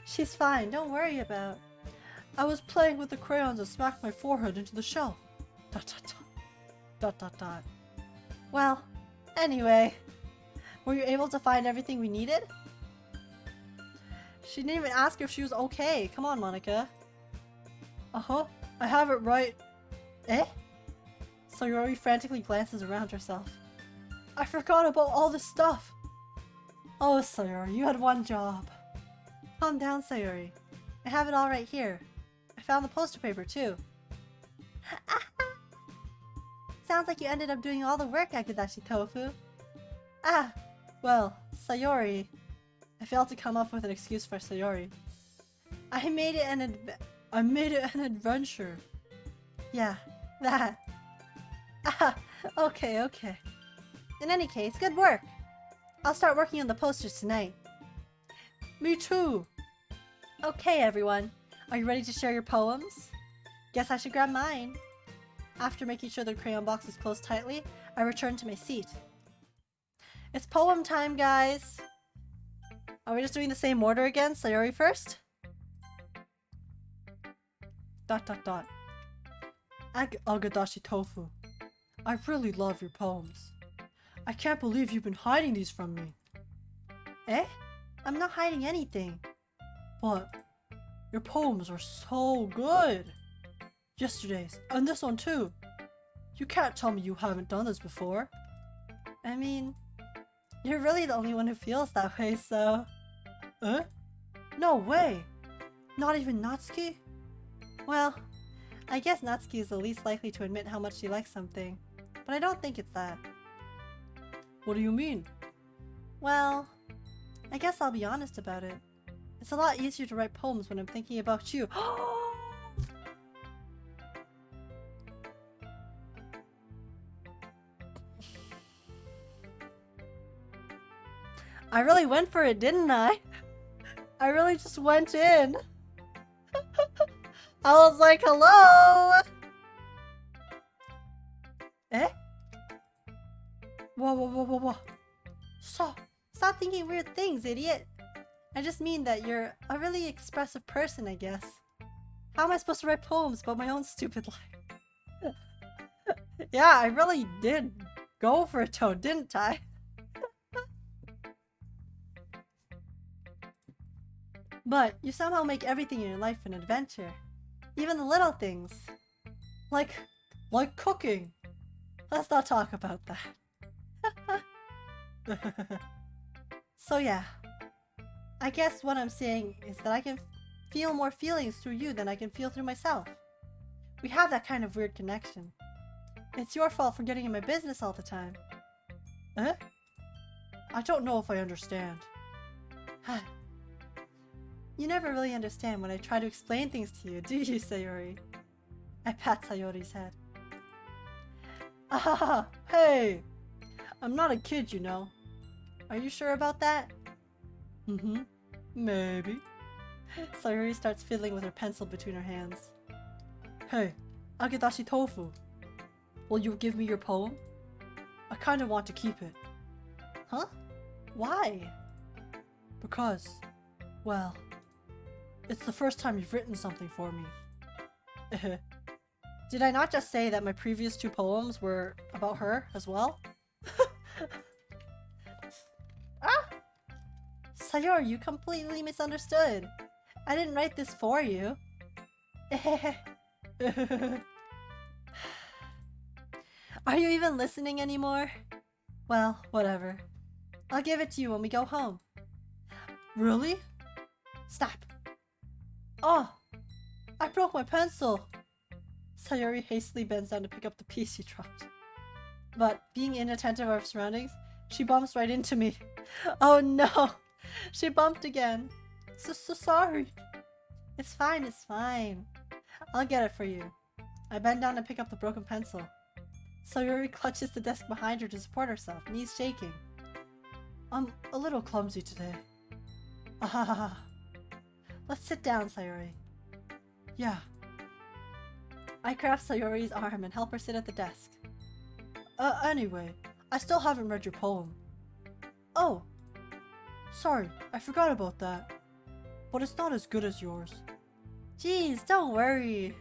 She's fine, don't worry about. I was playing with the crayons and smacked my forehead into the shelf. ... Well, anyway, were you able to find everything we needed? She didn't even ask if she was okay. Come on, Monica. Uh-huh, I have it right. Eh? Sayori frantically glances around herself. I forgot about all this stuff. Oh, Sayori, you had one job. Calm down, Sayori. I have it all right here. I found the poster paper, too. Sounds like you ended up doing all the work, Agadashi Tofu. Ah, well, Sayori. I failed to come up with an excuse for Sayori. I made it an adventure. Yeah, that. Ah, okay. In any case, good work. I'll start working on the posters tonight. Me too. Okay, everyone. Are you ready to share your poems? Guess I should grab mine. After making sure the crayon box is closed tightly, I return to my seat. It's poem time, guys. Are we just doing the same order again? Sayori first? ... Agadashi Tofu. I really love your poems. I can't believe you've been hiding these from me. Eh? I'm not hiding anything. But your poems are so good. Yesterday's, and this one too. You can't tell me you haven't done this before. I mean, you're really the only one who feels that way, so... Eh? No way! Not even Natsuki? Well, I guess Natsuki is the least likely to admit how much she likes something, but I don't think it's that. What do you mean? Well, I guess I'll be honest about it. It's a lot easier to write poems when I'm thinking about you. I really went for it, didn't I? I really just went in. I was like, hello! Eh? Whoa. Stop thinking weird things, idiot. I just mean that you're a really expressive person, I guess. How am I supposed to write poems about my own stupid life? Yeah, I really did go for it, though, didn't I? But you somehow make everything in your life an adventure. Even the little things. Like cooking. Let's not talk about that. So yeah. I guess what I'm saying is that I can feel more feelings through you than I can feel through myself. We have that kind of weird connection. It's your fault for getting in my business all the time. Huh? I don't know if I understand. You never really understand when I try to explain things to you, do you, Sayori? I pat Sayori's head. Ah, hey! I'm not a kid, you know. Are you sure about that? Mm-hmm. Maybe. Sayori starts fiddling with her pencil between her hands. Hey, Agedashi Tofu. Will you give me your poem? I kinda want to keep it. Huh? Why? Because, well, it's the first time you've written something for me. Did I not just say that my previous 2 poems were about her as well? Ah! Sayori, you completely misunderstood. I didn't write this for you. Are you even listening anymore? Well, whatever. I'll give it to you when we go home. Really? Stop. Oh! I broke my pencil! Sayori hastily bends down to pick up the piece he dropped. But, being inattentive of her surroundings, she bumps right into me. Oh no! She bumped again. So sorry. It's fine, it's fine. I'll get it for you. I bend down to pick up the broken pencil. Sayori clutches the desk behind her to support herself, knees shaking. I'm a little clumsy today. Ah. Let's sit down, Sayori. Yeah. I grasp Sayori's arm and help her sit at the desk. Anyway, I still haven't read your poem. Oh. Sorry, I forgot about that. But it's not as good as yours. Jeez, don't worry.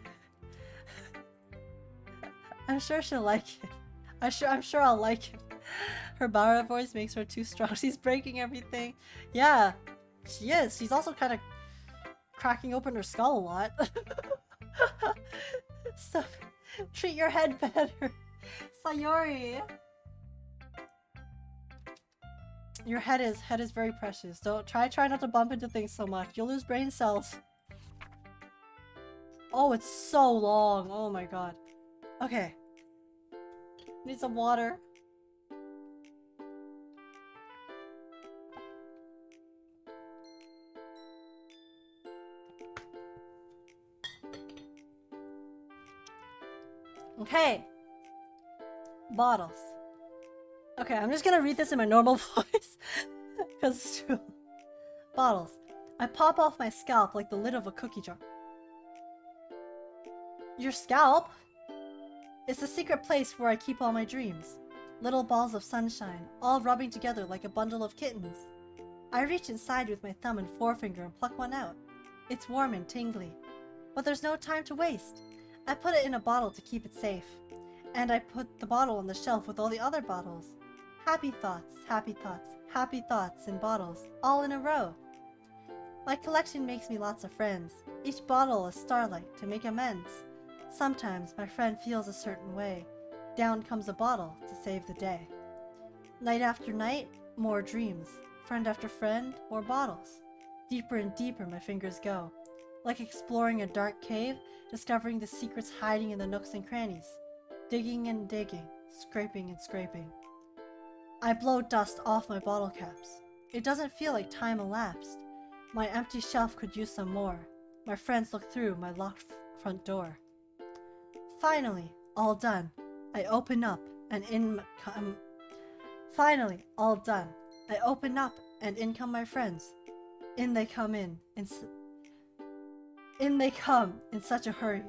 I'm sure she'll like it. I'm sure I'll like it. Her Bara voice makes her too strong. She's breaking everything. Yeah, she is. She's also kind of cracking open her skull a lot. So, treat your head better. Sayori. Your head is very precious. Don't try not to bump into things so much. You'll lose brain cells. Oh, it's so long. Oh my god. Okay. Need some water. Okay. Bottles. Okay, I'm just gonna read this in my normal voice. Because it's true. Bottles. I pop off my scalp like the lid of a cookie jar. Your scalp? It's the secret place where I keep all my dreams. Little balls of sunshine, all rubbing together like a bundle of kittens. I reach inside with my thumb and forefinger and pluck one out. It's warm and tingly. But there's no time to waste. I put it in a bottle to keep it safe. And I put the bottle on the shelf with all the other bottles. Happy thoughts, happy thoughts, happy thoughts in bottles, all in a row. My collection makes me lots of friends, each bottle a starlight to make amends. Sometimes my friend feels a certain way. Down comes a bottle to save the day. Night after night, more dreams. Friend after friend, more bottles. Deeper and deeper my fingers go. Like exploring a dark cave, discovering the secrets hiding in the nooks and crannies. Digging and digging, scraping and scraping. I blow dust off my bottle caps. It doesn't feel like time elapsed. My empty shelf could use some more. My friends look through my locked front door. Finally, all done. I open up and in come. Finally, all done. I open up and in come my friends. In they come in they come in such a hurry.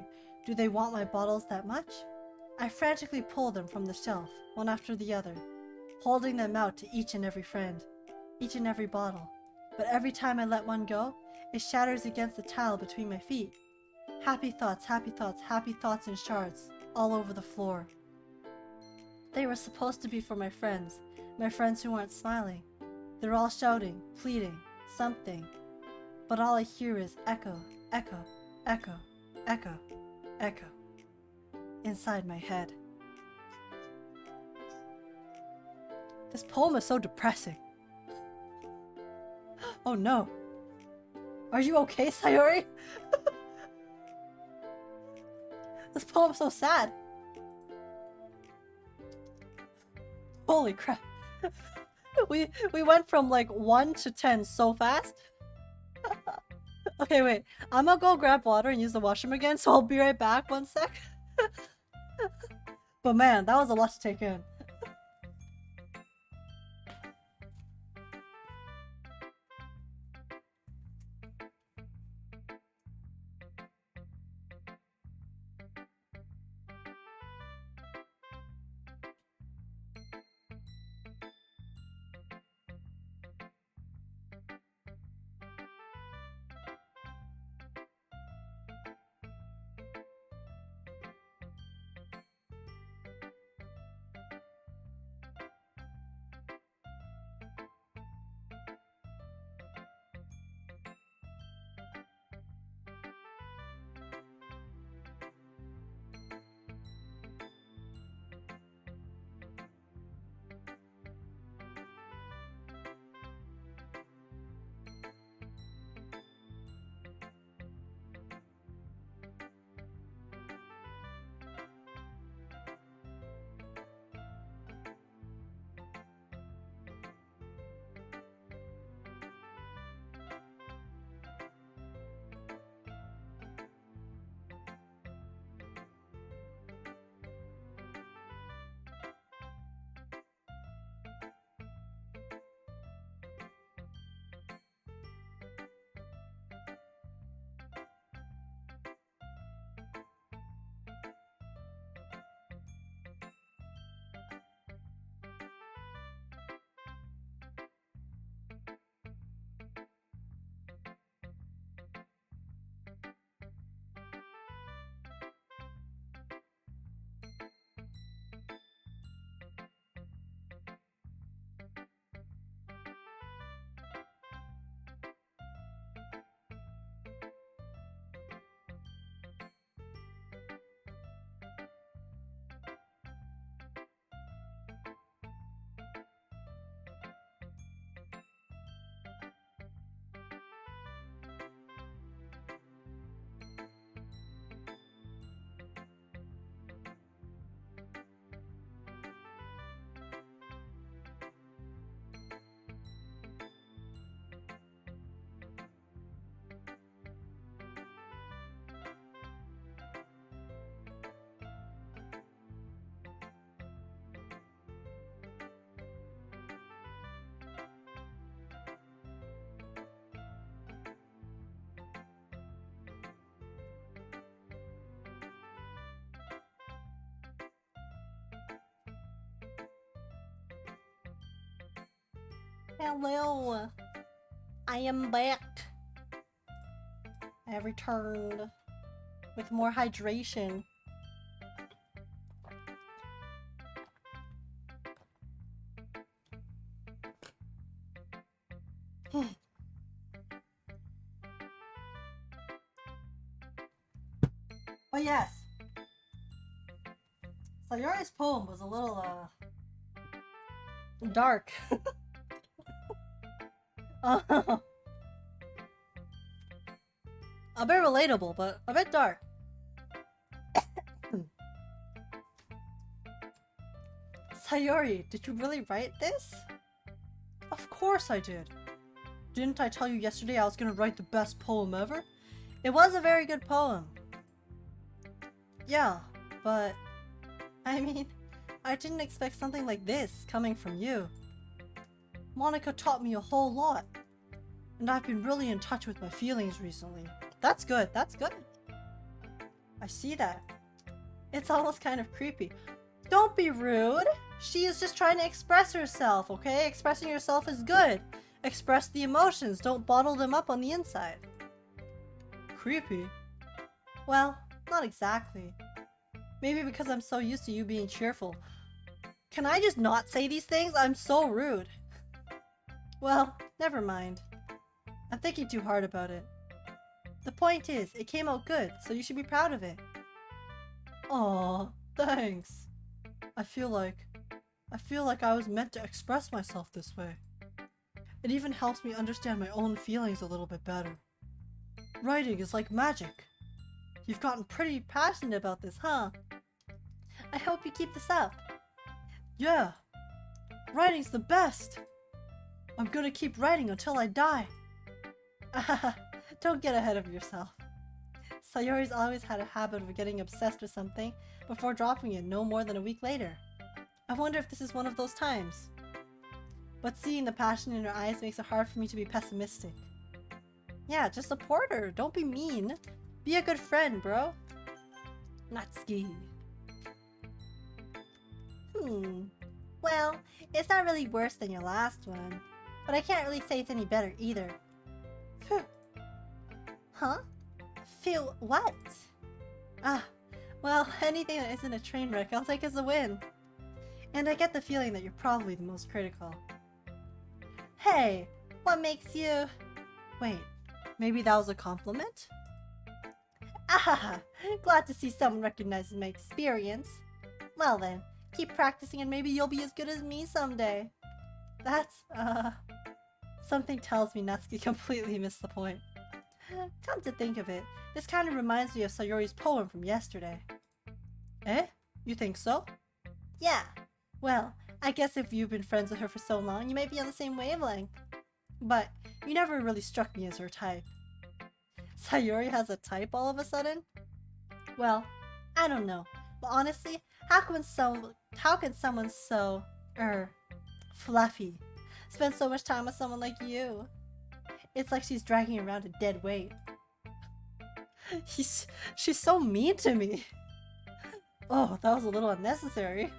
Do they want my bottles that much? I frantically pull them from the shelf, one after the other, holding them out to each and every friend, each and every bottle. But every time I let one go, it shatters against the tile between my feet. Happy thoughts, happy thoughts, happy thoughts in shards, all over the floor. They were supposed to be for my friends who aren't smiling. They're all shouting, pleading, something. But all I hear is echo, echo, echo, echo, echo, inside my head. This poem is so depressing. Oh no. Are you okay, Sayori? This poem's so sad. Holy crap. We went from like 1 to 10 so fast. Okay, wait. I'm gonna go grab water and use the washroom again, so I'll be right back. 1 sec. But man, that was a lot to take in. Hello, I am back. I have returned with more hydration. Oh yes, Sayori's poem was a little dark. A bit relatable, but a bit dark. Sayori, did you really write this? Of course I did. Didn't I tell you yesterday I was gonna write the best poem ever? It was a very good poem. Yeah, but I mean, I didn't expect something like this coming from you. Monica taught me a whole lot, and I've been really in touch with my feelings recently. That's good, that's good. I see that. It's almost kind of creepy. Don't be rude. She is just trying to express herself, okay? Expressing yourself is good. Express the emotions, don't bottle them up on the inside. Creepy. Well, not exactly. Maybe because I'm so used to you being cheerful. Can I just not say these things? I'm so rude. Well, never mind. I'm thinking too hard about it. The point is, it came out good, so you should be proud of it. Aw, thanks. I feel like I was meant to express myself this way. It even helps me understand my own feelings a little bit better. Writing is like magic. You've gotten pretty passionate about this, huh? I hope you keep this up. Yeah. Writing's the best. I'm gonna keep writing until I die. Don't get ahead of yourself. Sayori's always had a habit of getting obsessed with something before dropping it no more than a week later. I wonder if this is one of those times. But seeing the passion in her eyes makes it hard for me to be pessimistic. Yeah, just support her. Don't be mean. Be a good friend, bro. Natsuki. Well, it's not really worse than your last one. But I can't really say it's any better either. Phew. Huh? Feel what? Well, anything that isn't a train wreck I'll take as a win. And I get the feeling that you're probably the most critical. Hey, what makes you... Wait, maybe that was a compliment? Glad to see someone recognizes my experience. Well then, keep practicing and maybe you'll be as good as me someday. That's, Something tells me Natsuki completely missed the point. Come to think of it, this kind of reminds me of Sayori's poem from yesterday. Eh? You think so? Yeah. Well, I guess if you've been friends with her for so long, you might be on the same wavelength. But you never really struck me as her type. Sayori has a type all of a sudden? Well, I don't know. But honestly, how can someone so, fluffy spend so much time with someone like you? It's like she's dragging around a dead weight. She's so mean to me. Oh, that was a little unnecessary.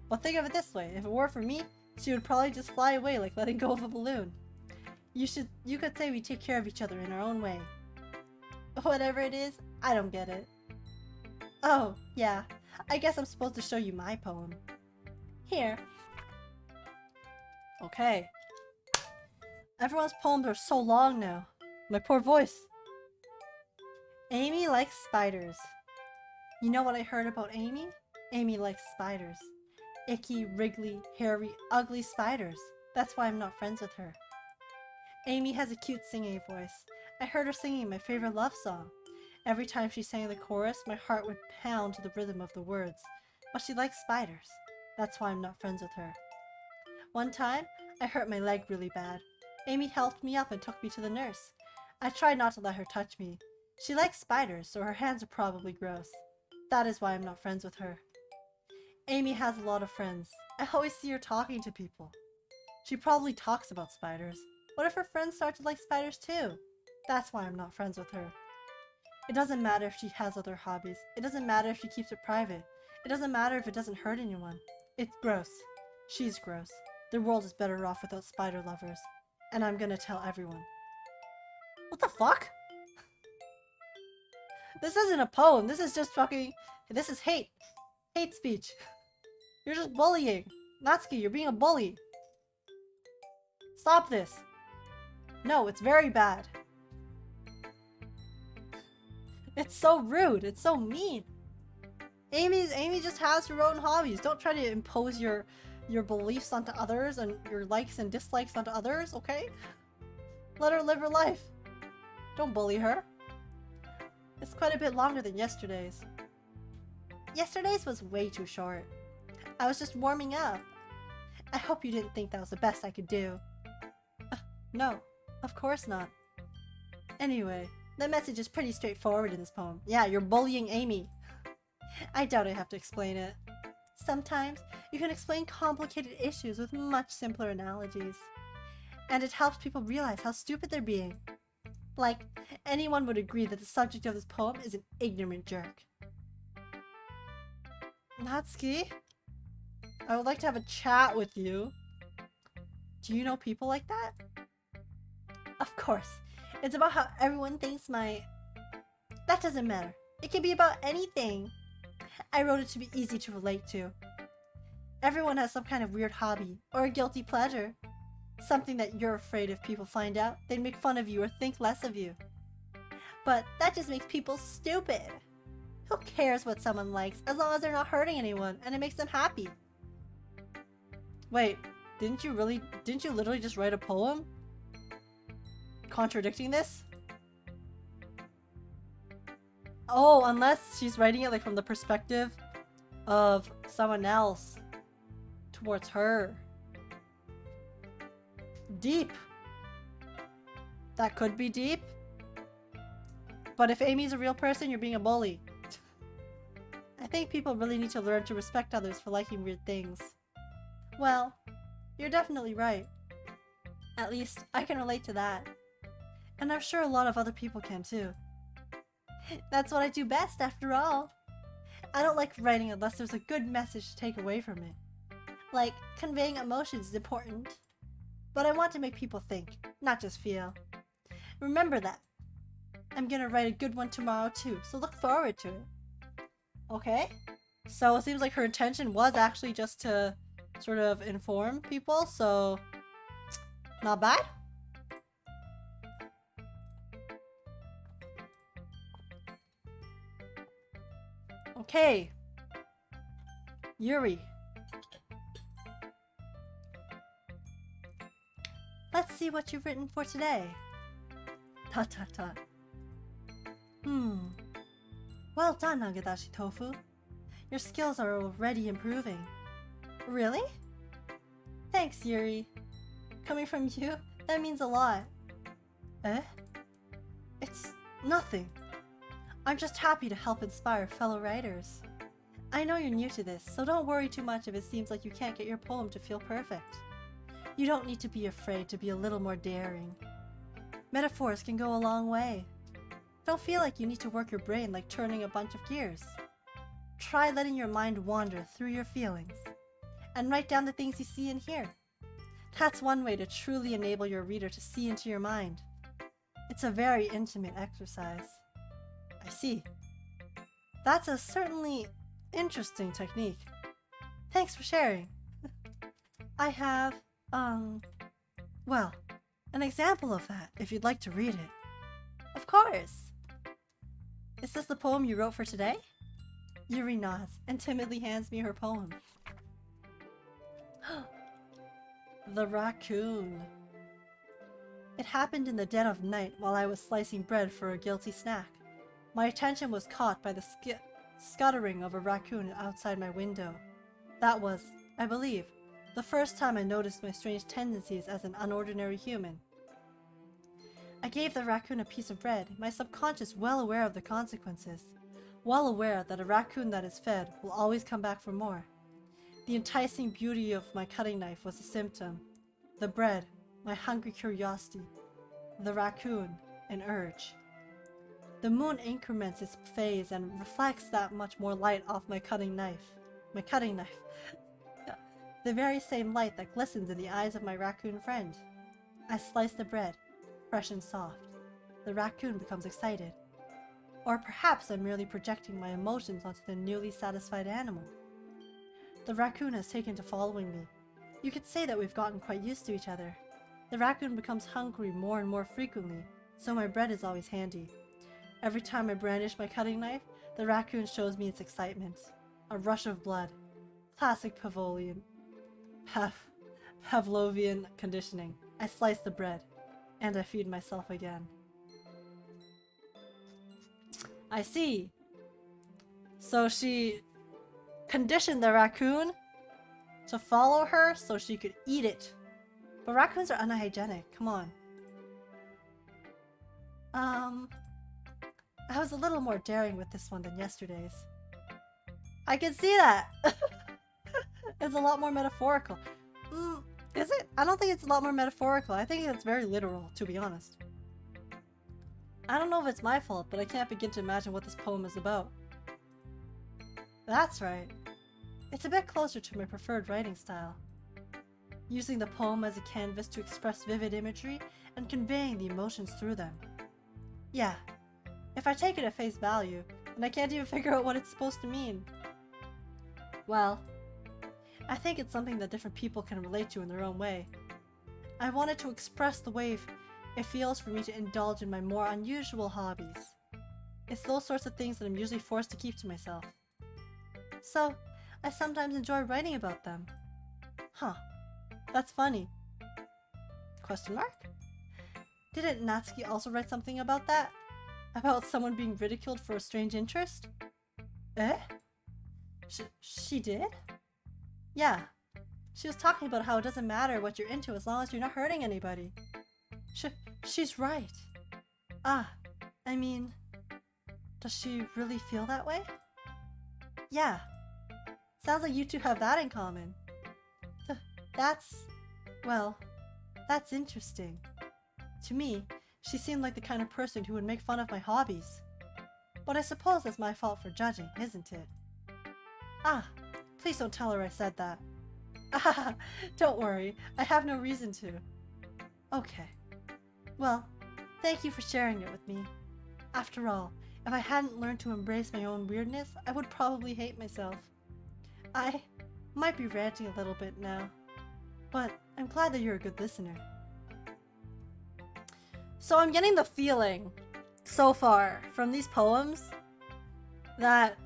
But think of it this way, if it were for me, she would probably just fly away like letting go of a balloon. You could say we take care of each other in our own way. Whatever it is, I don't get it. Oh, yeah, I guess I'm supposed to show you my poem. Here. Okay. Everyone's poems are so long now. My poor voice. Amy likes spiders. You know what I heard about Amy? Amy likes spiders. Icky, wriggly, hairy, ugly spiders. That's why I'm not friends with her. Amy has a cute singing voice. I heard her singing my favorite love song. Every time she sang the chorus, my heart would pound to the rhythm of the words. But she likes spiders. That's why I'm not friends with her. One time, I hurt my leg really bad. Amy helped me up and took me to the nurse. I tried not to let her touch me. She likes spiders, so her hands are probably gross. That is why I'm not friends with her. Amy has a lot of friends. I always see her talking to people. She probably talks about spiders. What if her friends start to like spiders too? That's why I'm not friends with her. It doesn't matter if she has other hobbies. It doesn't matter if she keeps it private. It doesn't matter if it doesn't hurt anyone. It's gross. She's gross. The world is better off without spider lovers. And I'm gonna tell everyone. What the fuck? This isn't a poem. This is just fucking... This is hate. Hate speech. You're just bullying. Natsuki, you're being a bully. Stop this. No, it's very bad. It's so rude. It's so mean. Amy just has her own hobbies. Don't try to impose your beliefs onto others and your likes and dislikes onto others, okay? Let her live her life. Don't bully her. It's quite a bit longer than yesterday's. Yesterday's was way too short. I was just warming up. I hope you didn't think that was the best I could do. No, of course not. Anyway, the message is pretty straightforward in this poem. Yeah, you're bullying Amy. I doubt I have to explain it. Sometimes you can explain complicated issues with much simpler analogies. And it helps people realize how stupid they're being. Like, anyone would agree that the subject of this poem is an ignorant jerk. Natsuki, I would like to have a chat with you. Do you know people like that? Of course. It's about how everyone thinks my... That doesn't matter. It can be about anything. I wrote it to be easy to relate to. Everyone has some kind of weird hobby or a guilty pleasure. Something that you're afraid if people find out, they'd make fun of you or think less of you. But that just makes people stupid. Who cares what someone likes as long as they're not hurting anyone and it makes them happy? Wait, didn't you literally just write a poem? Contradicting this? Oh, unless she's writing it like from the perspective of someone else towards her. Deep. That could be deep. But if Amy's a real person, you're being a bully. I think people really need to learn to respect others for liking weird things. Well, you're definitely right. At least, I can relate to that. And I'm sure a lot of other people can too. That's what I do best, after all. I don't like writing unless there's a good message to take away from it. Like, conveying emotions is important. But I want to make people think, not just feel. Remember that. I'm gonna write a good one tomorrow too, so look forward to it. Okay? So it seems like her intention was actually just to sort of inform people, so not bad. Okay. Yuri. Let's see what you've written for today. Ta ta ta. Well done, Nagadashi Tofu. Your skills are already improving. Really? Thanks, Yuri. Coming from you, that means a lot. Eh? It's nothing. I'm just happy to help inspire fellow writers. I know you're new to this, so don't worry too much if it seems like you can't get your poem to feel perfect. You don't need to be afraid to be a little more daring. Metaphors can go a long way. Don't feel like you need to work your brain like turning a bunch of gears. Try letting your mind wander through your feelings, and write down the things you see and hear. That's one way to truly enable your reader to see into your mind. It's a very intimate exercise. I see. That's a certainly interesting technique. Thanks for sharing. I have, well, an example of that, if you'd like to read it. Of course. Is this the poem you wrote for today? Yuri nods and timidly hands me her poem. The raccoon. It happened in the dead of night while I was slicing bread for a guilty snack. My attention was caught by the scuttering of a raccoon outside my window. That was, I believe, the first time I noticed my strange tendencies as an unordinary human. I gave the raccoon a piece of bread, my subconscious well aware of the consequences, well aware that a raccoon that is fed will always come back for more. The enticing beauty of my cutting knife was a symptom. The bread, my hungry curiosity. The raccoon, an urge. The moon increments its phase and reflects that much more light off my cutting knife. My cutting knife. The very same light that glistens in the eyes of my raccoon friend. I slice the bread, fresh and soft. The raccoon becomes excited. Or perhaps I'm merely projecting my emotions onto the newly satisfied animal. The raccoon has taken to following me. You could say that we've gotten quite used to each other. The raccoon becomes hungry more and more frequently, so my bread is always handy. Every time I brandish my cutting knife, the raccoon shows me its excitement. A rush of blood. Classic Pavlovian conditioning. I slice the bread, and I feed myself again. I see. So she conditioned the raccoon to follow her so she could eat it. But raccoons are unhygienic, come on. I was a little more daring with this one than yesterday's. I can see that! It's a lot more metaphorical. Is it? I don't think it's a lot more metaphorical. I think it's very literal, to be honest. I don't know if it's my fault, but I can't begin to imagine what this poem is about. That's right. It's a bit closer to my preferred writing style. Using the poem as a canvas to express vivid imagery and conveying the emotions through them. Yeah, if I take it at face value, and I can't even figure out what it's supposed to mean. Well, I think it's something that different people can relate to in their own way. I wanted to express the way it feels for me to indulge in my more unusual hobbies. It's those sorts of things that I'm usually forced to keep to myself. So, I sometimes enjoy writing about them. Huh, that's funny. Question mark? Didn't Natsuki also write something about that? About someone being ridiculed for a strange interest? Eh? She did? Yeah. She was talking about how it doesn't matter what you're into as long as you're not hurting anybody. She's right. Ah, I mean, does she really feel that way? Yeah. Sounds like you two have that in common. Well, that's interesting. To me, she seemed like the kind of person who would make fun of my hobbies. But I suppose that's my fault for judging, isn't it? Ah, please don't tell her I said that. Ah, don't worry, I have no reason to. Okay. Well, thank you for sharing it with me. After all, if I hadn't learned to embrace my own weirdness, I would probably hate myself. I might be ranting a little bit now, but I'm glad that you're a good listener. So I'm getting the feeling, so far, from these poems, that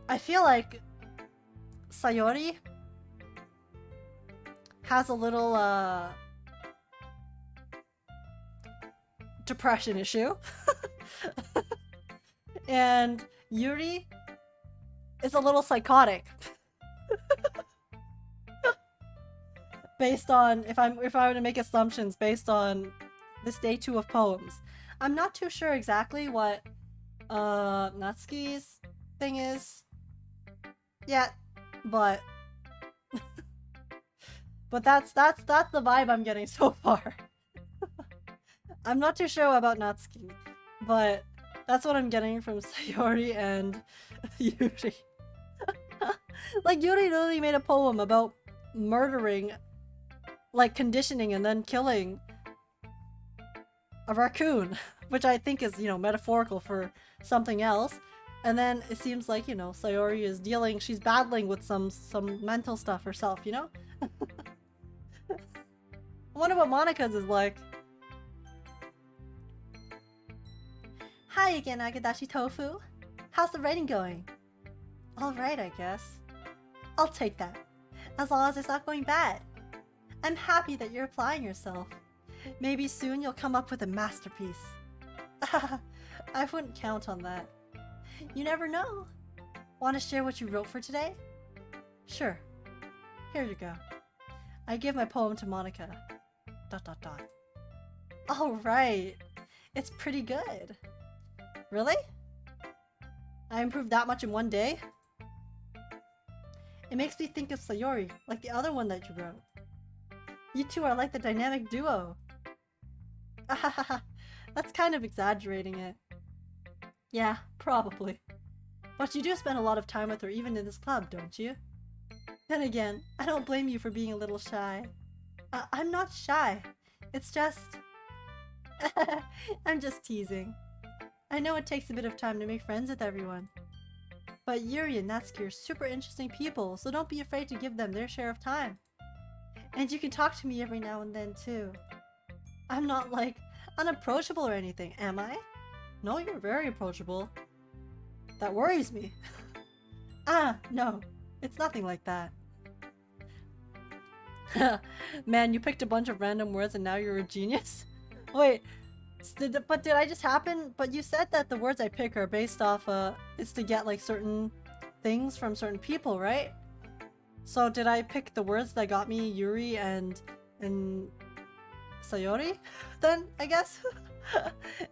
I feel like Sayori has a little, depression issue. And Yuri is a little psychotic. Based on, if I were to make assumptions based on this day 2 of poems. I'm not too sure exactly what Natsuki's thing is yet, but but that's the vibe I'm getting so far. I'm not too sure about Natsuki, but that's what I'm getting from Sayori and Yuri. Like, Yuri literally made a poem about murdering, like, conditioning and then killing a raccoon, which I think is, you know, metaphorical for something else. And then it seems like, you know, Sayori is she's battling with some mental stuff herself, you know? I wonder what Monica's is like. Hi again, Agadashi Tofu. How's the writing going? Alright, I guess. I'll take that, as long as it's not going bad. I'm happy that you're applying yourself. Maybe soon you'll come up with a masterpiece. I wouldn't count on that. You never know. Want to share what you wrote for today? Sure. Here you go. I give my poem to Monica. ... Alright. It's pretty good. Really? I improved that much in one day? It makes me think of Sayori, like the other one that you wrote. You two are like the dynamic duo. That's kind of exaggerating it. Yeah, probably. But you do spend a lot of time with her even in this club, don't you? Then again, I don't blame you for being a little shy. I'm not shy. It's just... I'm just teasing. I know it takes a bit of time to make friends with everyone. But Yuri and Natsuki are super interesting people, so don't be afraid to give them their share of time. And you can talk to me every now and then too. I'm not, like, unapproachable or anything, am I? No, you're very approachable. That worries me. No, it's nothing like that. Man, you picked a bunch of random words and now you're a genius? Wait, did I just happen? But you said that the words I pick are based off, it's to get, like, certain things from certain people, right? So did I pick the words that got me Yuri and Sayori? Then, I guess?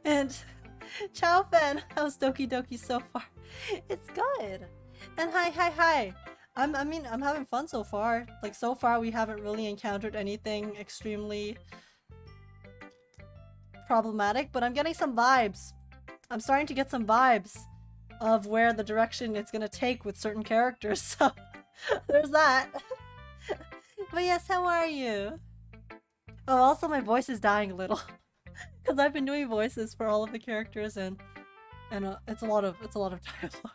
And ciao, fan! How's Doki Doki so far? It's good! And hi! I'm having fun so far. Like, so far we haven't really encountered anything extremely problematic, but I'm getting some vibes. I'm starting to get some vibes of where the direction it's gonna take with certain characters, so there's that. But yes, how are you? Oh, also my voice is dying a little. Because I've been doing voices for all of the characters, and it's a lot of dialogue.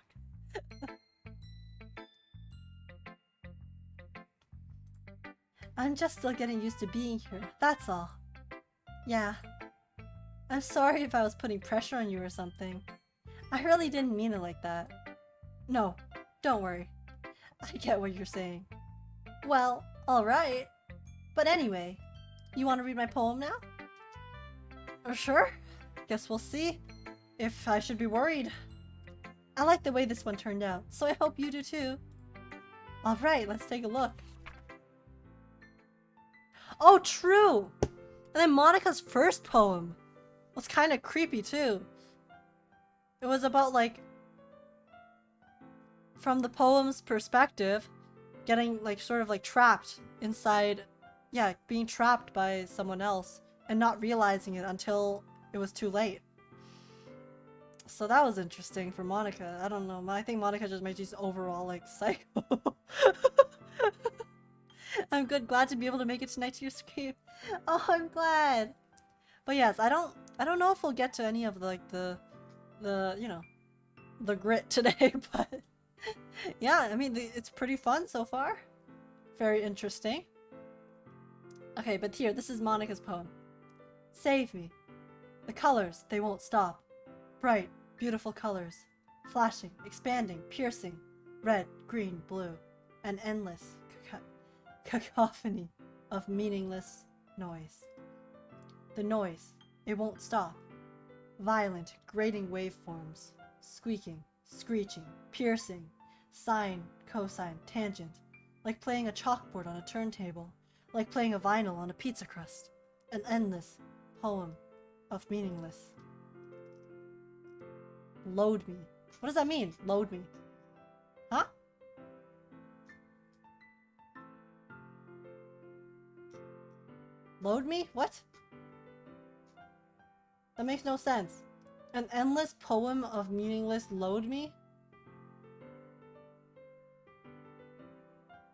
I'm just still getting used to being here, that's all. Yeah. I'm sorry if I was putting pressure on you or something. I really didn't mean it like that. No, don't worry. I get what you're saying. Well, alright. But anyway, you want to read my poem now? Sure. Guess we'll see if I should be worried. I like the way this one turned out, so I hope you do too. Alright, let's take a look. Oh, true! And then Monica's first poem was kind of creepy too. It was about, like, from the poem's perspective, getting, like, sort of, like, trapped inside, yeah, being trapped by someone else and not realizing it until it was too late. So that was interesting for Monica. I don't know. I think Monica just made she's overall, like, psycho. I'm glad to be able to make it tonight to your scream. Oh, I'm glad. But yes, I don't know if we'll get to any of the you know, the grit today, but yeah, I mean, it's pretty fun so far. Very interesting. Okay, but here, this is Monica's poem. Save me. The colors, they won't stop. Bright, beautiful colors. Flashing, expanding, piercing. Red, green, blue. An endless cacophony of meaningless noise. The noise, it won't stop. Violent, grating waveforms. Squeaking, screeching, piercing. Sine, cosine, tangent. Like playing a chalkboard on a turntable. Like playing a vinyl on a pizza crust. An endless poem of meaningless. Load me. What does that mean? Load me. Huh? Load me? What? That makes no sense. An endless poem of meaningless load me?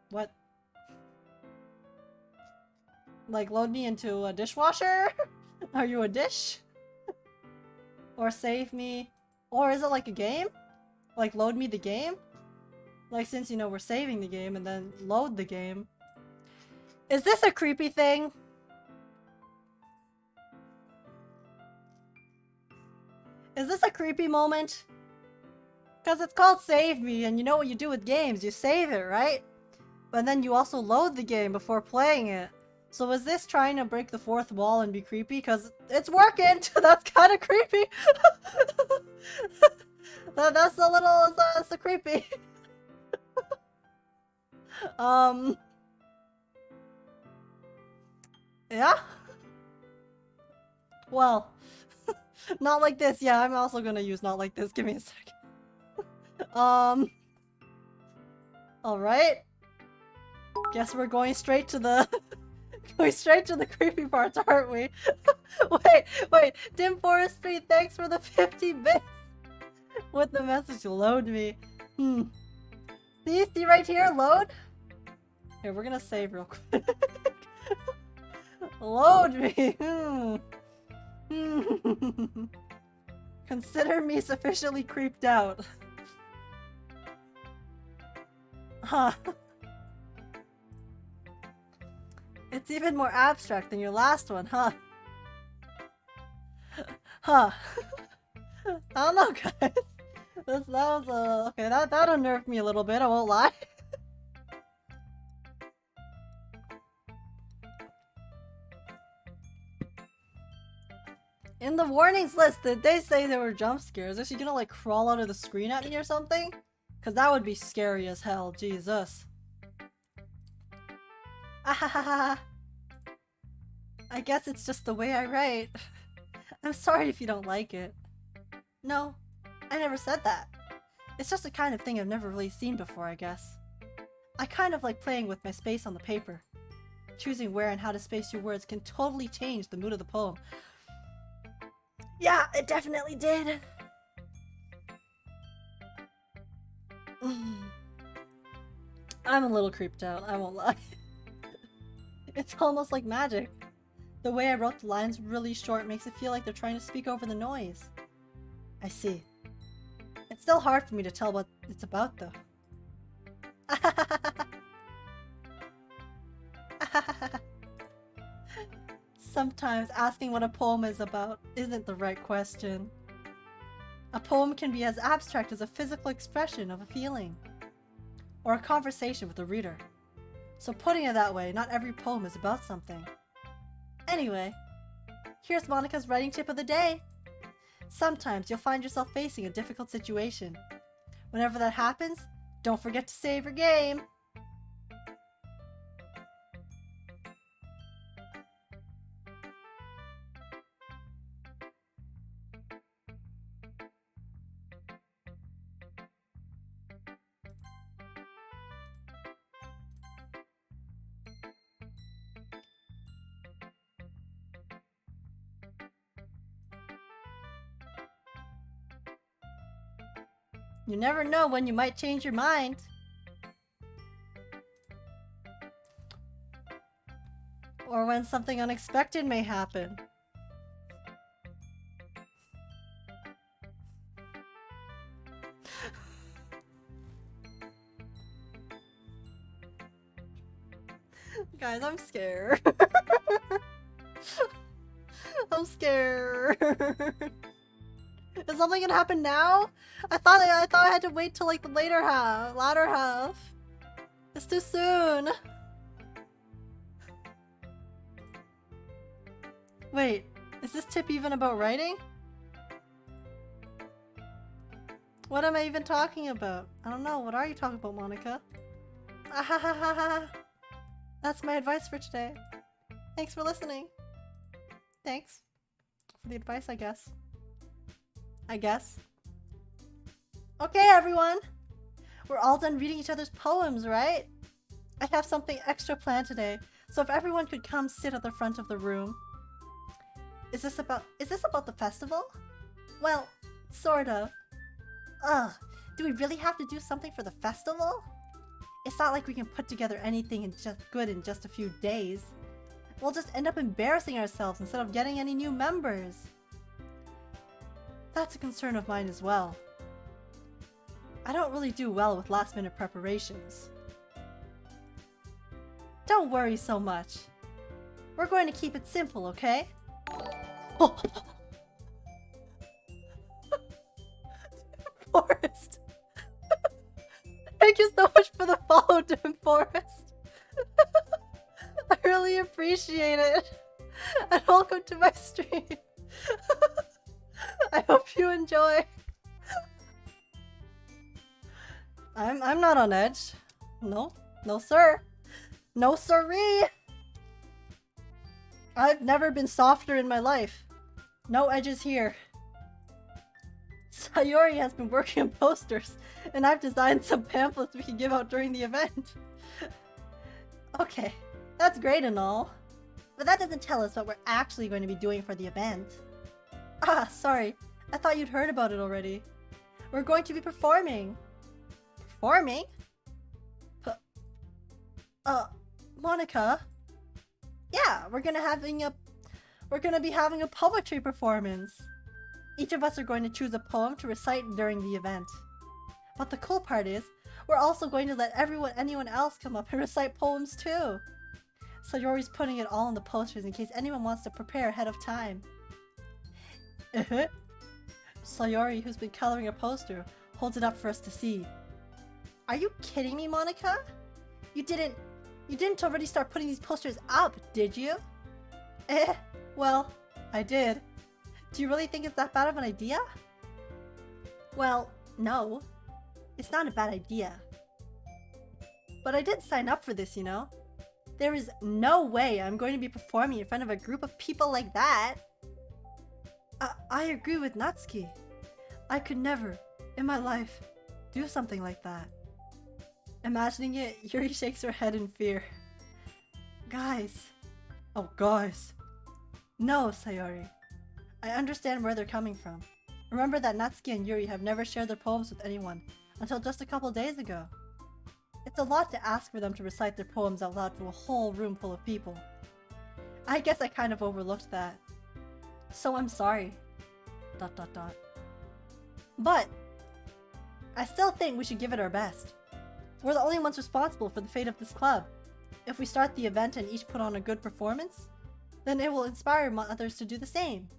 What? Like load me into a dishwasher? Are you a dish? Or save me? Or is it like a game? Like load me the game? Like since you know we're saving the game and then load the game. Is this a creepy thing? Is this a creepy moment? Because it's called Save Me, and you know what you do with games, you save it, right? But then you also load the game before playing it. So is this trying to break the fourth wall and be creepy? Because it's working! That's kind of creepy! That's a little, that's a creepy. Yeah? Well, not like this. Yeah, I'm also gonna use not like this. Give me a second. Alright. Guess we're going straight to the going straight to the creepy parts, aren't we? wait. Dim Forest 3, thanks for the 50 bits with the message load me. See right here, load? Here, we're gonna save real quick. Load me. Consider me sufficiently creeped out. Huh. It's even more abstract than your last one, huh? Huh. I don't know, guys. That was okay, that unnerved me a little bit, I won't lie. In the warnings list, did they say there were jump scares? Is she gonna like crawl out of the screen at me or something? Cause that would be scary as hell, Jesus. Ahahaha. I guess it's just the way I write. I'm sorry if you don't like it. No, I never said that. It's just the kind of thing I've never really seen before, I guess. I kind of like playing with my space on the paper. Choosing where and how to space your words can totally change the mood of the poem. Yeah, it definitely did. I'm a little creeped out, I won't lie. It's almost like magic. The way I wrote the lines really short makes it feel like they're trying to speak over the noise. I see. It's still hard for me to tell what it's about, though. Sometimes asking what a poem is about isn't the right question. A poem can be as abstract as a physical expression of a feeling, or a conversation with the reader. So putting it that way, not every poem is about something. Anyway, here's Monica's writing tip of the day. Sometimes you'll find yourself facing a difficult situation. Whenever that happens, don't forget to save your game. You never know when you might change your mind. Or when something unexpected may happen. Guys, I'm scared. I'm scared. Is something gonna happen now? I thought I had to wait till like the latter half. It's too soon. Wait, is this tip even about writing? What am I even talking about? I don't know. What are you talking about, Monica? That's my advice for today. Thanks for listening. Thanks for the advice, I guess. Okay, everyone. We're all done reading each other's poems, right? I have something extra planned today, so if everyone could come sit at the front of the room. Is this about the festival? Well, sort of. Ugh, do we really have to do something for the festival? It's not like we can put together anything in just a few days. We'll just end up embarrassing ourselves instead of getting any new members. That's a concern of mine as well. I don't really do well with last-minute preparations. Don't worry so much. We're going to keep it simple, okay? Forest. Thank you so much for the follow, Dim Forest. I really appreciate it. And welcome to my stream. I hope you enjoy. I'm not on edge. No sir. No siree. I've never been softer in my life. No edges here. Sayori has been working on posters, and I've designed some pamphlets we can give out during the event. Okay, that's great and all, but that doesn't tell us what we're actually going to be doing for the event. Ah, sorry. I thought you'd heard about it already. We're going to be performing. Performing? Monica? Yeah, we're gonna be having a poetry performance. Each of us are going to choose a poem to recite during the event. But the cool part is, we're also going to let anyone else come up and recite poems too. Sayori's putting it all on the posters in case anyone wants to prepare ahead of time. Sayori, who's been coloring a poster, holds it up for us to see. Are you kidding me, Monica? You didn't already start putting these posters up, did you? Well, I did. Do you really think it's that bad of an idea? Well, no. It's not a bad idea. But I did sign up for this, you know? There is no way I'm going to be performing in front of a group of people like that. I agree with Natsuki. I could never, in my life, do something like that. Imagining it, Yuri shakes her head in fear. Guys. Oh, guys. No, Sayori. I understand where they're coming from. Remember that Natsuki and Yuri have never shared their poems with anyone until just a couple days ago. It's a lot to ask for them to recite their poems out loud to a whole room full of people. I guess I kind of overlooked that. So I'm sorry. ... But I still think we should give it our best. We're the only ones responsible for the fate of this club. If we start the event and each put on a good performance, then it will inspire others to do the same.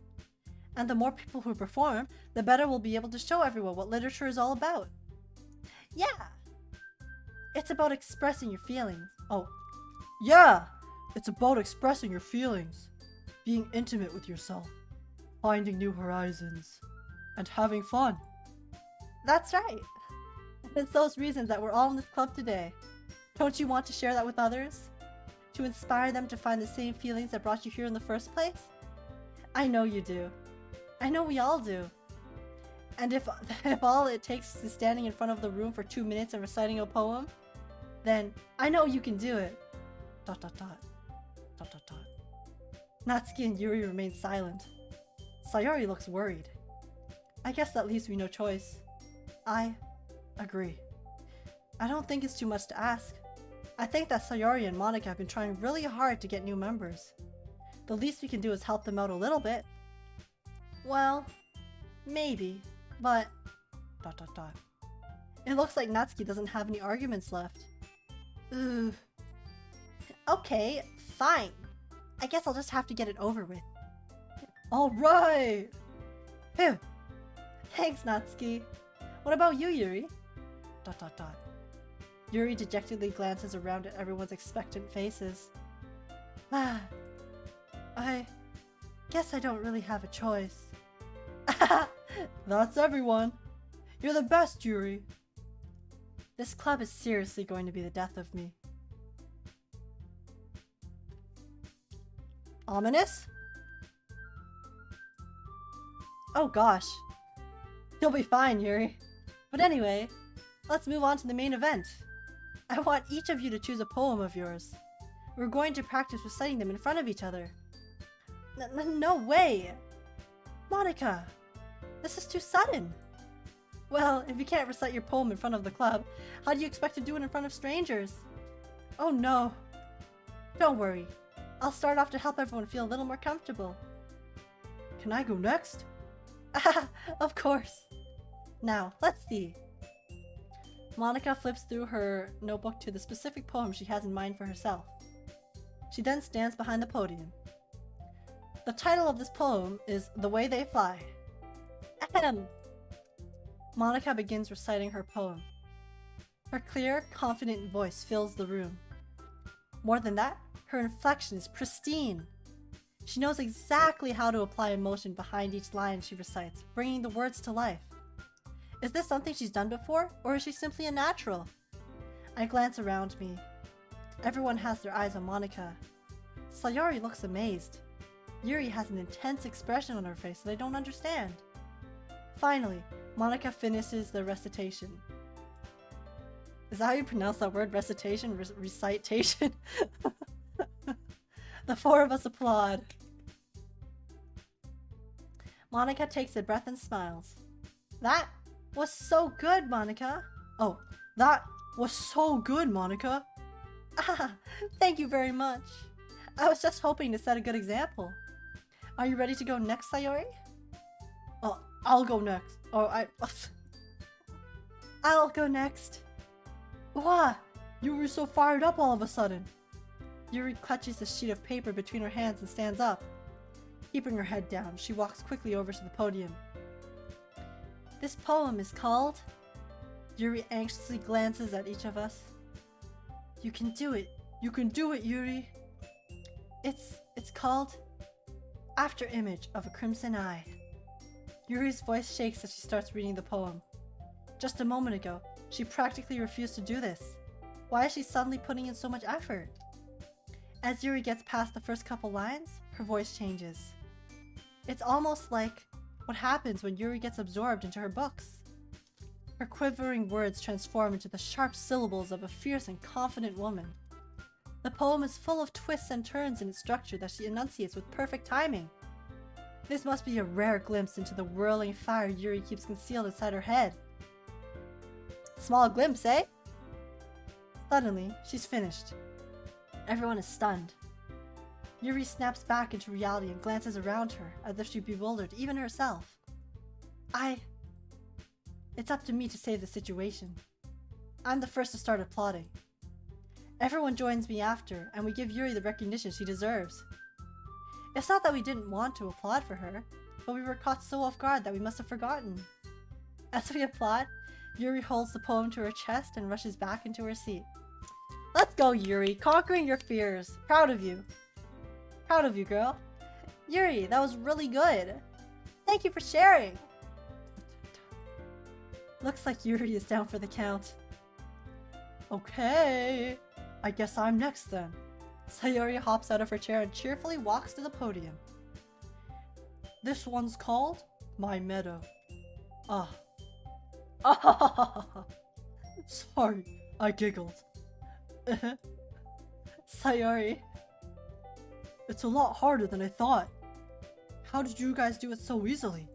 And the more people who perform, the better we'll be able to show everyone what literature is all about. Yeah! It's about expressing your feelings. Oh, Yeah! It's about expressing your feelings, being intimate with yourself, finding new horizons, and having fun. that's right. It's those reasons that we're all in this club today. Don't you want to share that with others? To inspire them to find the same feelings that brought you here in the first place? I know you do. I know we all do. And if all it takes is standing in front of the room for 2 minutes and reciting a poem, then I know you can do it. ... Natsuki and Yuri remain silent. Sayori looks worried. I guess that leaves me no choice. I agree. I don't think it's too much to ask. I think that Sayori and Monika have been trying really hard to get new members. The least we can do is help them out a little bit. Well, maybe, but... It looks like Natsuki doesn't have any arguments left. Ugh. Okay, fine. I guess I'll just have to get it over with. Alright! Phew. Thanks, Natsuki. What about you, Yuri? ... Yuri dejectedly glances around at everyone's expectant faces. Ah, I guess I don't really have a choice. That's everyone. You're the best, Yuri. This club is seriously going to be the death of me. Ominous? Oh gosh. You'll be fine, Yuri. But anyway, let's move on to the main event. I want each of you to choose a poem of yours. We're going to practice reciting them in front of each other. No way! Monika, this is too sudden. Well, if you can't recite your poem in front of the club, how do you expect to do it in front of strangers? Oh no. Don't worry. I'll start off to help everyone feel a little more comfortable. Can I go next? Of course. Now, let's see. Monika flips through her notebook to the specific poem she has in mind for herself. She then stands behind the podium. The title of this poem is The Way They Fly. Ahem. Monika begins reciting her poem. Her clear, confident voice fills the room. More than that, her inflection is pristine. She knows exactly how to apply emotion behind each line she recites, bringing the words to life. Is this something she's done before, or is she simply a natural? I glance around me. Everyone has their eyes on Monika. Sayori looks amazed. Yuri has an intense expression on her face that I don't understand. Finally, Monika finishes the recitation. Is that how you pronounce that word? Recitation? Recitation? The four of us applaud. Monika takes a breath and smiles. That was so good, Monika. Oh, that was so good, Monika. Ah, thank you very much. I was just hoping to set a good example. Are you ready to go next, Sayori? Oh, I'll go next. I'll go next. Why? You were so fired up all of a sudden. Yuri clutches a sheet of paper between her hands and stands up. Keeping her head down, she walks quickly over to the podium. This poem is called... Yuri anxiously glances at each of us. You can do it. You can do it, Yuri. It's called... After Image of a Crimson Eye. Yuri's voice shakes as she starts reading the poem. Just a moment ago, she practically refused to do this. Why is she suddenly putting in so much effort? As Yuri gets past the first couple lines, her voice changes. It's almost like what happens when Yuri gets absorbed into her books. Her quivering words transform into the sharp syllables of a fierce and confident woman. The poem is full of twists and turns in its structure that she enunciates with perfect timing. This must be a rare glimpse into the whirling fire Yuri keeps concealed inside her head. Small glimpse, eh? Suddenly, she's finished. Everyone is stunned. Yuri snaps back into reality and glances around her, as if she'd bewildered even herself. It's up to me to save the situation. I'm the first to start applauding. Everyone joins me after, and we give Yuri the recognition she deserves. It's not that we didn't want to applaud for her, but we were caught so off guard that we must have forgotten. As we applaud, Yuri holds the poem to her chest and rushes back into her seat. Let's go, Yuri, conquering your fears. Proud of you. Proud of you, girl. Yuri, that was really good. Thank you for sharing. Looks like Yuri is down for the count. Okay, I guess I'm next then. Sayori hops out of her chair and cheerfully walks to the podium. This one's called My Meadow. Ah. Sorry, I giggled. Sayori. It's a lot harder than I thought. How did you guys do it so easily?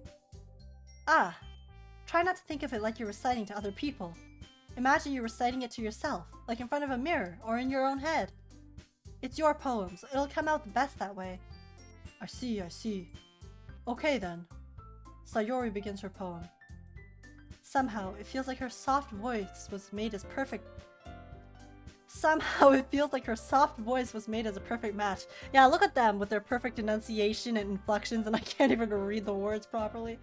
Try not to think of it like you're reciting to other people. Imagine you're reciting it to yourself, like in front of a mirror or in your own head. It's your poem, so it'll come out the best that way. I see. Okay then. Sayori begins her poem. Somehow, it feels like her soft voice was made as a perfect match. Yeah, look at them with their perfect enunciation and inflections, and I can't even read the words properly.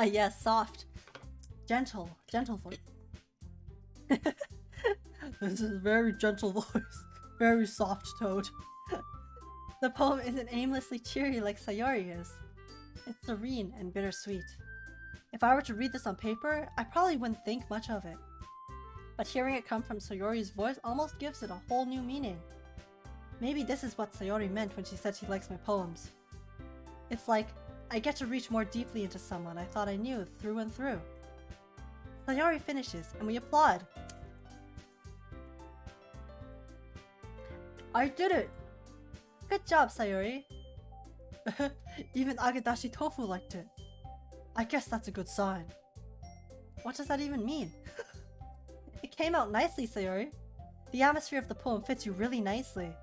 Yes, soft. Gentle voice. This is a very gentle voice. Very soft toad. The poem isn't aimlessly cheery like Sayori is. It's serene and bittersweet. If I were to read this on paper, I probably wouldn't think much of it. But hearing it come from Sayori's voice almost gives it a whole new meaning. Maybe this is what Sayori meant when she said she likes my poems. It's like, I get to reach more deeply into someone I thought I knew through and through. Sayori finishes, and we applaud. I did it! Good job, Sayori. Even Agedashi Tofu liked it. I guess that's a good sign. What does that even mean? It came out nicely, Sayori. The atmosphere of the poem fits you really nicely.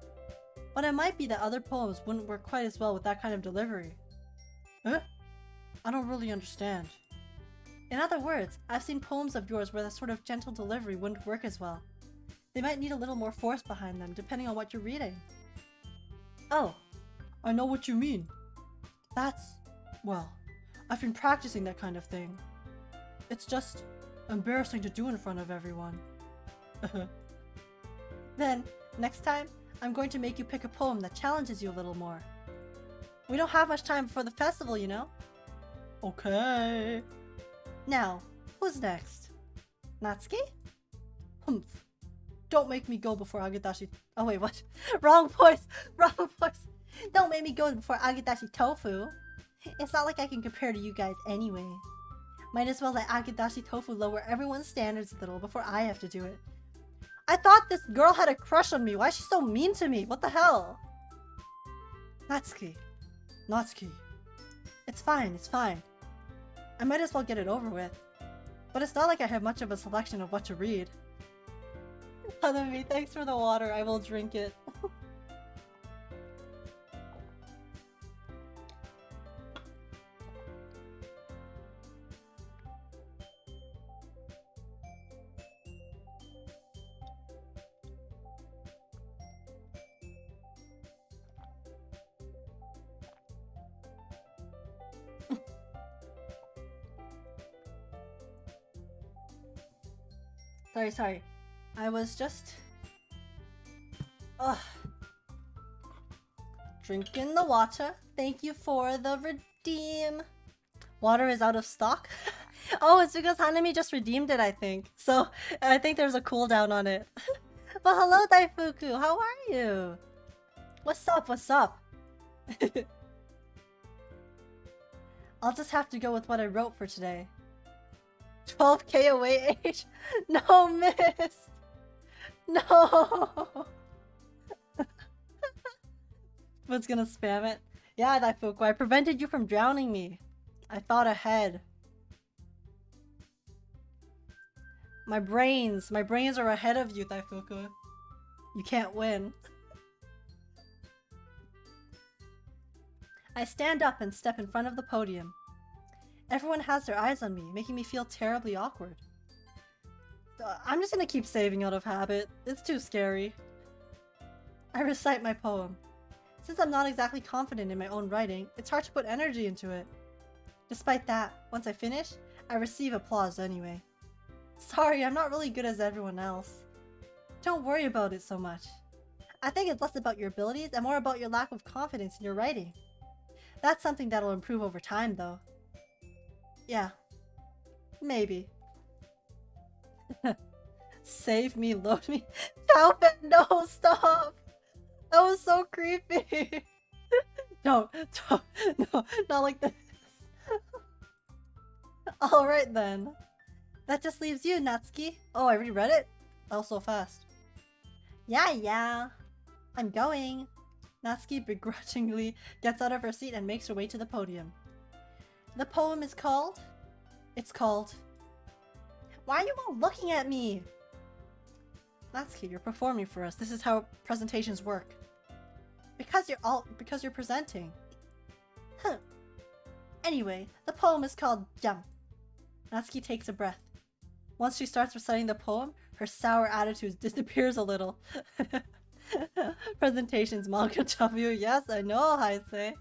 But it might be that other poems wouldn't work quite as well with that kind of delivery. Huh? I don't really understand. In other words, I've seen poems of yours where that sort of gentle delivery wouldn't work as well. They might need a little more force behind them, depending on what you're reading. Oh, I know what you mean. Well, I've been practicing that kind of thing. It's just embarrassing to do in front of everyone. Then, next time, I'm going to make you pick a poem that challenges you a little more. We don't have much time before the festival, you know? Okay. Now, who's next? Natsuki? Humph. Don't make me go before Agedashi— Oh wait, what? Wrong voice! Don't make me go before Agedashi Tofu. It's not like I can compare to you guys anyway. Might as well let Agedashi Tofu lower everyone's standards a little before I have to do it. I thought this girl had a crush on me. Why is she so mean to me? What the hell? Natsuki. It's fine. I might as well get it over with. But it's not like I have much of a selection of what to read. Hanami, thanks for the water. I will drink it. Sorry. I was just... drinking the water. Thank you for the redeem. Water is out of stock? Oh, it's because Hanami just redeemed it, I think. So, I think there's a cooldown on it. Well, hello, Daifuku. How are you? What's up? I'll just have to go with what I wrote for today. 12k away age? No, miss! No! Was gonna spam it. Yeah, Daifuku, I prevented you from drowning me. I thought ahead. My brains are ahead of you, Taifuku. You can't win. I stand up and step in front of the podium. Everyone has their eyes on me, making me feel terribly awkward. I'm just gonna keep saving out of habit. It's too scary. I recite my poem. Since I'm not exactly confident in my own writing, it's hard to put energy into it. Despite that, once I finish, I receive applause anyway. Sorry, I'm not really good as everyone else. Don't worry about it so much. I think it's less about your abilities and more about your lack of confidence in your writing. That's something that'll improve over time, though. Yeah. Maybe. Save me, load me. Calvin, no, stop! That was so creepy! Don't, no, not like this. Alright then. That just leaves you, Natsuki. Oh, I already read it? That was so fast. Yeah. I'm going. Natsuki begrudgingly gets out of her seat and makes her way to the podium. The poem is called... It's called... Why are you all looking at me? Natsuki, you're performing for us. This is how presentations work. Because you're presenting. Huh. Anyway, the poem is called Jump. Natsuki takes a breath. Once she starts reciting the poem, her sour attitude disappears a little. Presentations, manga W. Yes, I know, Heisei.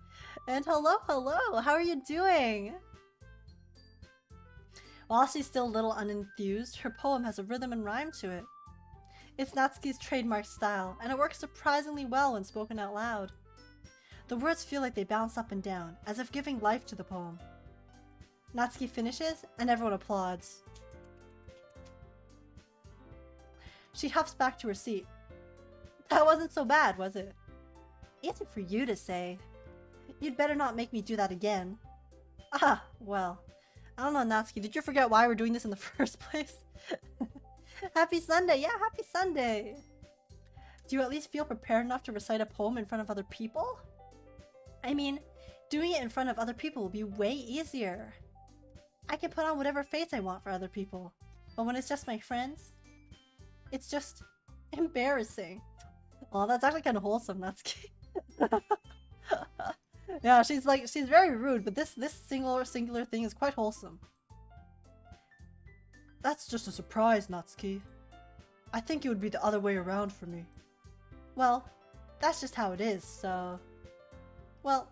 And hello, how are you doing? While she's still a little unenthused, her poem has a rhythm and rhyme to it. It's Natsuki's trademark style, and it works surprisingly well when spoken out loud. The words feel like they bounce up and down, as if giving life to the poem. Natsuki finishes, and everyone applauds. She huffs back to her seat. That wasn't so bad, was it? Easy for you to say. You'd better not make me do that again. Ah, well. I don't know, Natsuki, did you forget why we're doing this in the first place? Happy Sunday! Yeah, happy Sunday! Do you at least feel prepared enough to recite a poem in front of other people? I mean, doing it in front of other people will be way easier. I can put on whatever face I want for other people. But when it's just my friends, it's just embarrassing. Oh, that's actually kind of wholesome, Natsuki. Yeah, she's very rude, but this singular thing is quite wholesome. That's just a surprise, Natsuki. I think it would be the other way around for me. Well, that's just how it is, so... Well,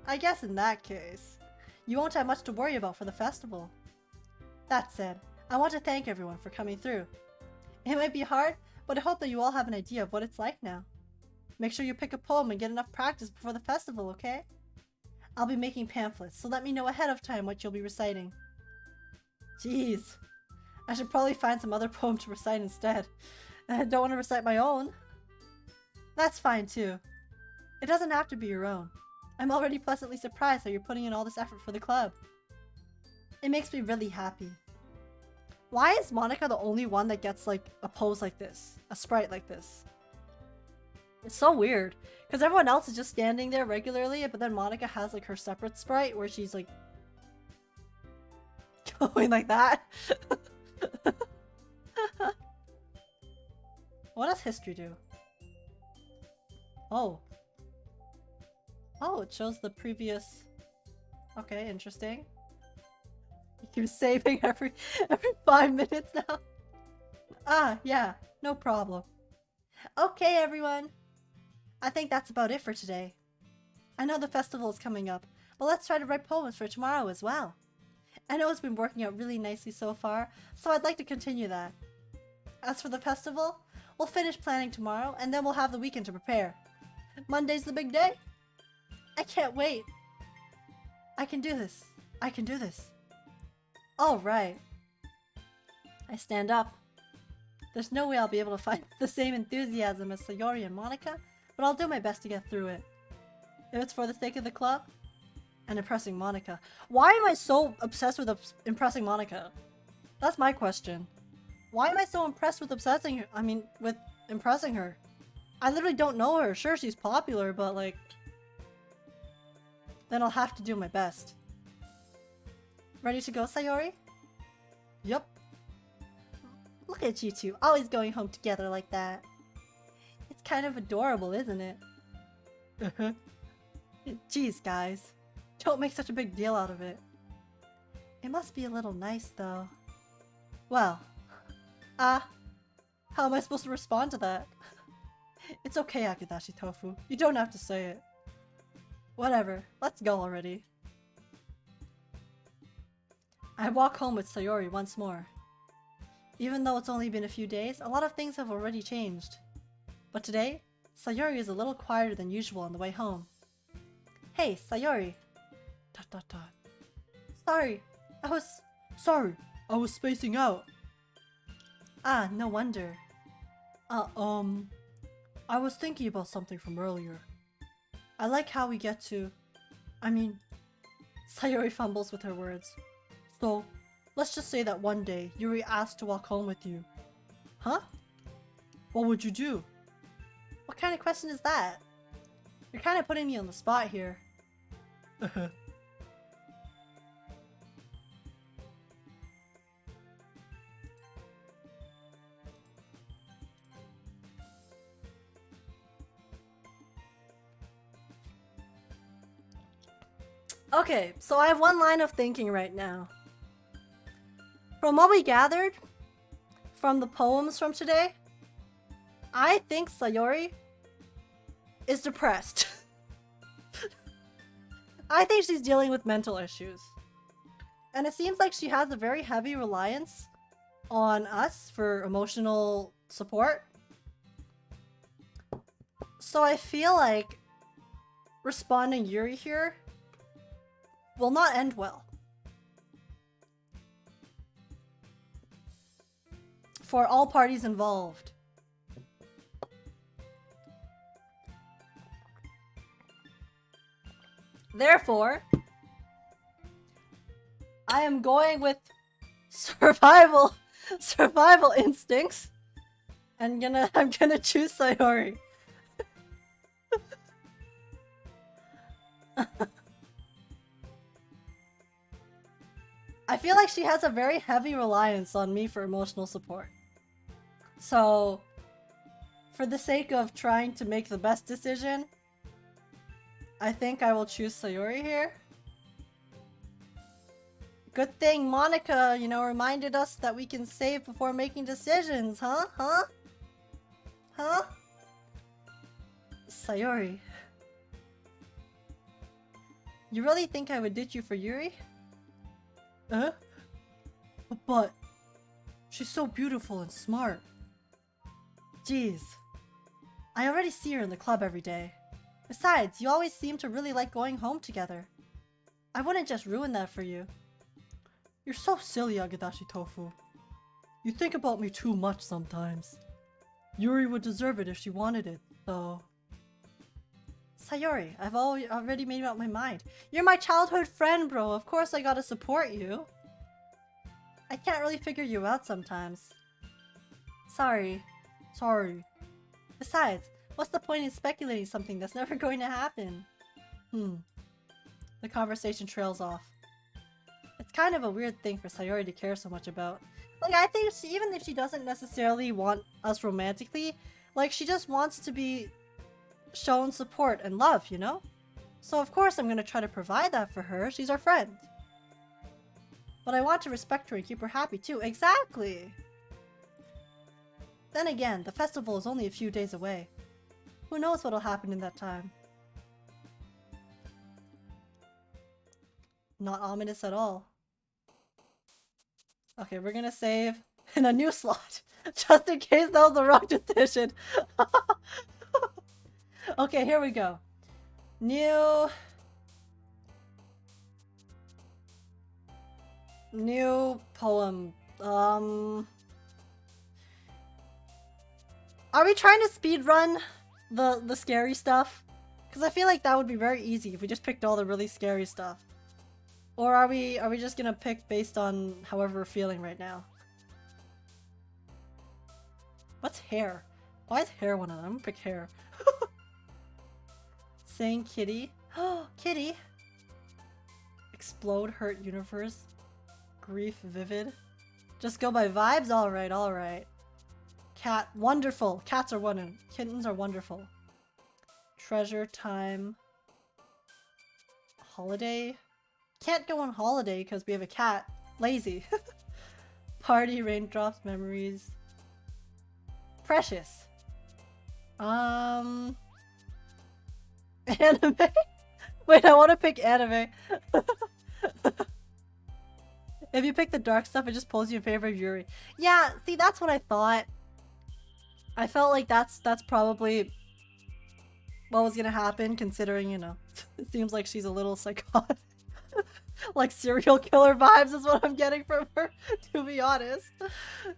I guess in that case, you won't have much to worry about for the festival. That said, I want to thank everyone for coming through. It might be hard, but I hope that you all have an idea of what it's like now. Make sure you pick a poem and get enough practice before the festival, okay? I'll be making pamphlets, so let me know ahead of time what you'll be reciting. Jeez. I should probably find some other poem to recite instead. I don't want to recite my own. That's fine too. It doesn't have to be your own. I'm already pleasantly surprised that you're putting in all this effort for the club. It makes me really happy. Why is Monika the only one that gets like a pose like this? A sprite like this? It's so weird. Because everyone else is just standing there regularly, but then Monika has like her separate sprite where she's like going like that. What does history do? Oh. Oh, it shows the previous... Okay, interesting. You keep saving every 5 minutes now. Ah, yeah, no problem. Okay, everyone. I think that's about it for today. I know the festival is coming up, but let's try to write poems for tomorrow as well. I know it's been working out really nicely so far, so I'd like to continue that. As for the festival, we'll finish planning tomorrow, and then we'll have the weekend to prepare. Monday's the big day. I can't wait. I can do this. I can do this. Alright. I stand up. There's no way I'll be able to find the same enthusiasm as Sayori and Monika, but I'll do my best to get through it. If it's for the sake of the club, and impressing Monika. Why am I so obsessed with impressing Monika? That's my question. Why am I so impressed with with impressing her? I literally don't know her. Sure, she's popular, but like... Then I'll have to do my best. Ready to go, Sayori? Yup. Look at you two, always going home together like that. It's kind of adorable, isn't it? Geez, guys. Don't make such a big deal out of it. It must be a little nice, though. Well, how am I supposed to respond to that? It's okay, Akidashi Tofu. You don't have to say it. Whatever, let's go already. I walk home with Sayori once more. Even though it's only been a few days, a lot of things have already changed. But today, Sayori is a little quieter than usual on the way home. Hey, Sayori. Dot dot dot. Sorry, I was spacing out. Ah, no wonder. I was thinking about something from earlier. I like how we get to... Sayori fumbles with her words. So, let's just say that one day, Yuri asked to walk home with you. Huh? What would you do? What kind of question is that? You're kind of putting me on the spot here. Okay, so I have one line of thinking right now. From what we gathered from the poems from today, I think Sayori is depressed. I think she's dealing with mental issues. And it seems like she has a very heavy reliance on us for emotional support. So I feel like responding Yuri here will not end well. For all parties involved. Therefore, I am going with survival instincts and I'm gonna choose Sayori. I feel like she has a very heavy reliance on me for emotional support. So, for the sake of trying to make the best decision, I think I will choose Sayori here. Good thing Monica, reminded us that we can save before making decisions, huh? Sayori. You really think I would ditch you for Yuri? But she's so beautiful and smart. Jeez. I already see her in the club every day. Besides, you always seem to really like going home together. I wouldn't just ruin that for you. You're so silly, Agadashi Tofu. You think about me too much sometimes. Yuri would deserve it if she wanted it, so... Sayori, I've already made up my mind. You're my childhood friend, bro. Of course I gotta support you. I can't really figure you out sometimes. Sorry. Besides, what's the point in speculating something that's never going to happen? The conversation trails off. It's kind of a weird thing for Sayori to care so much about. Like, I think even if she doesn't necessarily want us romantically, like, she just wants to be shown support and love, So of course I'm gonna try to provide that for her. She's our friend. But I want to respect her and keep her happy too. Exactly! Then again, the festival is only a few days away. Who knows what'll happen in that time? Not ominous at all. Okay, we're gonna save in a new slot. Just in case that was the wrong decision. Okay, here we go. New poem. Are we trying to speedrun the scary stuff? Because I feel like that would be very easy if we just picked all the really scary stuff. Or are we just gonna pick based on however we're feeling right now? What's hair? Why is hair one of them? I'm gonna pick hair. Saying kitty. Oh, kitty! Explode, hurt universe. Grief, vivid. Just go by vibes? Alright, alright. Cat, wonderful. Cats are wonderful. Kittens are wonderful. Treasure time. Holiday? Can't go on holiday because we have a cat. Lazy. Party, raindrops, memories. Precious. Anime? Wait, I want to pick anime. If you pick the dark stuff, it just pulls you in favor of Yuri. Yeah, see, that's what I thought. I felt like that's probably what was gonna happen, considering, you know, it seems like she's a little psychotic. Like serial killer vibes is what I'm getting from her, to be honest.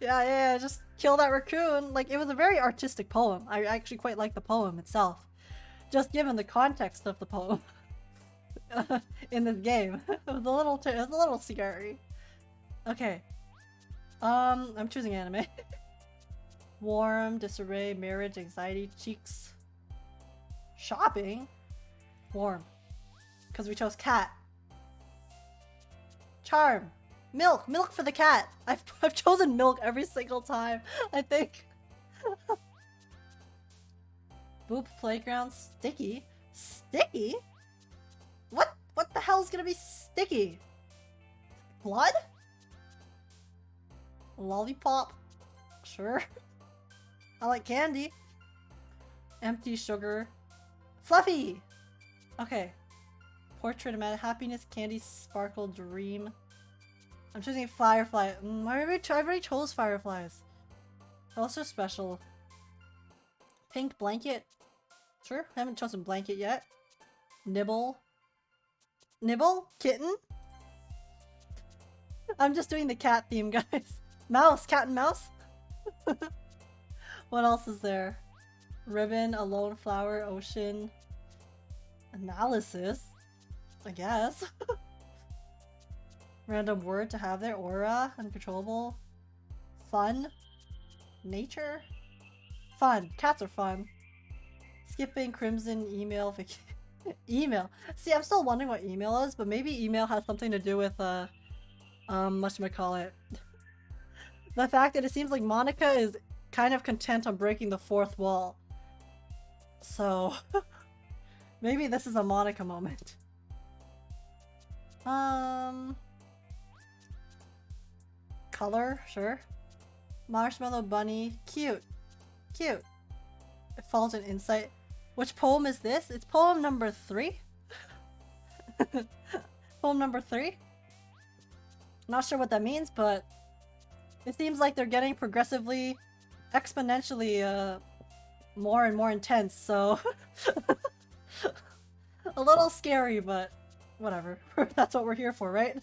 Yeah, just kill that raccoon. Like, it was a very artistic poem. I actually quite like the poem itself. Just given the context of the poem in this game. It was a little scary. Okay. I'm choosing anime. Warm, disarray, marriage, anxiety, cheeks. Shopping? Warm. Because we chose cat. Charm. Milk. Milk for the cat. I've chosen milk every single time, I think. Boop playground. Sticky. Sticky? What the hell is gonna be sticky? Blood? Lollipop. Sure. I like candy. Empty sugar. Fluffy! Okay. Portrait of Mad Happiness, Candy, Sparkle, Dream. I'm choosing Firefly. I already chose Fireflies. Also special. Pink blanket. Sure, haven't chosen blanket yet. Nibble. Nibble? Kitten? I'm just doing the cat theme, guys. Mouse! Cat and mouse? What else is there? Ribbon, alone, flower, ocean. Analysis? I guess. Random word to have there. Aura, uncontrollable. Fun. Nature? Fun. Cats are fun. Skipping, crimson, email, email. See, I'm still wondering what email is, but maybe email has something to do with, whatchamacallit. The fact that it seems like Monica is kind of content on breaking the fourth wall. So, maybe this is a Monica moment. Color, sure. Marshmallow bunny, cute. Cute. Effulgent insight. Which poem is this? It's poem number 3? Poem number 3? Not sure what that means, but it seems like they're getting progressively, exponentially, more and more intense, so a little scary, but whatever. That's what we're here for, right?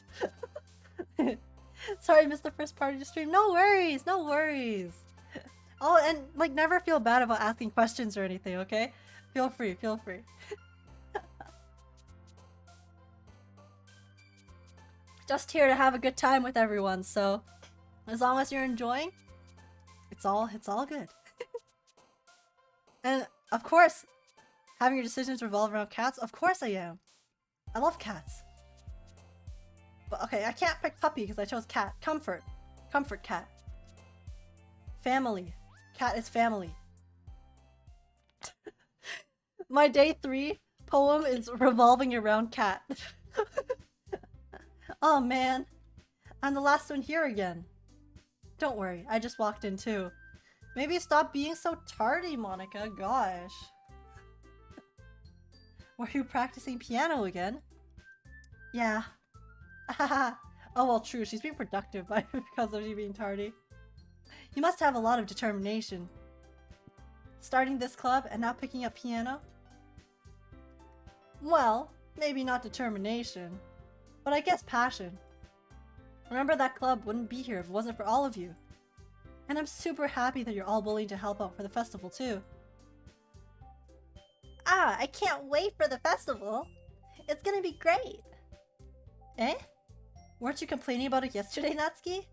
Sorry I missed the first part of the stream. No worries, no worries. Oh, and like never feel bad about asking questions or anything, okay? Feel free, feel free. Just here to have a good time with everyone, so as long as you're enjoying, it's all good. And of course, having your decisions revolve around cats, of course I am. I love cats. But okay, I can't pick puppy because I chose cat. Comfort. Comfort cat. Family. Cat is family. My day 3 poem is revolving around cat. Oh man. I'm the last one here again. Don't worry, I just walked in too. Maybe stop being so tardy, Monica. Gosh. Were you practicing piano again? Yeah. Oh well, true. She's being productive because of you being tardy. You must have a lot of determination. Starting this club and now picking up piano? Well, maybe not determination, but I guess passion. Remember, that club wouldn't be here if it wasn't for all of you. And I'm super happy that you're all willing to help out for the festival too. Ah, I can't wait for the festival. It's gonna be great. Eh? Weren't you complaining about it yesterday, Natsuki?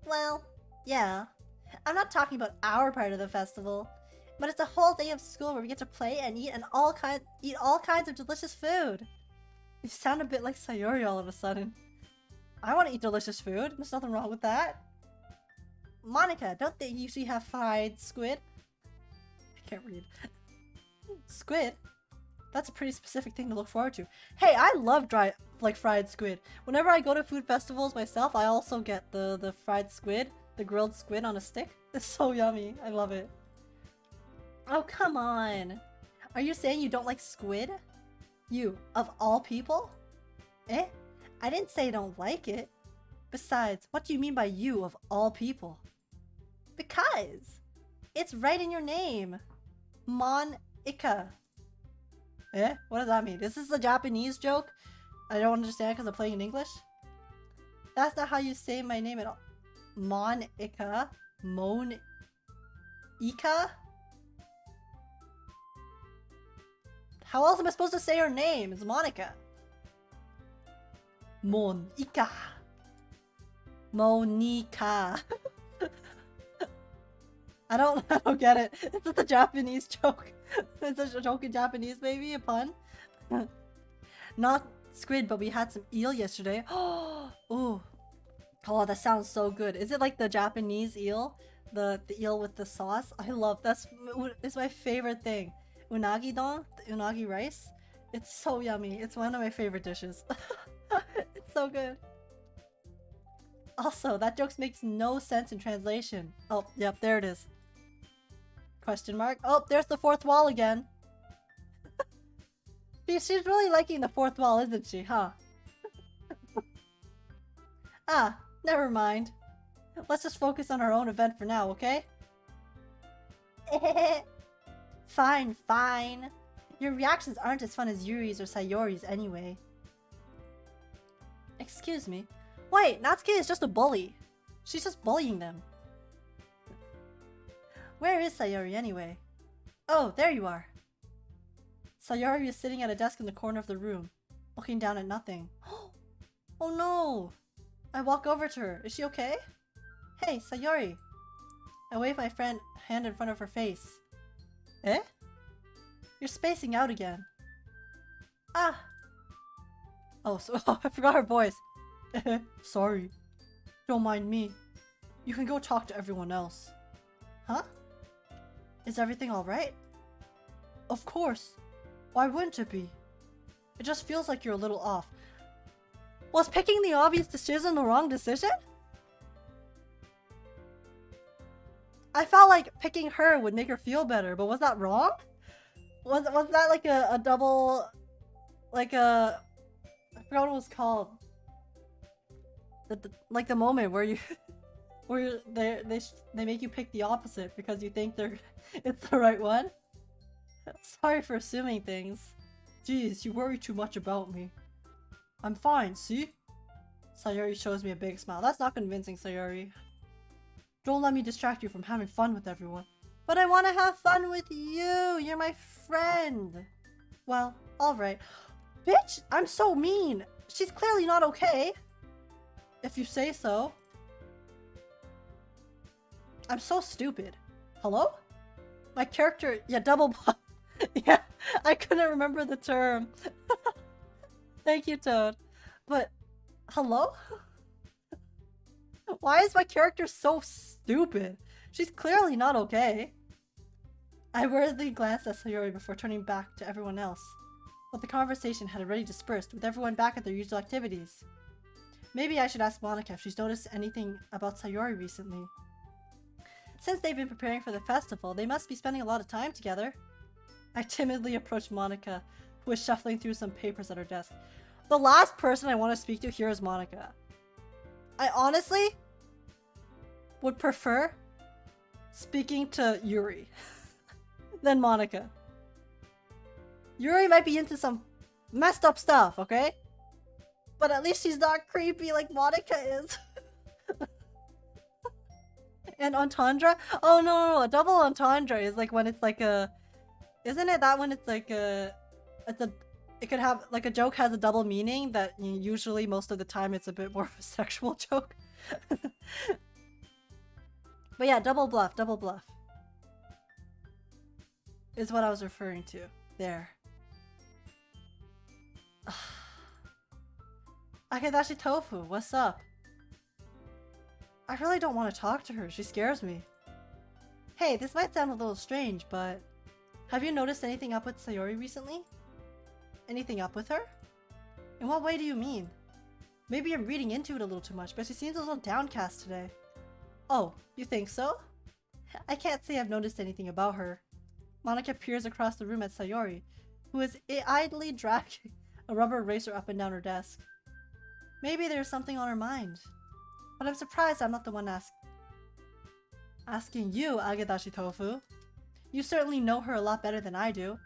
Well, yeah. I'm not talking about our part of the festival, but it's a whole day of school where we get to play and eat all kinds of delicious food. You sound a bit like Sayori all of a sudden. I want to eat delicious food. There's nothing wrong with that. Monica, don't they usually have fried squid? I can't read. Squid? That's a pretty specific thing to look forward to. Hey, I love fried squid. Whenever I go to food festivals myself, I also get the fried squid, the grilled squid on a stick. It's so yummy. I love it. Oh, come on. Are you saying you don't like squid? You, of all people? Eh? I didn't say I don't like it. Besides, what do you mean by you, of all people? Because it's right in your name. Mon-ika. Eh? What does that mean? This is a Japanese joke? I don't understand because I'm playing in English? That's not how you say my name at all. Mon-ika? Mon-ika? How else am I supposed to say her name? It's Monica. Mon-ika. Monica. I don't get it. Is this a Japanese joke? Is this a joke in Japanese, maybe? A pun? Not squid, but we had some eel yesterday. Ooh. Oh, that sounds so good. Is it like the Japanese eel? The eel with the sauce? I love it's my favorite thing. Unagi don, the unagi rice. It's so yummy. It's one of my favorite dishes. It's so good. Also, that joke makes no sense in translation. Oh, yep, there it is. Question mark. Oh, there's the fourth wall again. She's really liking the fourth wall, isn't she, huh? Ah, never mind. Let's just focus on our own event for now, okay? Fine, fine. Your reactions aren't as fun as Yuri's or Sayori's anyway. Excuse me. Wait, Natsuki is just a bully. She's just bullying them. Where is Sayori anyway? Oh, there you are. Sayori is sitting at a desk in the corner of the room, looking down at nothing. Oh no! I walk over to her. Is she okay? Hey, Sayori. I wave my hand in front of her face. Eh? You're spacing out again. Ah! Oh, so I forgot her voice. Sorry. Don't mind me. You can go talk to everyone else. Huh? Is everything alright? Of course. Why wouldn't it be? It just feels like you're a little off. Was picking the obvious decision the wrong decision? I felt like picking her would make her feel better, but was that wrong? Was that like a double... Like a... I forgot what it was called. Like the moment where you... where they make you pick the opposite because you think it's the right one? Sorry for assuming things. Jeez, you worry too much about me. I'm fine, see? Sayori shows me a big smile. That's not convincing, Sayori. Don't let me distract you from having fun with everyone. But I want to have fun with you! You're my friend! Well, alright. Bitch! I'm so mean! She's clearly not okay! If you say so. I'm so stupid. Hello? My character... Yeah, double... Yeah, I couldn't remember the term. Thank you, Toad. But... Hello? Why is my character so stupid? She's clearly not okay. I worriedly glanced at Sayori before turning back to everyone else. But the conversation had already dispersed, with everyone back at their usual activities. Maybe I should ask Monica if she's noticed anything about Sayori recently. Since they've been preparing for the festival, they must be spending a lot of time together. I timidly approached Monica, who was shuffling through some papers at her desk. The last person I want to speak to here is Monica. I honestly would prefer speaking to Yuri than Monica. Yuri might be into some messed up stuff, okay? But at least she's not creepy like Monica is. And entendre? Oh no, a double entendre is like when it's like a... Isn't it that when it's like a... It could have, like a joke has a double meaning that usually most of the time it's a bit more of a sexual joke. But yeah, double bluff is what I was referring to. There. Akedashi Tofu, what's up? I really don't want to talk to her. She scares me. Hey, this might sound a little strange, but have you noticed anything up with Sayori recently? Anything up with her? In what way do you mean? Maybe I'm reading into it a little too much, but she seems a little downcast today. Oh, you think so? I can't say I've noticed anything about her. Monika peers across the room at Sayori, who is idly dragging a rubber eraser up and down her desk. Maybe there's something on her mind. But I'm surprised I'm not the one asking you, Agedashi Tofu. You certainly know her a lot better than I do.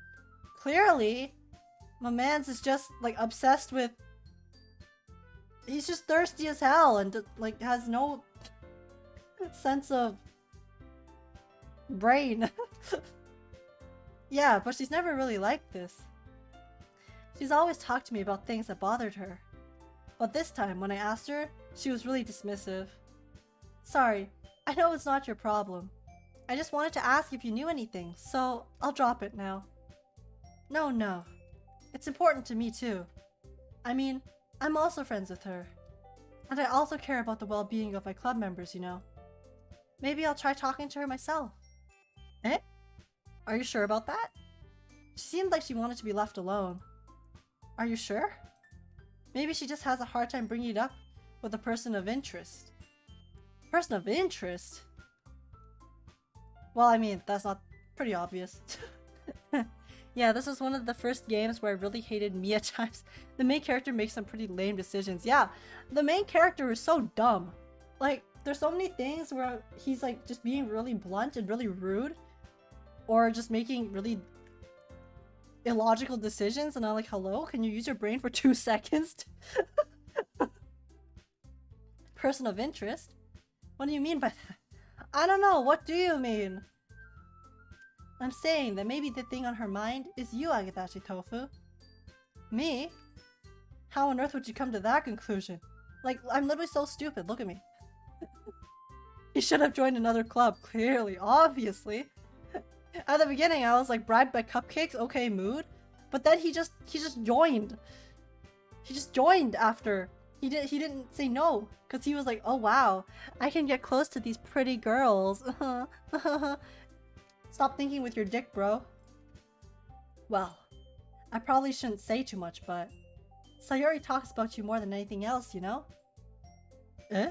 Clearly, my man's is just like obsessed with. He's just thirsty as hell and like has no sense of brain. Yeah, but she's never really liked this. She's always talked to me about things that bothered her. But this time, when I asked her, she was really dismissive. Sorry, I know it's not your problem. I just wanted to ask if you knew anything, so I'll drop it now. No. It's important to me too. I mean, I'm also friends with her. And I also care about the well-being of my club members, you know. Maybe I'll try talking to her myself. Eh? Are you sure about that? She seemed like she wanted to be left alone. Are you sure? Maybe she just has a hard time bringing it up with a person of interest. Person of interest? Well, I mean, that's not pretty obvious. Yeah, this was one of the first games where I really hated me at times. The main character makes some pretty lame decisions. Yeah, the main character is so dumb. Like, there's so many things where he's like just being really blunt and really rude. Or just making really illogical decisions, and I'm like, hello? Can you use your brain for 2 seconds? Person of interest? What do you mean by that? I don't know, what do you mean? I'm saying that maybe the thing on her mind is you, Agedashi Tofu. Me? How on earth would you come to that conclusion? Like, I'm literally so stupid, look at me. He should have joined another club, clearly, obviously. At the beginning, I was like, bribed by cupcakes, okay, mood. But then he just joined. He just joined after. He didn't say no, because he was like, oh wow, I can get close to these pretty girls. Stop thinking with your dick, bro. Well, I probably shouldn't say too much, but Sayori talks about you more than anything else, you know? Eh?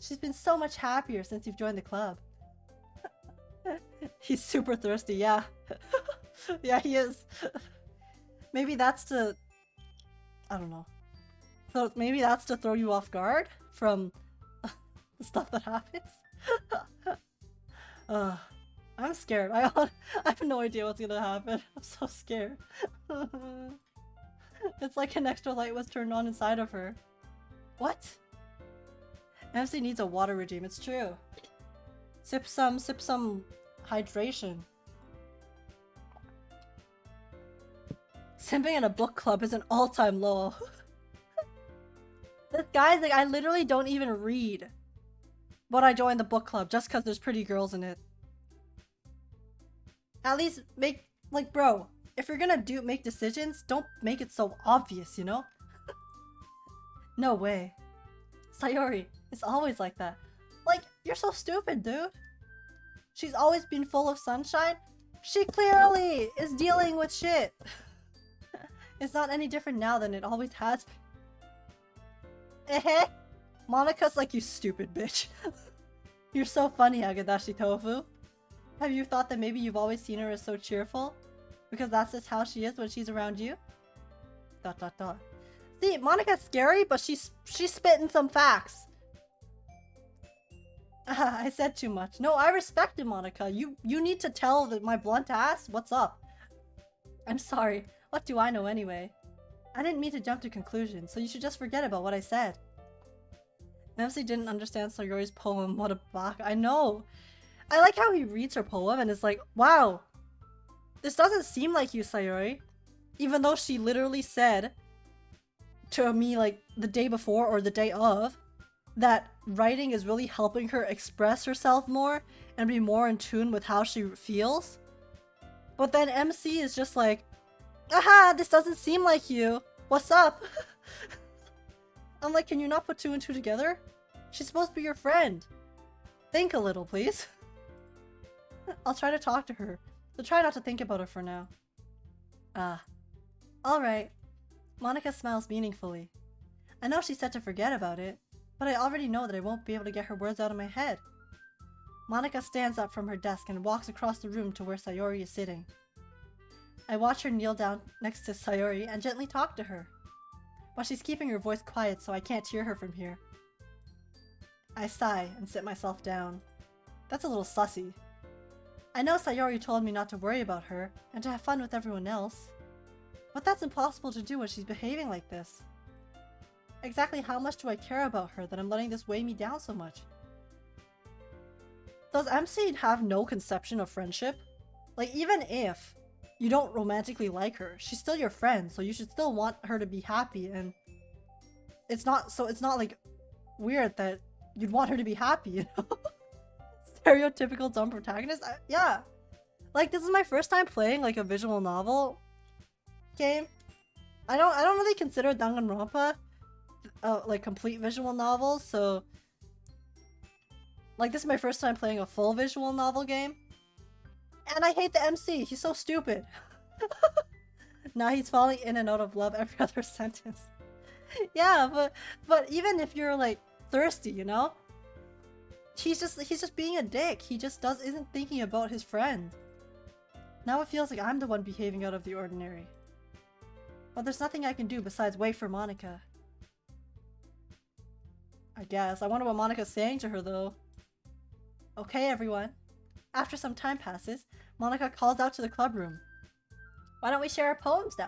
She's been so much happier since you've joined the club. He's super thirsty, yeah. Yeah, he is. Maybe that's to... I don't know. So maybe that's to throw you off guard from the stuff that happens? I'm scared. I have no idea what's gonna happen. I'm so scared. It's like an extra light was turned on inside of her. What? MC needs a water regime, it's true. Sip some hydration. Simping in a book club is an all-time low. This guy's like, I literally don't even read. But I joined the book club just because there's pretty girls in it. At least make, like, bro, if you're gonna make decisions, don't make it so obvious, you know? No way. Sayori, it's always like that. Like, you're so stupid, dude. She's always been full of sunshine. She clearly is dealing with shit. It's not any different now than it always has. Eh? Monika's like, you stupid bitch. You're so funny, Agedashi Tofu. Have you thought that maybe you've always seen her as so cheerful? Because that's just how she is when she's around you? ... See, Monika's scary, but she's spitting some facts. I said too much. No, I respected Monika. You need to tell my blunt ass what's up. I'm sorry. What do I know anyway? I didn't mean to jump to conclusions, so you should just forget about what I said. MC didn't understand Sayori's poem. What a bach. I know. I like how he reads her poem and is like, wow, this doesn't seem like you, Sayori. Even though she literally said to me like the day before or the day of that writing is really helping her express herself more and be more in tune with how she feels. But then MC is just like, aha, this doesn't seem like you. What's up? I'm like, can you not put 2 and 2 together? She's supposed to be your friend. Think a little, please. I'll try to talk to her. So try not to think about her for now. Alright. Monica smiles meaningfully. I know she said to forget about it, but I already know that I won't be able to get her words out of my head. Monica stands up from her desk and walks across the room to where Sayori is sitting. I watch her kneel down next to Sayori and gently talk to her. But she's keeping her voice quiet so I can't hear her from here. I sigh and sit myself down. That's a little sussy. I know Sayori told me not to worry about her and to have fun with everyone else. But that's impossible to do when she's behaving like this. Exactly how much do I care about her that I'm letting this weigh me down so much? Does MC have no conception of friendship? Like, even if you don't romantically like her, she's still your friend, so you should still want her to be happy, and it's not like weird that you'd want her to be happy, you know? Stereotypical dumb protagonist? Yeah. Like, this is my first time playing like a visual novel game. I don't really consider Danganronpa like complete visual novels, so like this is my first time playing a full visual novel game. And I hate the MC. He's so stupid. Now he's falling in and out of love every other sentence. Yeah, but even if you're like thirsty, you know? He's just being a dick. He just isn't thinking about his friend. Now it feels like I'm the one behaving out of the ordinary. But there's nothing I can do besides wait for Monica. I guess. I wonder what Monica's saying to her though. Okay, everyone. After some time passes, Monica calls out to the club room. Why don't we share our poems now?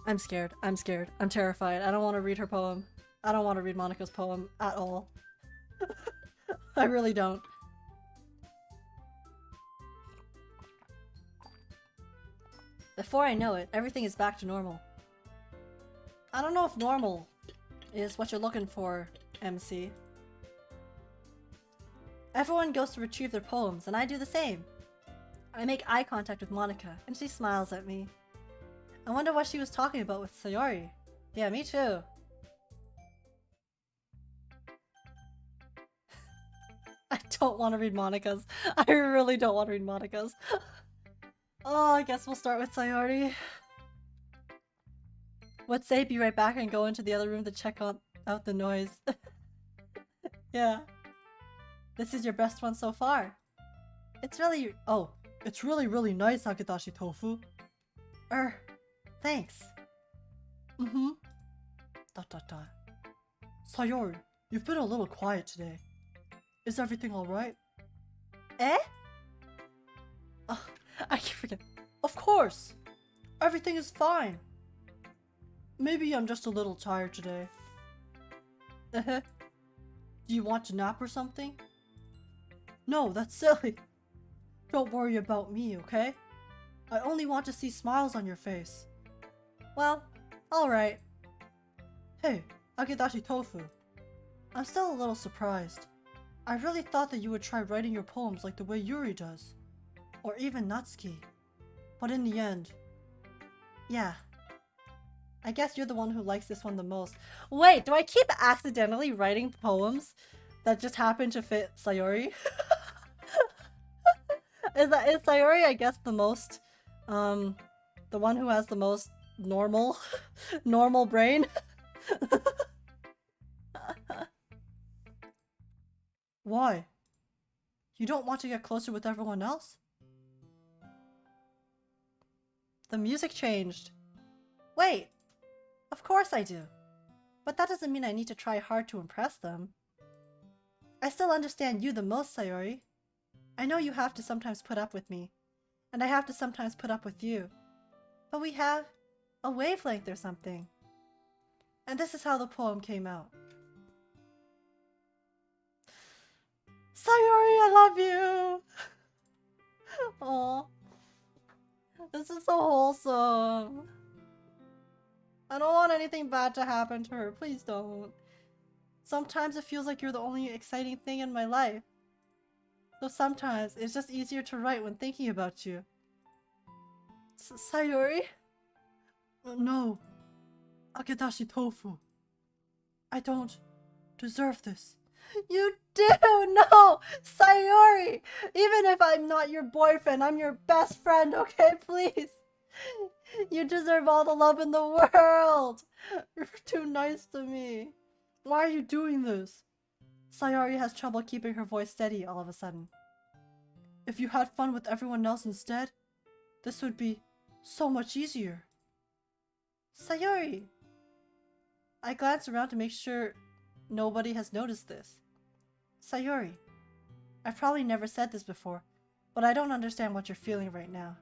I'm scared. I'm scared. I'm terrified. I don't want to read her poem. I don't want to read Monica's poem at all. I really don't. Before I know it, everything is back to normal. I don't know if normal is what you're looking for, MC. Everyone goes to retrieve their poems, and I do the same. I make eye contact with Monica, and she smiles at me. I wonder what she was talking about with Sayori. Yeah, me too. I don't want to read Monica's. I really don't want to read Monica's. Oh, I guess we'll start with Sayori. Let's say be right back and go into the other room to check out the noise. Yeah. This is your best one so far. It's really really nice, Agedashi Tofu. Thanks. Mm-hmm. ... Sayori, you've been a little quiet today. Is everything alright? Eh? Oh, I keep forgetting. Of course! Everything is fine. Maybe I'm just a little tired today. Do you want to nap or something? No, that's silly. Don't worry about me, okay? I only want to see smiles on your face. Well, alright. Hey, Agedashi Tofu. I'm still a little surprised. I really thought that you would try writing your poems like the way Yuri does. Or even Natsuki. But in the end... Yeah. I guess you're the one who likes this one the most. Wait, do I keep accidentally writing poems that just happen to fit Sayori? Is Sayori, I guess, the most, the one who has the most normal brain? Why? You don't want to get closer with everyone else? The music changed. Wait, of course I do. But that doesn't mean I need to try hard to impress them. I still understand you the most, Sayori. I know you have to sometimes put up with me, and I have to sometimes put up with you. But we have a wavelength or something. And this is how the poem came out. Sayori, I love you! Aw. This is so wholesome. I don't want anything bad to happen to her. Please don't. Sometimes it feels like you're the only exciting thing in my life. So sometimes it's just easier to write when thinking about you. Sayori? No. Agedashi Tofu. I don't deserve this. You do! No! Sayori! Even if I'm not your boyfriend, I'm your best friend, okay? Please! You deserve all the love in the world! You're too nice to me. Why are you doing this? Sayori has trouble keeping her voice steady all of a sudden. If you had fun with everyone else instead, this would be so much easier. Sayori! I glance around to make sure nobody has noticed this. Sayori, I've probably never said this before, but I don't understand what you're feeling right now.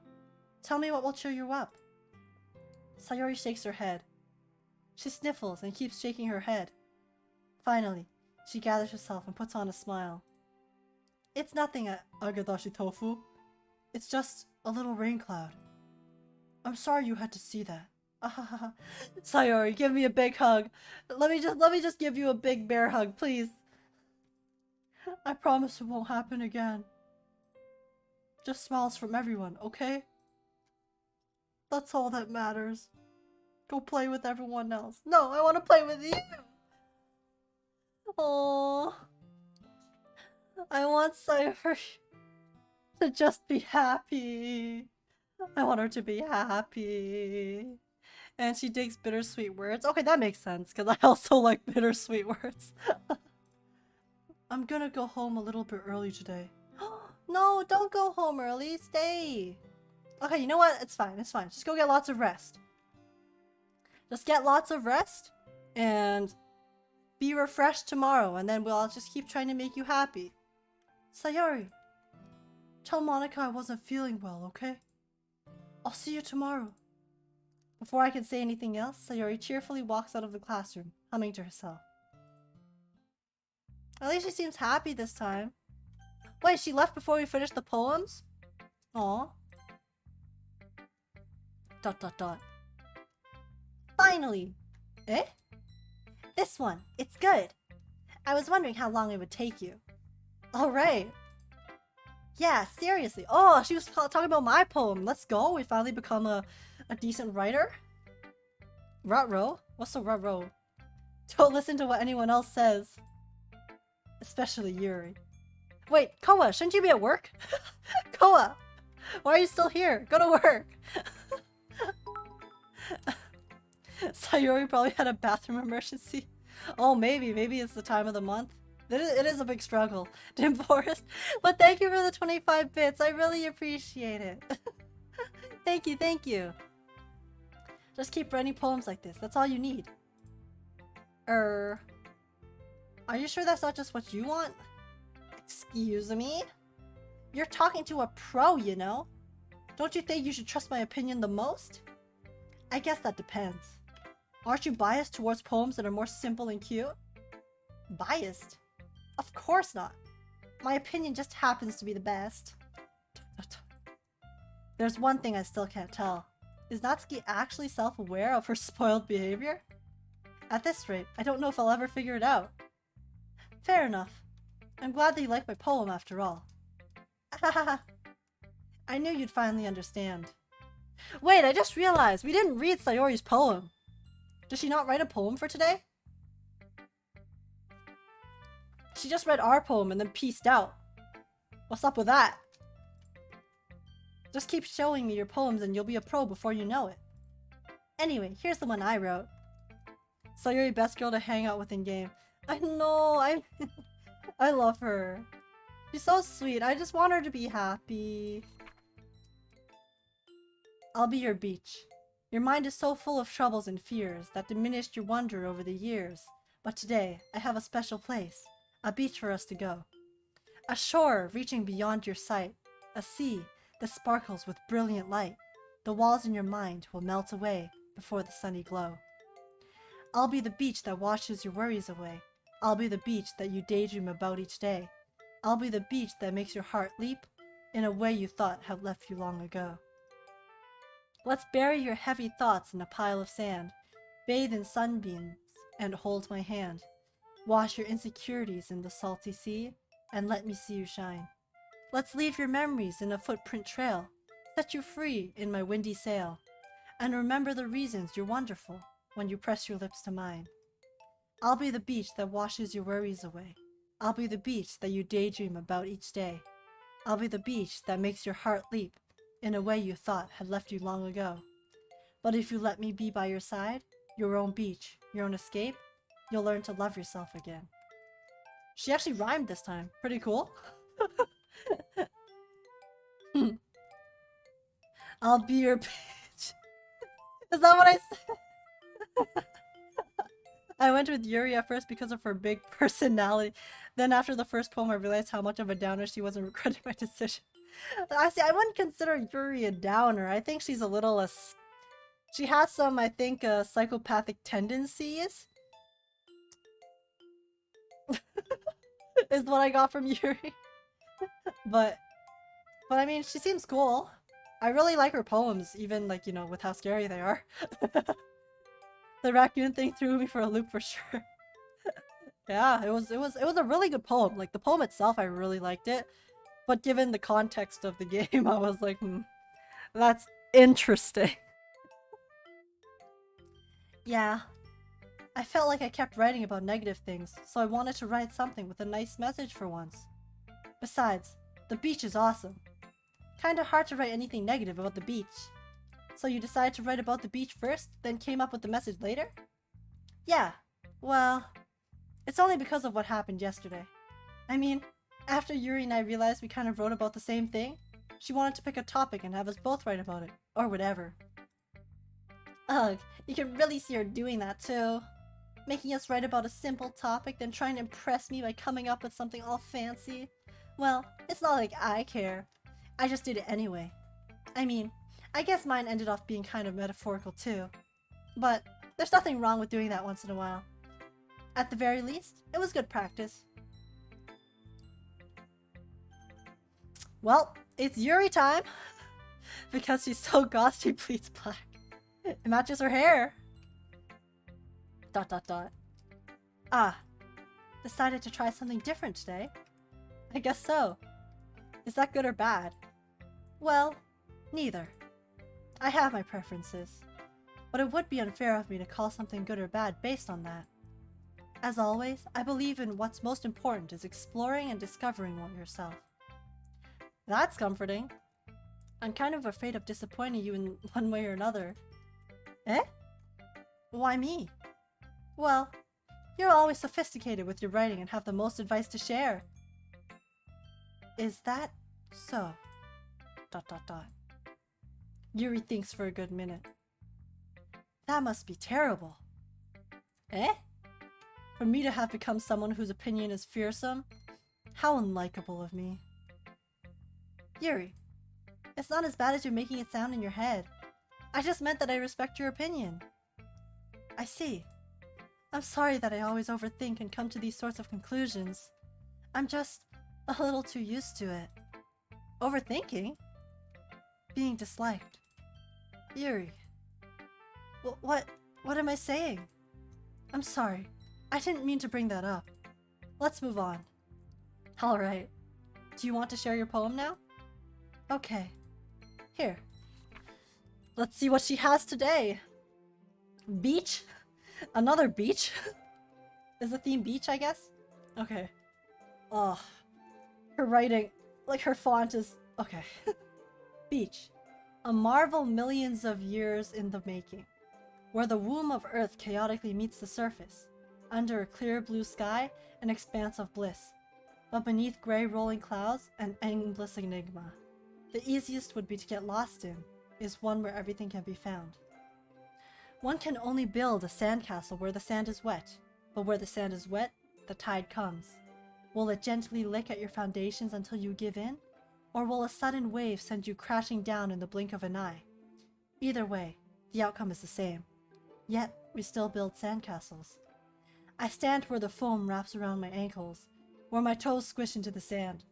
Tell me what will cheer you up. Sayori shakes her head. She sniffles and keeps shaking her head. Finally, she gathers herself and puts on a smile. It's nothing, Agadashi Tofu. It's just a little rain cloud. I'm sorry you had to see that. Sayori, give me a big hug. Let me just give you a big bear hug, please. I promise it won't happen again. Just smiles from everyone, okay? That's all that matters. Go play with everyone else. No, I want to play with you. Oh, I want Sayori to just be happy. I want her to be happy. And she digs bittersweet words. Okay, that makes sense, because I also like bittersweet words. I'm gonna go home a little bit early today. No, don't go home early. Stay. Okay, you know what? It's fine. It's fine. Just go get lots of rest. Just get lots of rest and be refreshed tomorrow, and then we'll just keep trying to make you happy. Sayori, tell Monica I wasn't feeling well, okay? I'll see you tomorrow. Before I can say anything else, Sayori cheerfully walks out of the classroom, humming to herself. At least she seems happy this time. Wait, she left before we finished the poems? Aw. Dot dot dot. Finally! Eh? This one. It's good. I was wondering how long it would take you. Alright. Yeah, seriously. Oh, she was talking about my poem. Let's go. We finally become a decent writer. Ruh-roh? What's a ruh-roh? Don't listen to what anyone else says. Especially Yuri. Wait, Koa, shouldn't you be at work? Koa! Why are you still here? Go to work! Sayori probably had a bathroom emergency. Oh, maybe it's the time of the month. It is a big struggle. Dim Forest. But thank you for the 25 bits. I really appreciate it. Thank you. Just keep writing poems like this. That's all you need. Are you sure that's not just what you want? Excuse me? You're talking to a pro, you know? Don't you think you should trust my opinion the most? I guess that depends. Aren't you biased towards poems that are more simple and cute? Biased? Of course not. My opinion just happens to be the best. There's one thing I still can't tell. Is Natsuki actually self-aware of her spoiled behavior? At this rate, I don't know if I'll ever figure it out. Fair enough. I'm glad that you like my poem after all. I knew you'd finally understand. Wait, I just realized we didn't read Sayori's poem. Does she not write a poem for today? She just read our poem and then pieced out. What's up with that? Just keep showing me your poems and you'll be a pro before you know it. Anyway, here's the one I wrote. Sayori, best girl to hang out with in game. I know, I love her. She's so sweet. I just want her to be happy. I'll be your beach. Your mind is so full of troubles and fears that diminished your wonder over the years. But today, I have a special place. A beach for us to go. A shore reaching beyond your sight. A sea that sparkles with brilliant light. The walls in your mind will melt away before the sunny glow. I'll be the beach that washes your worries away. I'll be the beach that you daydream about each day. I'll be the beach that makes your heart leap in a way you thought had left you long ago. Let's bury your heavy thoughts in a pile of sand, bathe in sunbeams, and hold my hand. Wash your insecurities in the salty sea, and let me see you shine. Let's leave your memories in a footprint trail, set you free in my windy sail, and remember the reasons you're wonderful when you press your lips to mine. I'll be the beach that washes your worries away. I'll be the beach that you daydream about each day. I'll be the beach that makes your heart leap in a way you thought had left you long ago. But if you let me be by your side, your own beach, your own escape, you'll learn to love yourself again. She actually rhymed this time. Pretty cool. I'll be your bitch. Is that what I said? I went with Yuri at first because of her big personality. Then after the first poem, I realized how much of a downer she was and regretted my decision. I wouldn't consider Yuri a downer. I think she's a little... she has some, I think, psychopathic tendencies. Is what I got from Yuri. But I mean, she seems cool. I really like her poems, even, like, you know, with how scary they are. The raccoon thing threw me for a loop for sure. Yeah, it was a really good poem. Like, the poem itself, I really liked it. But given the context of the game, I was like, that's interesting. Yeah. I felt like I kept writing about negative things, so I wanted to write something with a nice message for once. Besides, the beach is awesome. Kinda hard to write anything negative about the beach. So you decided to write about the beach first, then came up with the message later? Yeah, well, it's only because of what happened yesterday. I mean, after Yuri and I realized we kind of wrote about the same thing, she wanted to pick a topic and have us both write about it, or whatever. Ugh, you can really see her doing that too. Making us write about a simple topic, then trying to impress me by coming up with something all fancy. Well, it's not like I care. I just did it anyway. I mean, I guess mine ended up being kind of metaphorical too. But there's nothing wrong with doing that once in a while. At the very least, it was good practice. Well, it's Yuri time! Because she's so goth she bleeds black. It matches her hair! ... Ah, decided to try something different today? I guess so. Is that good or bad? Well, neither. I have my preferences. But it would be unfair of me to call something good or bad based on that. As always, I believe in what's most important is exploring and discovering yourself. That's comforting. I'm kind of afraid of disappointing you in one way or another. Eh? Why me? Well, you're always sophisticated with your writing and have the most advice to share. Is that so? ... Yuri thinks for a good minute. That must be terrible. Eh? For me to have become someone whose opinion is fearsome? How unlikable of me. Yuri, it's not as bad as you're making it sound in your head. I just meant that I respect your opinion. I see. I'm sorry that I always overthink and come to these sorts of conclusions. I'm just a little too used to it. Overthinking? Being disliked. Yuri. What am I saying? I'm sorry. I didn't mean to bring that up. Let's move on. Alright. Do you want to share your poem now? Okay. Here. Let's see what she has today. Beach? Another beach? Is the theme beach, I guess? Okay. Oh. Her writing, like her font is... Okay. Beach. A marvel millions of years in the making. Where the womb of Earth chaotically meets the surface. Under a clear blue sky, an expanse of bliss. But beneath grey rolling clouds, an endless enigma. The easiest would be to get lost in, is one where everything can be found. One can only build a sandcastle where the sand is wet, but where the sand is wet, the tide comes. Will it gently lick at your foundations until you give in? Or will a sudden wave send you crashing down in the blink of an eye? Either way, the outcome is the same. Yet, we still build sandcastles. I stand where the foam wraps around my ankles, where my toes squish into the sand.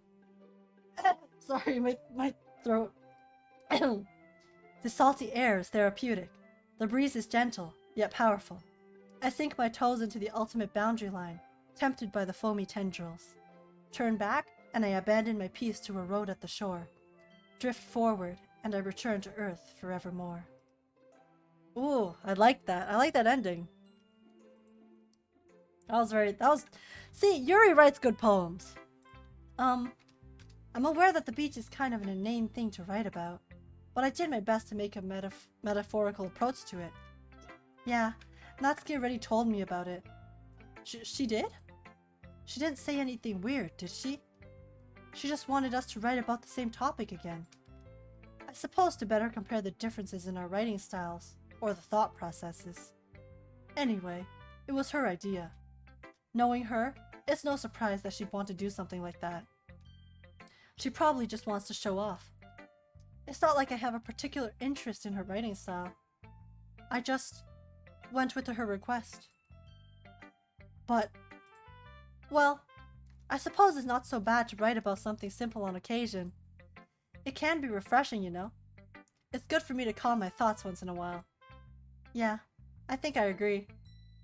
Sorry, my throat. The salty air is therapeutic. The breeze is gentle, yet powerful. I sink my toes into the ultimate boundary line, tempted by the foamy tendrils. Turn back, and I abandon my piece to a road at the shore. Drift forward, and I return to Earth forevermore. Ooh, I like that. I like that ending. See, Yuri writes good poems. I'm aware that the beach is kind of an inane thing to write about, but I did my best to make a metaphorical approach to it. Yeah, Natsuki already told me about it. She did? She didn't say anything weird, did she? She just wanted us to write about the same topic again. I suppose to better compare the differences in our writing styles, or the thought processes. Anyway, it was her idea. Knowing her, it's no surprise that she'd want to do something like that. She probably just wants to show off. It's not like I have a particular interest in her writing style. I just went with her request. But, well, I suppose it's not so bad to write about something simple on occasion. It can be refreshing, you know. It's good for me to calm my thoughts once in a while. Yeah, I think I agree.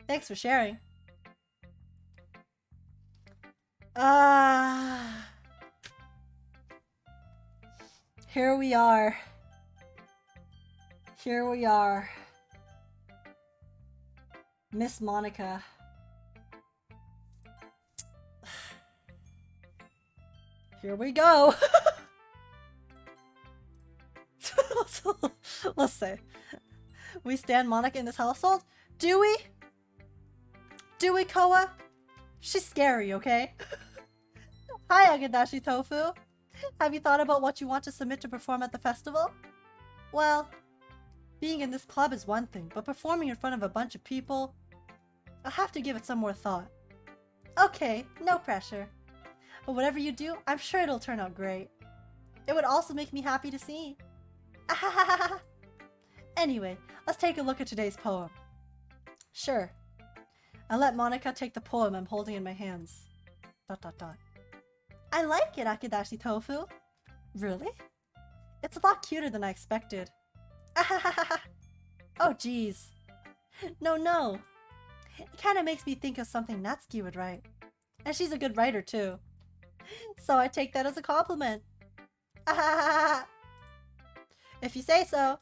Thanks for sharing. Here we are. Here we are. Miss Monica. Here we go. Let's say. We stand Monica in this household? Do we? Do we, Koa? She's scary, okay? Hi, Agadashi Tofu. Have you thought about what you want to submit to perform at the festival? Well, being in this club is one thing, but performing in front of a bunch of people, I'll have to give it some more thought. Okay, no pressure. But whatever you do, I'm sure it'll turn out great. It would also make me happy to see. Anyway, let's take a look at today's poem. Sure. I'll let Monica take the poem I'm holding in my hands. ... I like it, Akidashi Tofu. Really? It's a lot cuter than I expected. Oh, geez. No. It kind of makes me think of something Natsuki would write. And she's a good writer, too. So I take that as a compliment. If you say so.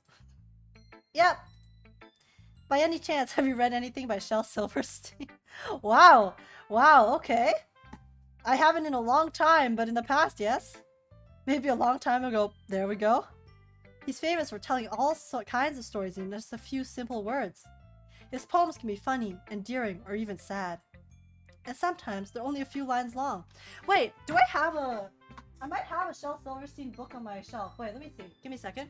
Yep. By any chance, have you read anything by Shel Silverstein? Wow, okay. I haven't in a long time, but in the past, yes. Maybe a long time ago. There we go. He's famous for telling all kinds of stories in just a few simple words. His poems can be funny, endearing, or even sad. And sometimes they're only a few lines long. Wait, do I have a... I might have a Shel Silverstein book on my shelf. Wait, let me see. Give me a second.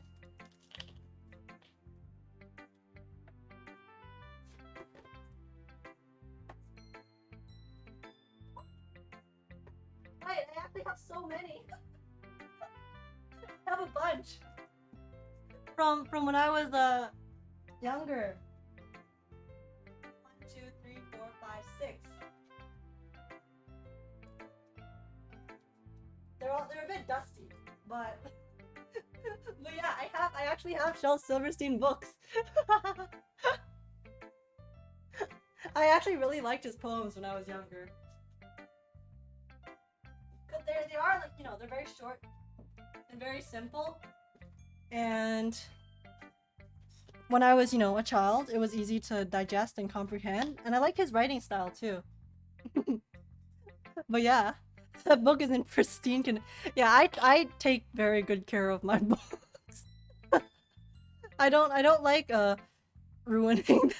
Wait, I actually have so many. I have a bunch. From when I was younger. 1, 2, 3, 4, 5, 6. They're a bit dusty, but but yeah, I actually have Shel Silverstein books. I actually really liked his poems when I was younger. Cause they are like, you know, they're very short and very simple. And when I was, you know, a child, it was easy to digest and comprehend. And I like his writing style too. But yeah, that book is in pristine condition. Yeah, I take very good care of my books. I don't like ruining them.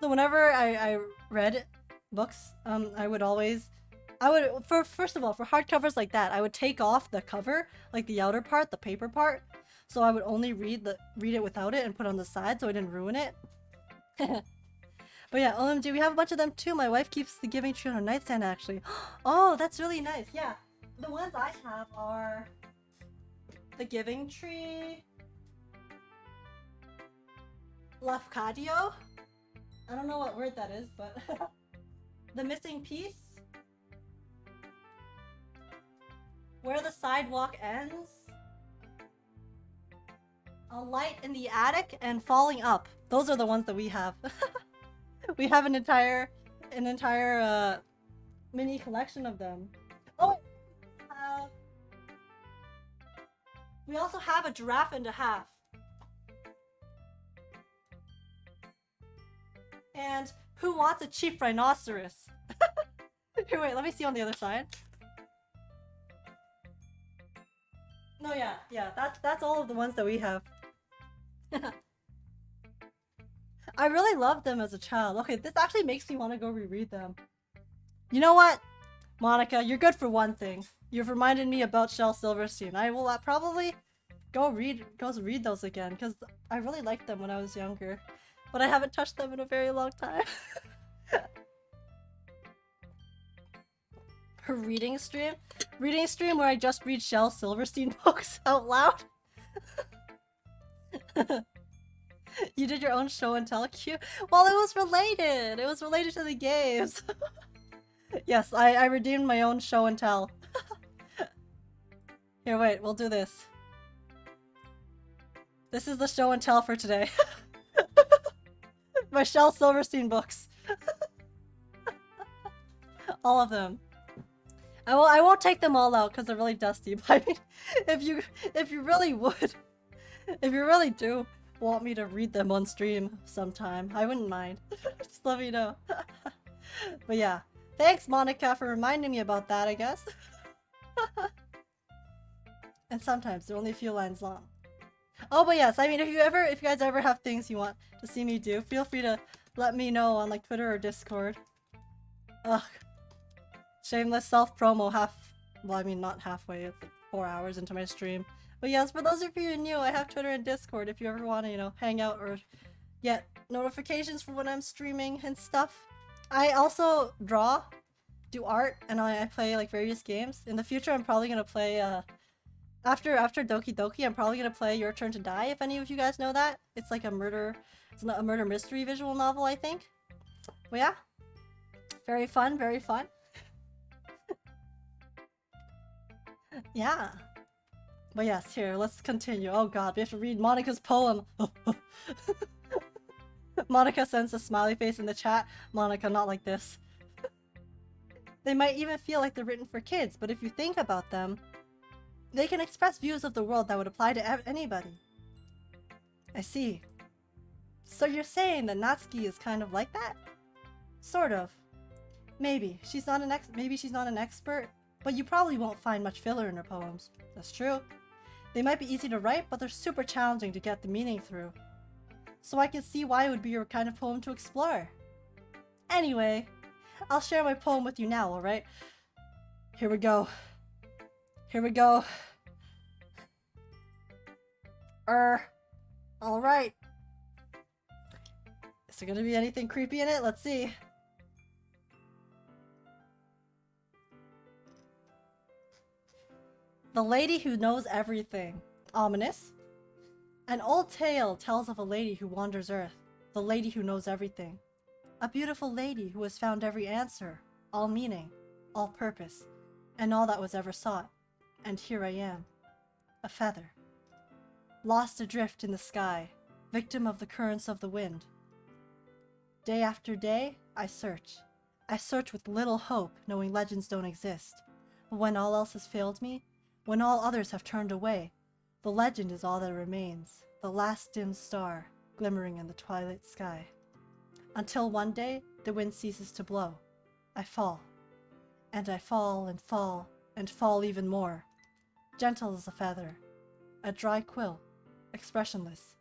So whenever I read books, I would first of all, for hardcovers like that, I would take off the cover, like the outer part, the paper part. So I would only read it without it and put it on the side so I didn't ruin it. But yeah, OMG, we have a bunch of them too. My wife keeps the Giving Tree on her nightstand actually. Oh, that's really nice. Yeah, the ones I have are the Giving Tree, Lafcadio. I don't know what word that is, but the Missing Piece, Where the Sidewalk Ends, A Light in the Attic, and Falling Up. Those are the ones that we have. We have an entire mini collection of them. Oh, we also have A Giraffe and a Half. And Who wants a cheap rhinoceros? Here, wait, let me see on the other side. No, yeah, that's all of the ones that we have. I really loved them as a child. Okay, this actually makes me want to go reread them. You know what? Monica, you're good for one thing. You've reminded me about Shel Silverstein. I will probably go read those again, because I really liked them when I was younger. But I haven't touched them in a very long time. Her reading stream? Reading stream where I just read Shel Silverstein books out loud? You did your own show and tell queue? Well, it was related! It was related to the games! Yes, I redeemed my own show and tell. Here, wait, we'll do this. This is the show and tell for today. My Shel Silverstein books. All of them. I won't take them all out because they're really dusty, but I mean, if you really would, if you really do want me to read them on stream sometime, I wouldn't mind. Just let me know. But yeah, thanks Monica for reminding me about that, I guess. And sometimes they're only a few lines long. Oh, but yes, I mean, if you guys ever have things you want to see me do, feel free to let me know on like Twitter or Discord. Ugh. Shameless self-promo well, I mean, not halfway, it's like 4 hours into my stream. But yes, for those of you who are new, I have Twitter and Discord if you ever want to, you know, hang out or get notifications for when I'm streaming and stuff. I also draw, do art, and I play like various games. In the future, I'm probably gonna play, after Doki Doki, I'm probably gonna play Your Turn to Die, if any of you guys know that. It's like a murder mystery visual novel, I think. But yeah, very fun, very fun. Yeah. But yes, here, let's continue. Oh god, we have to read Monica's poem. Monica sends a smiley face in the chat. Monica, not like this. They might even feel like they're written for kids, but if you think about them, they can express views of the world that would apply to anybody. I see. So you're saying that Natsuki is kind of like that? Sort of. Maybe. Maybe she's not an expert, but you probably won't find much filler in her poems. That's true. They might be easy to write, but they're super challenging to get the meaning through. So I can see why it would be your kind of poem to explore. Anyway, I'll share my poem with you now, alright? Here we go. Here we go. Alright. Is there gonna be anything creepy in it? Let's see. The lady who knows everything. Ominous. An old tale tells of a lady who wanders Earth. The lady who knows everything. A beautiful lady who has found every answer, all meaning, all purpose, and all that was ever sought. And here I am. A feather. Lost adrift in the sky, victim of the currents of the wind. Day after day, I search. I search with little hope, knowing legends don't exist. But when all else has failed me, when all others have turned away, the legend is all that remains, the last dim star glimmering in the twilight sky. Until one day, the wind ceases to blow. I fall. And I fall and fall and fall even more. Gentle as a feather. A dry quill. Expressionless.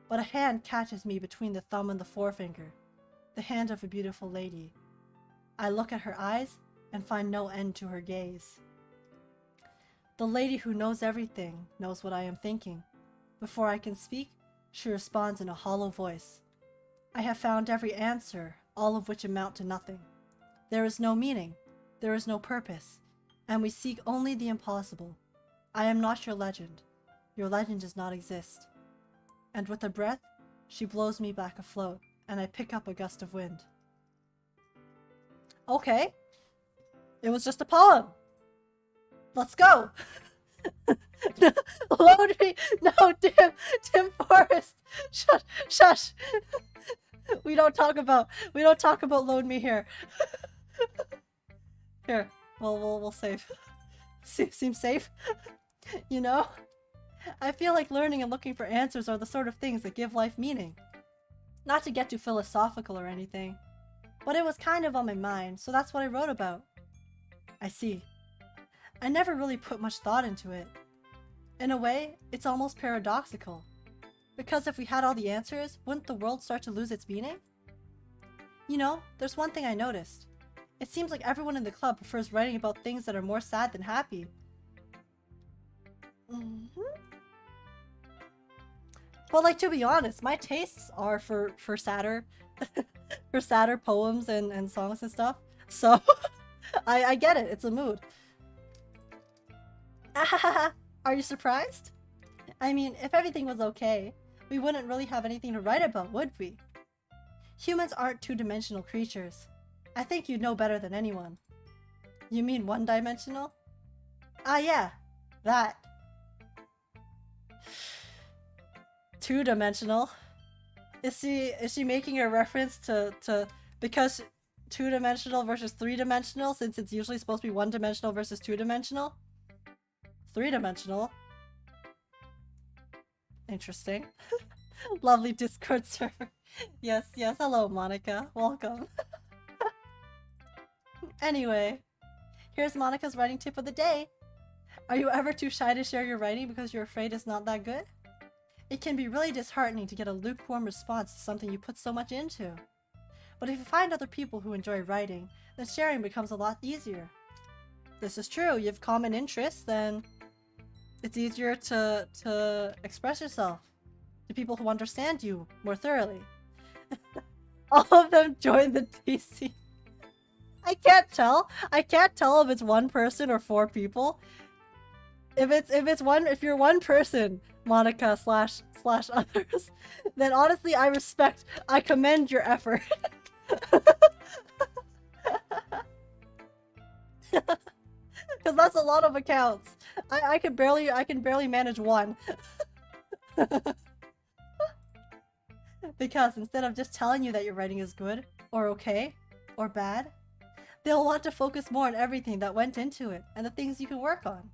But a hand catches me between the thumb and the forefinger. The hand of a beautiful lady. I look at her eyes and find no end to her gaze. The lady who knows everything knows what I am thinking. Before I can speak, she responds in a hollow voice. I have found every answer, all of which amount to nothing. There is no meaning, there is no purpose, and we seek only the impossible. I am not your legend. Your legend does not exist. And with a breath, she blows me back afloat, and I pick up a gust of wind. Okay. It was just a poem. Let's go! Load me! No, Tim Forrest! Shush! We don't talk about load me here. Here, we'll save. Seems safe? You know? I feel like learning and looking for answers are the sort of things that give life meaning. Not to get too philosophical or anything, but it was kind of on my mind, so that's what I wrote about. I see. I never really put much thought into it. In a way, it's almost paradoxical. Because if we had all the answers, wouldn't the world start to lose its meaning? You know, there's one thing I noticed. It seems like everyone in the club prefers writing about things that are more sad than happy. Well, like, to be honest, my tastes are for sadder for sadder poems and songs and stuff. So I get it, it's a mood. Are you surprised? I mean, if everything was okay, we wouldn't really have anything to write about, would we? Humans aren't two-dimensional creatures. I think you'd know better than anyone. You mean one-dimensional? Ah, yeah, that. Two-dimensional? Is she making a reference to because two-dimensional versus three-dimensional, since it's usually supposed to be one-dimensional versus two-dimensional? Three-dimensional? Interesting. Lovely Discord server. Yes, hello Monica. Welcome. Anyway, here's Monica's writing tip of the day. Are you ever too shy to share your writing because you're afraid it's not that good? It can be really disheartening to get a lukewarm response to something you put so much into. But if you find other people who enjoy writing, then sharing becomes a lot easier. This is true. You have common interests, then it's easier to express yourself to people who understand you more thoroughly. All of them join the DC. I can't tell if it's one person or four people. If you're one person, Monica slash others, then honestly I commend your effort. Because that's a lot of accounts. I can barely manage one. Because instead of just telling you that your writing is good, or okay, or bad, they'll want to focus more on everything that went into it, and the things you can work on.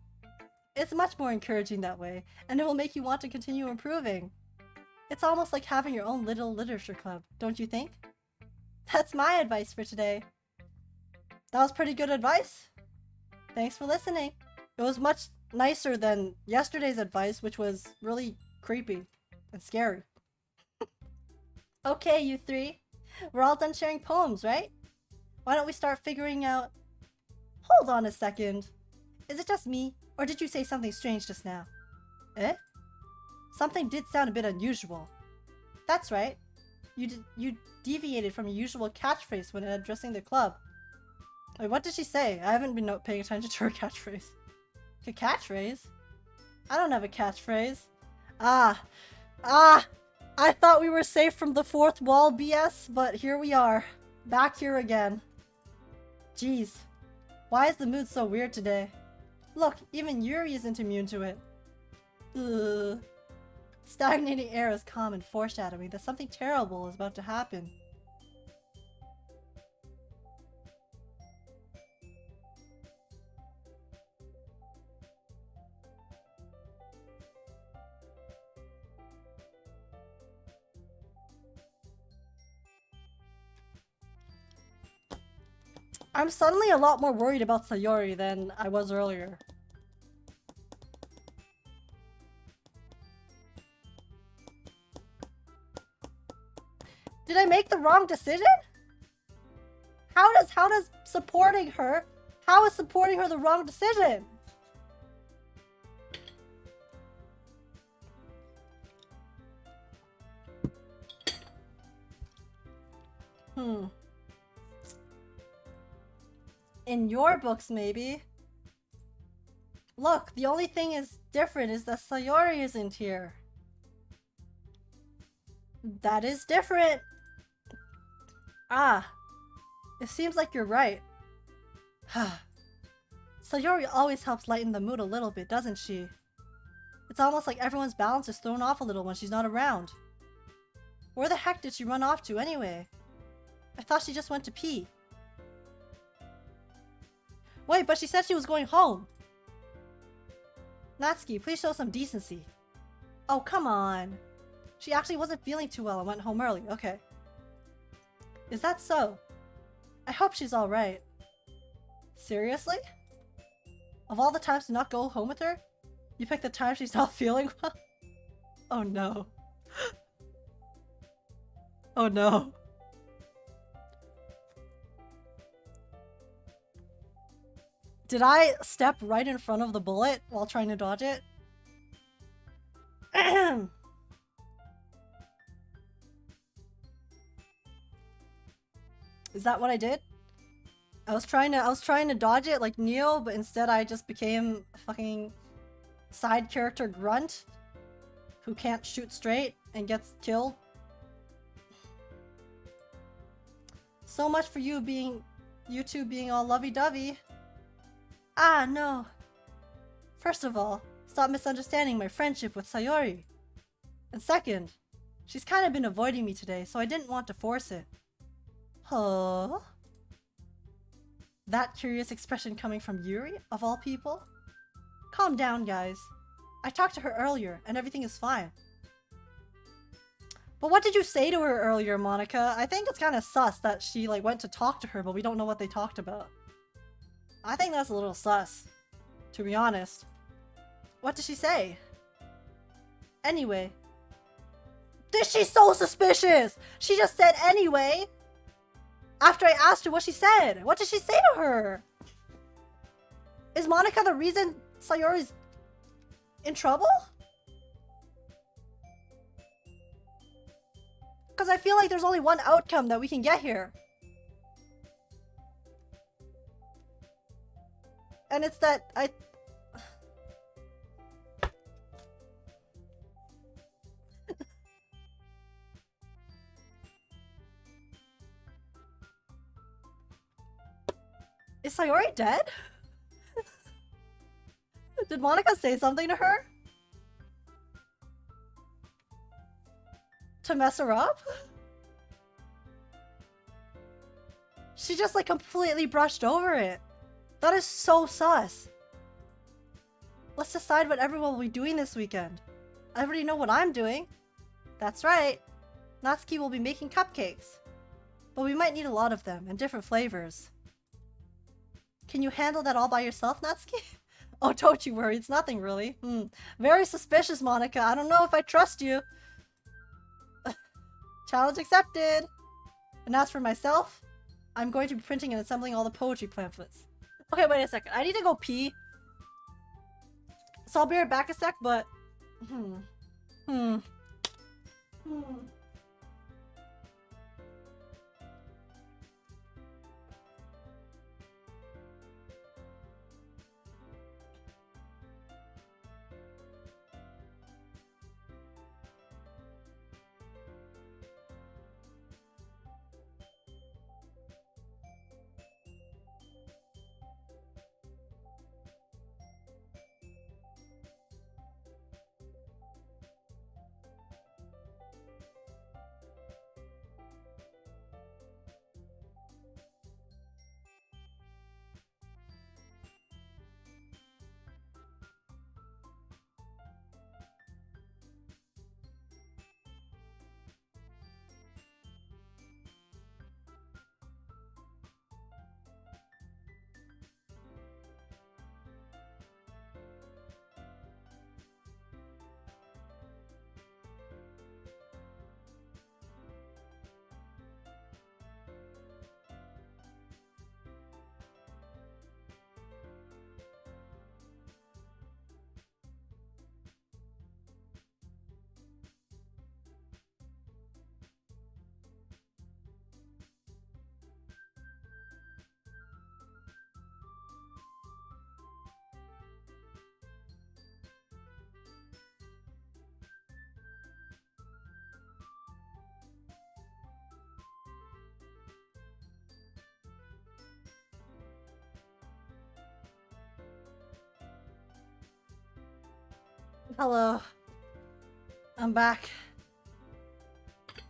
It's much more encouraging that way, and it will make you want to continue improving. It's almost like having your own little literature club, don't you think? That's my advice for today. That was pretty good advice. Thanks for listening. It was much nicer than yesterday's advice, which was really creepy and scary. Okay, you three. We're all done sharing poems, right? Why don't we start figuring out... Hold on a second. Is it just me, or did you say something strange just now? Eh? Something did sound a bit unusual. That's right. You deviated from your usual catchphrase when addressing the club. Wait, what did she say? I haven't been paying attention to her catchphrase. A catchphrase? I don't have a catchphrase. I thought we were safe from the fourth wall BS, but here we are. Back here again. Jeez. Why is the mood so weird today? Look, even Yuri isn't immune to it. Ugh. Stagnating air is calm and foreshadowing that something terrible is about to happen. I'm suddenly a lot more worried about Sayori than I was earlier. Did I make the wrong decision? How is supporting her the wrong decision? In your books, maybe. Look, the only thing is different is that Sayori isn't here. That is different. Ah, it seems like you're right. Sayori always helps lighten the mood a little bit, doesn't she? It's almost like everyone's balance is thrown off a little when she's not around. Where the heck did she run off to anyway? I thought she just went to pee. Wait, but she said she was going home. Natsuki, please show some decency. Oh, come on. She actually wasn't feeling too well and went home early. Okay. Is that so? I hope she's alright. Seriously? Of all the times to not go home with her, you picked the time she's not feeling well? Oh no. Oh no. Did I step right in front of the bullet while trying to dodge it? Is that what I did? I was trying to dodge it like Neo, but instead I just became a fucking side character grunt who can't shoot straight and gets killed. So much for you two being all lovey-dovey. Ah, no. First of all, stop misunderstanding my friendship with Sayori. And second, she's kind of been avoiding me today, so I didn't want to force it. Huh? That curious expression coming from Yuri, of all people? Calm down, guys. I talked to her earlier, and everything is fine. But what did you say to her earlier, Monica? I think it's kind of sus that she went to talk to her, but we don't know what they talked about. I think that's a little sus, to be honest. What did she say? Anyway. She's so suspicious! She just said anyway! After I asked her what she said. What did she say to her? Is Monica the reason Sayori's in trouble? Because I feel like there's only one outcome that we can get here. And it's that Is Sayori dead? Did Monica say something to her? To mess her up? She just completely brushed over it. That is so sus. Let's decide what everyone will be doing this weekend. I already know what I'm doing. That's right. Natsuki will be making cupcakes. But we might need a lot of them, and different flavors. Can you handle that all by yourself, Natsuki? Oh, don't you worry, it's nothing really. Very suspicious, Monica. I don't know if I trust you. Challenge accepted. And as for myself, I'm going to be printing and assembling all the poetry pamphlets. Okay, wait a second. I need to go pee. So I'll be right back a sec, but... Hello. I'm back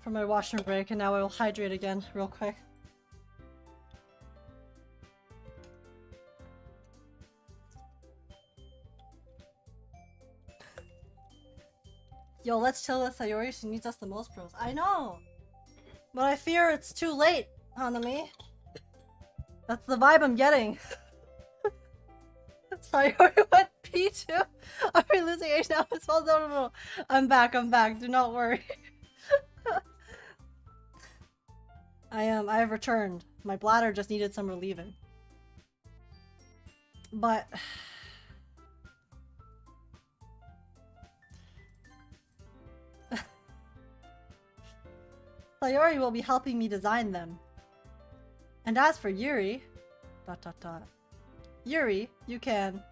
from my washroom break, and now I will hydrate again real quick. Yo, let's chill with Sayori. She needs us the most, bros. I know! But I fear it's too late, Hanami. That's the vibe I'm getting. Sorry, what? P2? Are we losing age now? It's all no. I'm back. Do not worry. I have returned. My bladder just needed some relieving. But Sayori will be helping me design them. And as for Yuri, ... Yuri, you can...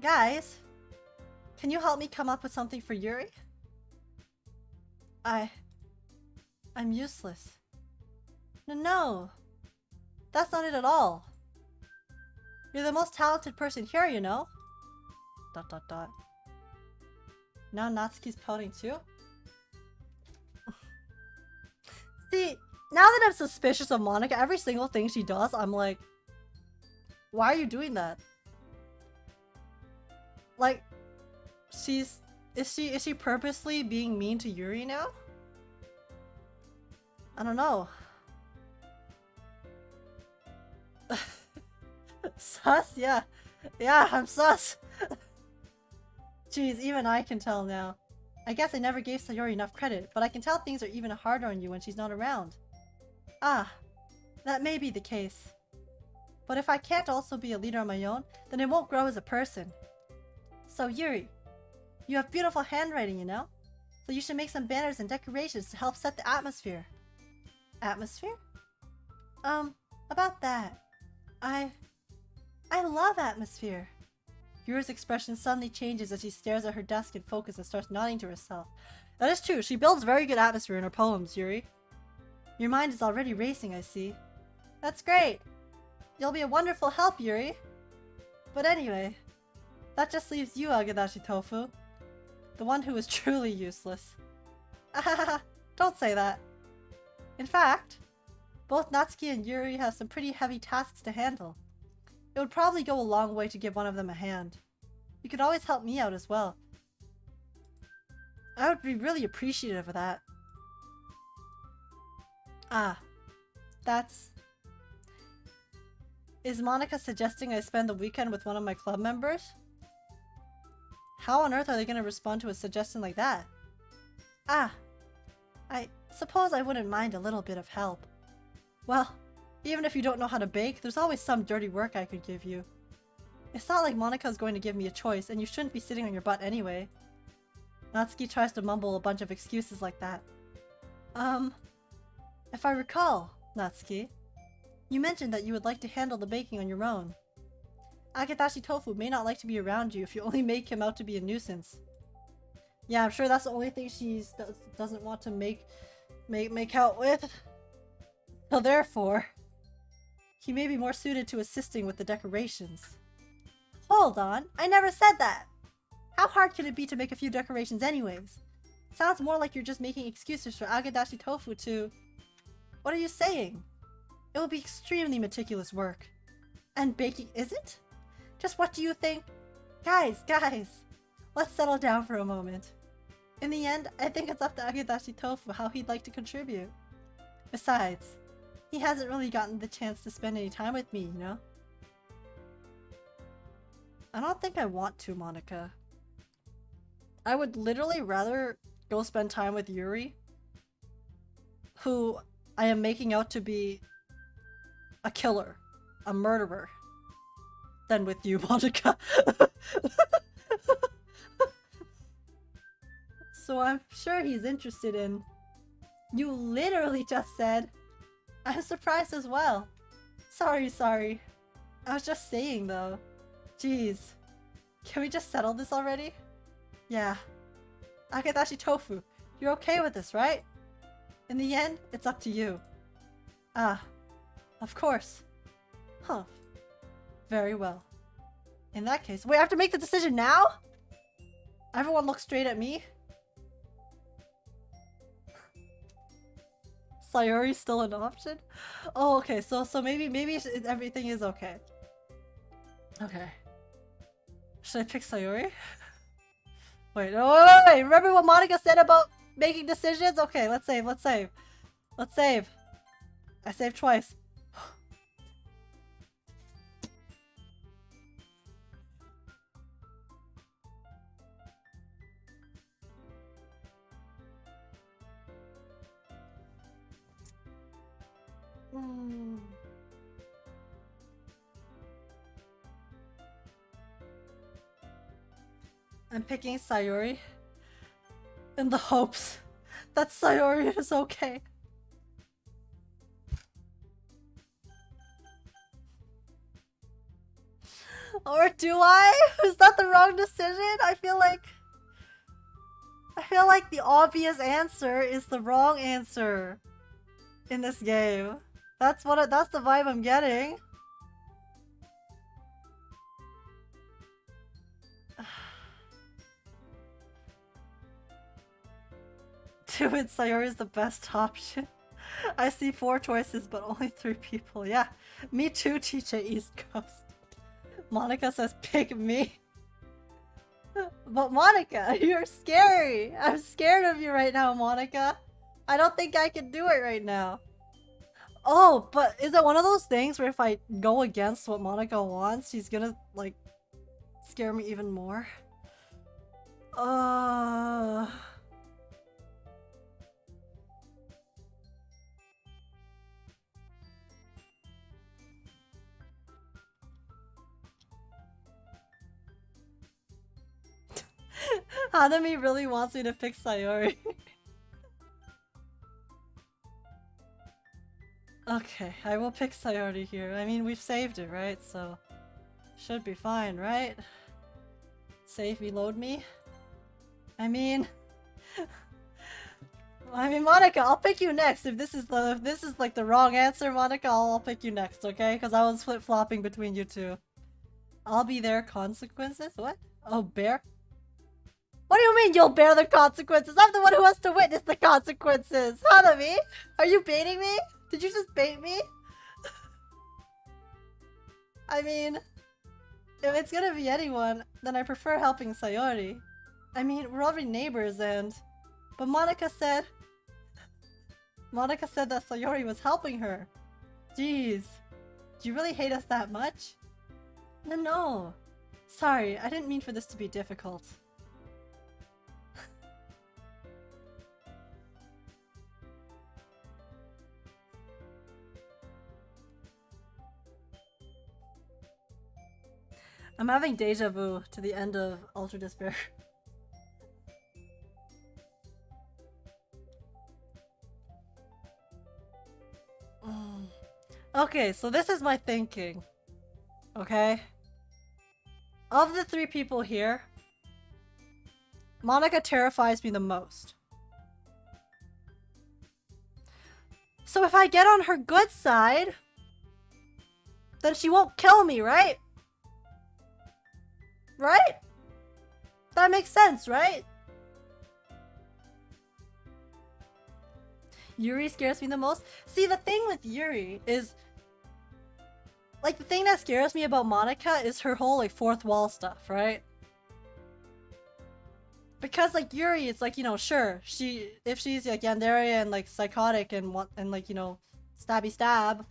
Guys, can you help me come up with something for Yuri? I'm useless. No, that's not it at all. You're the most talented person here, you know? ... Now Natsuki's pouting too? See, now that I'm suspicious of Monika, every single thing she does, I'm like, why are you doing that? Like, is she purposely being mean to Yuri now? I don't know. Sus? Yeah. Yeah, I'm sus. Jeez, even I can tell now. I guess I never gave Sayori enough credit, but I can tell things are even harder on you when she's not around. That may be the case. But if I can't also be a leader on my own, then I won't grow as a person. So Yuri, you have beautiful handwriting, you know? So you should make some banners and decorations to help set the atmosphere. Atmosphere? About that. I love atmosphere. Yuri's expression suddenly changes as she stares at her desk in focus and starts nodding to herself. That is true, she builds very good atmosphere in her poems, Yuri. Your mind is already racing, I see. That's great! You'll be a wonderful help, Yuri! But anyway, that just leaves you, Agadashi Tofu. The one who is truly useless. Don't say that. In fact, both Natsuki and Yuri have some pretty heavy tasks to handle. It would probably go a long way to give one of them a hand. You could always help me out as well. I would be really appreciative of that. Is Monika suggesting I spend the weekend with one of my club members? How on earth are they going to respond to a suggestion like that? I suppose I wouldn't mind a little bit of help. Well, even if you don't know how to bake, there's always some dirty work I could give you. It's not like Monika's going to give me a choice, and you shouldn't be sitting on your butt anyway. Natsuki tries to mumble a bunch of excuses like that. If I recall, Natsuki, you mentioned that you would like to handle the baking on your own. Agadashi Tofu may not like to be around you if you only make him out to be a nuisance. Yeah, I'm sure that's the only thing she doesn't want to make out with. So therefore, he may be more suited to assisting with the decorations. Hold on, I never said that! How hard can it be to make a few decorations anyways? Sounds more like you're just making excuses for Agadashi Tofu to... What are you saying? It will be extremely meticulous work. And baking isn't? Just what do you think? Guys, let's settle down for a moment. In the end, I think it's up to Agadashi Tofu how he'd like to contribute. Besides, he hasn't really gotten the chance to spend any time with me, you know? I don't think I want to, Monika. I would literally rather go spend time with Yuri, who I am making out to be a killer, a murderer, than with you, Monika. So I'm sure he's interested in... You literally just said... I'm surprised as well. Sorry. I was just saying though. Jeez. Can we just settle this already? Yeah. Agadashi Tofu, you're okay with this, right? In the end, it's up to you. Of course. Huh. Very well. In that case, wait, I have to make the decision now? Everyone looks straight at me. Sayori's still an option? Oh, okay, so maybe everything is okay. Okay. Should I pick Sayori? Wait, no, wait. Remember what Monika said about making decisions? Okay, let's save. Let's save. I saved twice. I'm picking Sayori in the hopes that Sayori is okay. Or do I? Is that the wrong decision? I feel like the obvious answer is the wrong answer in this game. That's the vibe I'm getting. Do it, Sayori is the best option. I see 4 choices, but only 3 people. Yeah, me too, TJ East Coast. Monica says pick me. But Monica, you're scary. I'm scared of you right now, Monica. I don't think I can do it right now. Oh, but is it one of those things where if I go against what Monica wants, she's gonna, like, scare me even more? Hanami really wants me to pick Sayori. Okay, I will pick Sayori here. I mean, we've saved it, right? So, should be fine, right? Save, reload me? I mean, Monica, I'll pick you next. If this is like the wrong answer, Monica, I'll pick you next, okay? Because I was flip-flopping between you two. I'll be there. Consequences? What? Oh, bear? What do you mean you'll bear the consequences? I'm the one who has to witness the consequences! Hanami? Are you baiting me? Did you just bait me? I mean, if it's gonna be anyone, then I prefer helping Sayori. I mean, we're already neighbors and... But Monica said that Sayori was helping her. Jeez. Do you really hate us that much? No. Sorry, I didn't mean for this to be difficult. I'm having deja vu to the end of Ultra Despair. Okay, so this is my thinking. Okay? Of the 3 people here, Monica terrifies me the most. So if I get on her good side, then she won't kill me, right? Right? That makes sense, right? Yuri scares me the most. See, the thing with Yuri is... Like, the thing that scares me about Monica is her whole, like, 4th wall stuff, right? Because, like, Yuri, it's like, you know, sure, if she's, like, yandere and, like, psychotic and, like, you know, stabby stab,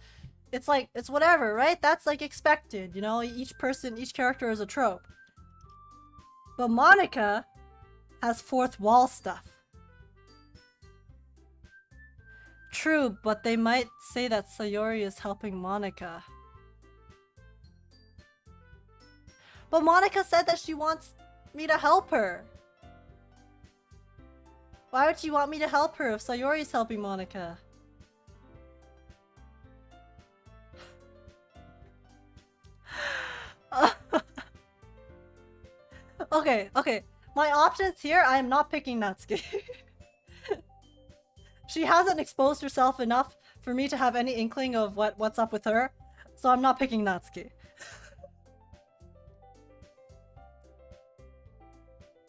it's, like, it's whatever, right? That's, like, expected, you know? Each character is a trope. But Monica has 4th wall stuff. True, but they might say that Sayori is helping Monica. But Monica said that she wants me to help her. Why would she want me to help her if Sayori's helping Monica? Okay. My options here, I am not picking Natsuki. She hasn't exposed herself enough for me to have any inkling of what's up with her, so I'm not picking Natsuki.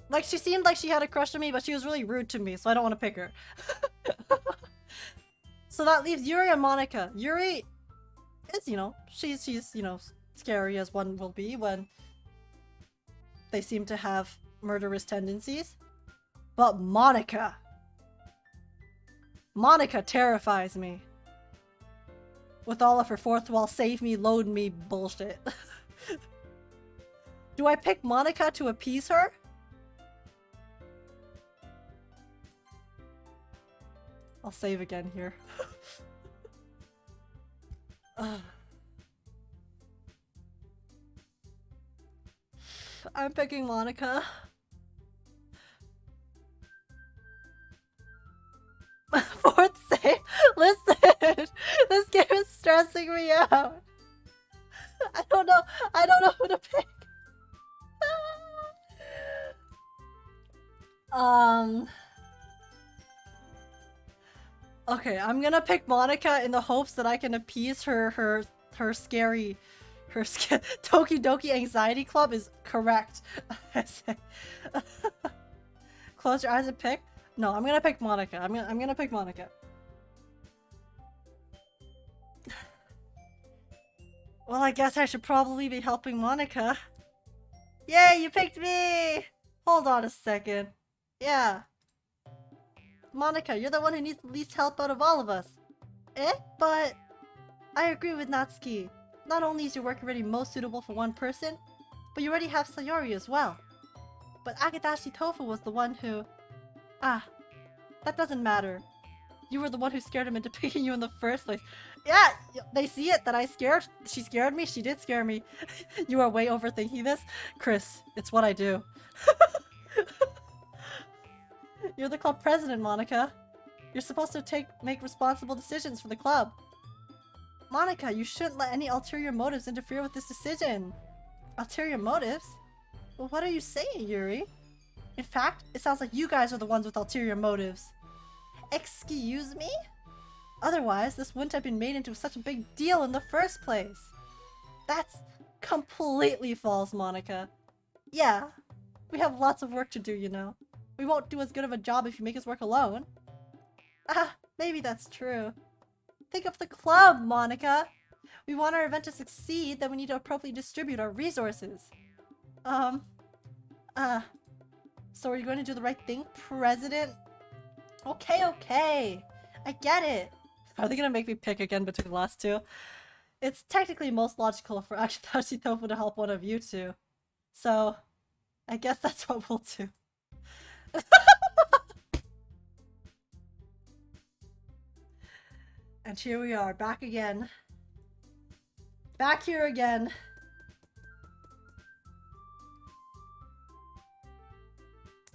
Like, she seemed like she had a crush on me, but she was really rude to me, so I don't want to pick her. So that leaves Yuri and Monica. Yuri is, you know, she's you know, scary as one will be when they seem to have murderous tendencies. But Monica... Monica terrifies me. With all of her fourth wall save me, load me bullshit. Do I pick Monica to appease her? I'll save again here. I'm picking Monica. Fourth save? Listen! This game is stressing me out. I don't know who to pick. Okay, I'm gonna pick Monica in the hopes that I can appease her scary... Doki Doki Anxiety Club is correct. Close your eyes and pick? No, I'm gonna pick Monica. I'm gonna pick Monica. Well, I guess I should probably be helping Monica. Yay, you picked me! Hold on a second. Yeah. Monica, you're the one who needs the least help out of all of us. Eh? But... I agree with Natsuki. Not only is your work already most suitable for one person, but you already have Sayori as well. But Agadashi Tofu was the one who... Ah, that doesn't matter. You were the one who scared him into picking you in the first place. Yeah, they see it that she scared me. She did scare me. You are way overthinking this. Chris, it's what I do. You're the club president, Monica. You're supposed to make responsible decisions for the club. Monica, you shouldn't let any ulterior motives interfere with this decision. Ulterior motives? Well, what are you saying, Yuri? In fact, it sounds like you guys are the ones with ulterior motives. Excuse me? Otherwise, this wouldn't have been made into such a big deal in the first place. That's completely false, Monica. Yeah, we have lots of work to do, you know. We won't do as good of a job if you make us work alone. Ah, maybe that's true. Think of the club, Monica. We want our event to succeed, then we need to appropriately distribute our resources. So are you going to do the right thing, President? Okay. I get it. Are they gonna make me pick again between the last two? It's technically most logical for Agadashi Tofu to help one of you two. So, I guess that's what we'll do. And here we are, back again. Back here again.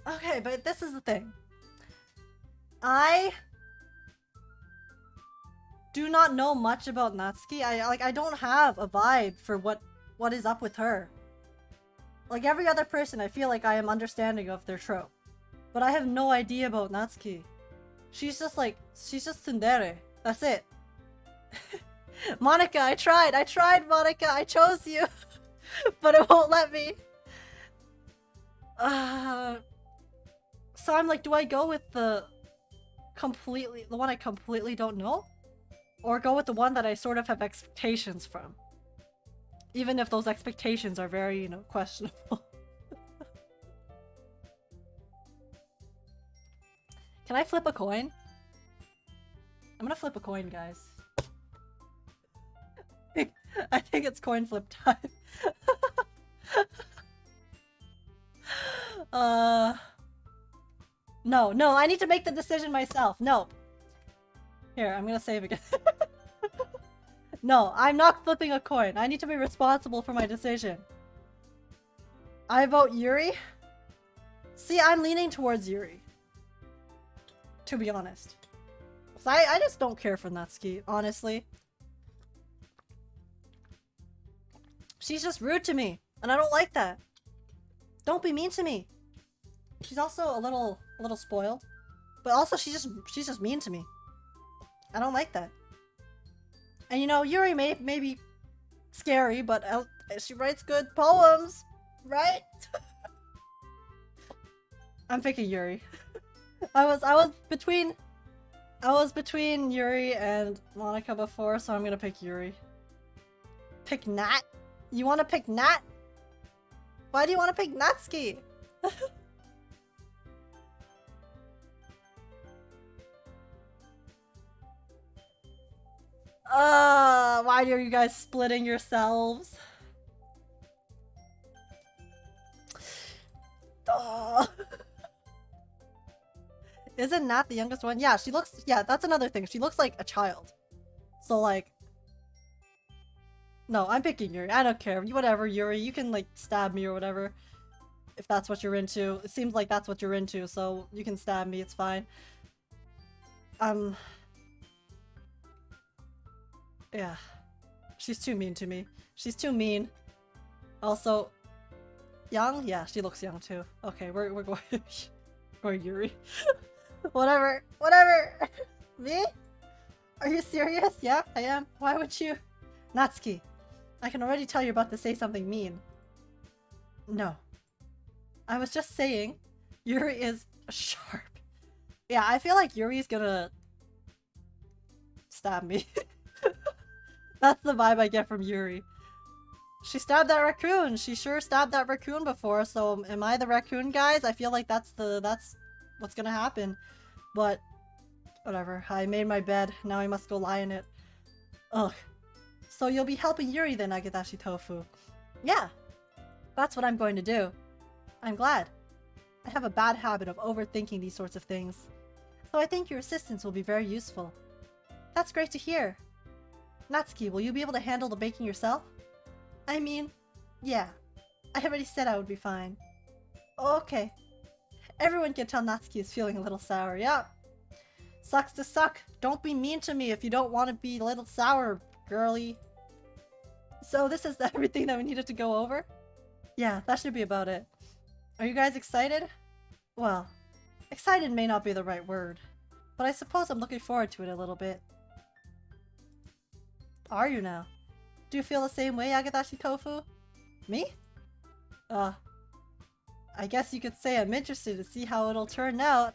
Okay, but this is the thing. I do not know much about Natsuki. I don't have a vibe for what is up with her. Like every other person, I feel like I am understanding of their trope. But I have no idea about Natsuki. She's just tsundere. That's it. Monica, I tried, Monica, I chose you. But it won't let me. So I'm like, do I go with the one I completely don't know? Or go with the one that I sort of have expectations from? Even if those expectations are very, you know, questionable. Can I flip a coin? I'm gonna flip a coin, guys. I think it's coin flip time. No, I need to make the decision myself. No. Here, I'm gonna save again. No, I'm not flipping a coin. I need to be responsible for my decision. I vote Yuri. See, I'm leaning towards Yuri. To be honest. So I just don't care for Natsuki, honestly. She's just rude to me, and I don't like that. Don't be mean to me. She's also a little spoiled, but also she's just mean to me. I don't like that. And you know, Yuri may be scary, but she writes good poems, right? I'm picking Yuri. I was between Yuri and Monica before, so I'm gonna pick Yuri. Pick Nat? You wanna pick Nat? Why do you wanna pick Natsuki? Why are you guys splitting yourselves? Isn't Nat the youngest one? Yeah, she looks, yeah, that's another thing. She looks like a child. So like, no, I'm picking Yuri. I don't care. Whatever, Yuri. You can like stab me or whatever. If that's what you're into. It seems like that's what you're into, so you can stab me, it's fine. Yeah. She's too mean to me. She's too mean. Also, young? Yeah, she looks young too. Okay, we're going going Yuri. Whatever. Whatever! Me? Are you serious? Yeah, I am. Why would you? Natsuki, I can already tell you're about to say something mean. No. I was just saying, Yuri is sharp. Yeah, I feel like Yuri's gonna stab me. That's the vibe I get from Yuri. She stabbed that raccoon! She sure stabbed that raccoon before, so am I the raccoon, guys? I feel like that's what's gonna happen. But, whatever. I made my bed. Now I must go lie in it. Ugh. So you'll be helping Yuri then, Agadashi Tofu. Yeah! That's what I'm going to do. I'm glad. I have a bad habit of overthinking these sorts of things. So I think your assistance will be very useful. That's great to hear. Natsuki, will you be able to handle the baking yourself? I mean, yeah. I already said I would be fine. Okay. Everyone can tell Natsuki is feeling a little sour, yeah. Sucks to suck. Don't be mean to me if you don't want to be a little sour, girly. So this is everything that we needed to go over? Yeah, that should be about it. Are you guys excited? Well, excited may not be the right word, but I suppose I'm looking forward to it a little bit. Are you now? Do you feel the same way, Agadashi Tofu? Me? I guess you could say I'm interested to see how it'll turn out.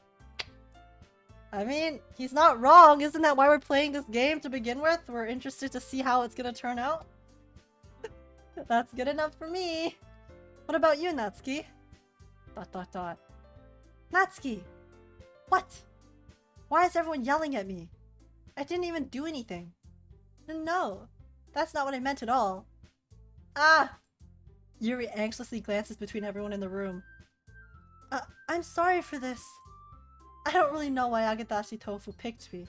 I mean, he's not wrong. Isn't that why we're playing this game to begin with? We're interested to see how it's gonna turn out. That's good enough for me. What about you, Natsuki? ... Natsuki! What? Why is everyone yelling at me? I didn't even do anything. No, that's not what I meant at all. Ah! Yuri anxiously glances between everyone in the room. I'm sorry for this. I don't really know why Agadashi Tofu picked me.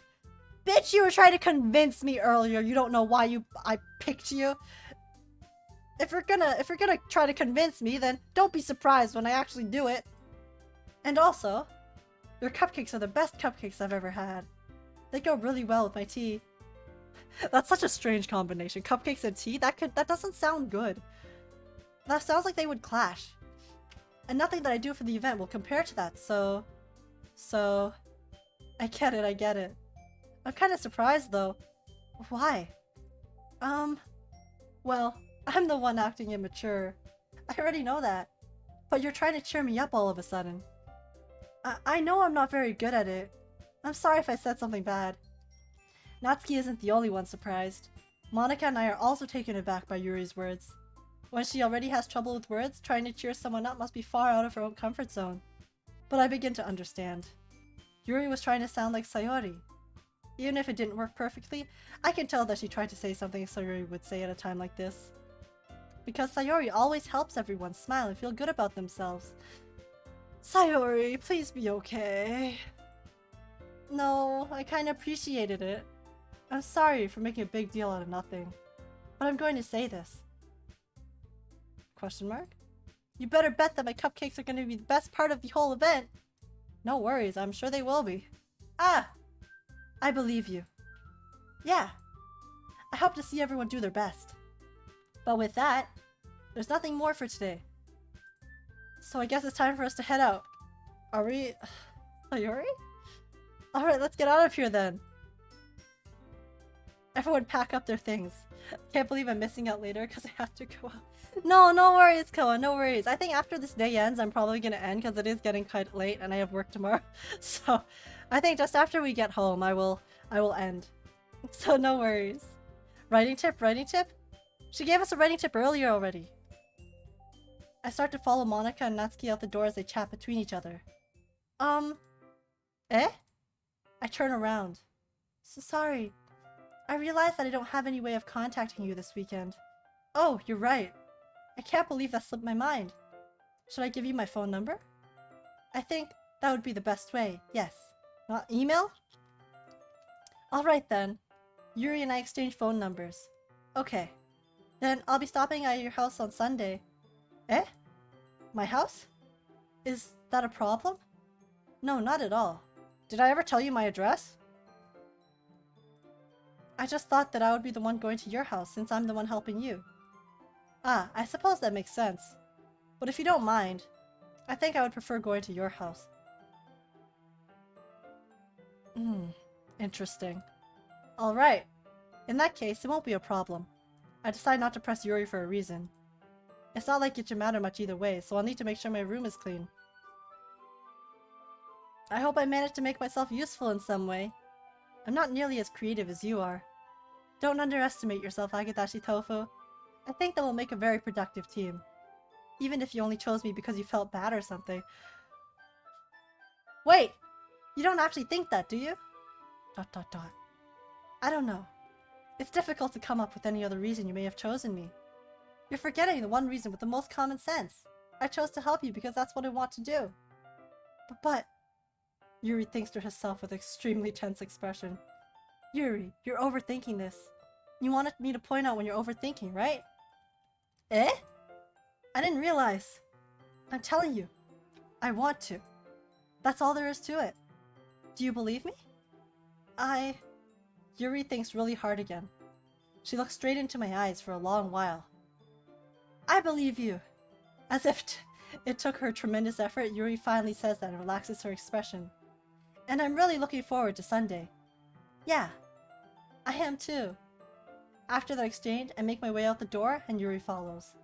Bitch, you were trying to convince me earlier. You don't know why I picked you. If you're gonna try to convince me, then don't be surprised when I actually do it. And also, your cupcakes are the best cupcakes I've ever had. They go really well with my tea. That's such a strange combination. Cupcakes and tea? That doesn't sound good. That sounds like they would clash. And nothing that I do for the event will compare to that, so... I get it. I'm kind of surprised though. Why? Well, I'm the one acting immature. I already know that. But you're trying to cheer me up all of a sudden. I know I'm not very good at it. I'm sorry if I said something bad. Natsuki isn't the only one surprised. Monica and I are also taken aback by Yuri's words. When she already has trouble with words, trying to cheer someone up must be far out of her own comfort zone. But I begin to understand. Yuri was trying to sound like Sayori. Even if it didn't work perfectly, I can tell that she tried to say something Sayori would say at a time like this. Because Sayori always helps everyone smile and feel good about themselves. Sayori, please be okay. No, I kinda appreciated it. I'm sorry for making a big deal out of nothing. But I'm going to say this. Question mark? You better bet that my cupcakes are going to be the best part of the whole event. No worries, I'm sure they will be. Ah! I believe you. Yeah. I hope to see everyone do their best. But with that, there's nothing more for today. So I guess it's time for us to head out. Are we... Sayori? Alright, let's get out of here then. Everyone pack up their things. Can't believe I'm missing out later because I have to go out. No worries, Koa, no worries. I think after this day ends, I'm probably gonna end because it is getting quite late and I have work tomorrow. So, I think just after we get home, I will end. So no worries. Writing tip? She gave us a writing tip earlier already. I start to follow Monica and Natsuki out the door as they chat between each other. Eh? I turn around. So sorry. I realized that I don't have any way of contacting you this weekend. Oh, you're right. I can't believe that slipped my mind. Should I give you my phone number? I think that would be the best way, yes. Not email? Alright then. Yuri and I exchange phone numbers. Okay. Then I'll be stopping at your house on Sunday. Eh? My house? Is that a problem? No, not at all. Did I ever tell you my address? I just thought that I would be the one going to your house since I'm the one helping you. Ah, I suppose that makes sense. But if you don't mind, I think I would prefer going to your house. Interesting. Alright. In that case, it won't be a problem. I decided not to press Yuri for a reason. It's not like it should matter much either way, so I'll need to make sure my room is clean. I hope I managed to make myself useful in some way. I'm not nearly as creative as you are. Don't underestimate yourself, Agadashi Tofu. I think that we'll make a very productive team. Even if you only chose me because you felt bad or something. Wait! You don't actually think that, do you? ... I don't know. It's difficult to come up with any other reason you may have chosen me. You're forgetting the one reason with the most common sense. I chose to help you because that's what I want to do. But... Yuri thinks to herself with extremely tense expression. Yuri, you're overthinking this. You wanted me to point out when you're overthinking, right? Eh? I didn't realize. I'm telling you. I want to. That's all there is to it. Do you believe me? Yuri thinks really hard again. She looks straight into my eyes for a long while. I believe you. As if it took her tremendous effort, Yuri finally says that and relaxes her expression. And I'm really looking forward to Sunday. Yeah, I am too. After that exchange, I make my way out the door and Yuri follows.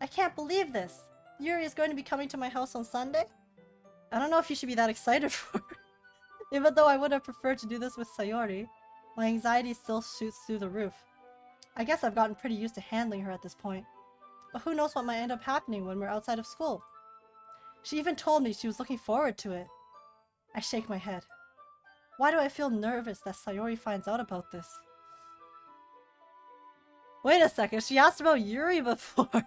I can't believe this! Yuri is going to be coming to my house on Sunday? I don't know if you should be that excited for her. Even though I would have preferred to do this with Sayori, my anxiety still shoots through the roof. I guess I've gotten pretty used to handling her at this point. But who knows what might end up happening when we're outside of school. She even told me she was looking forward to it. I shake my head. Why do I feel nervous that Sayori finds out about this? Wait a second, she asked about Yuri before.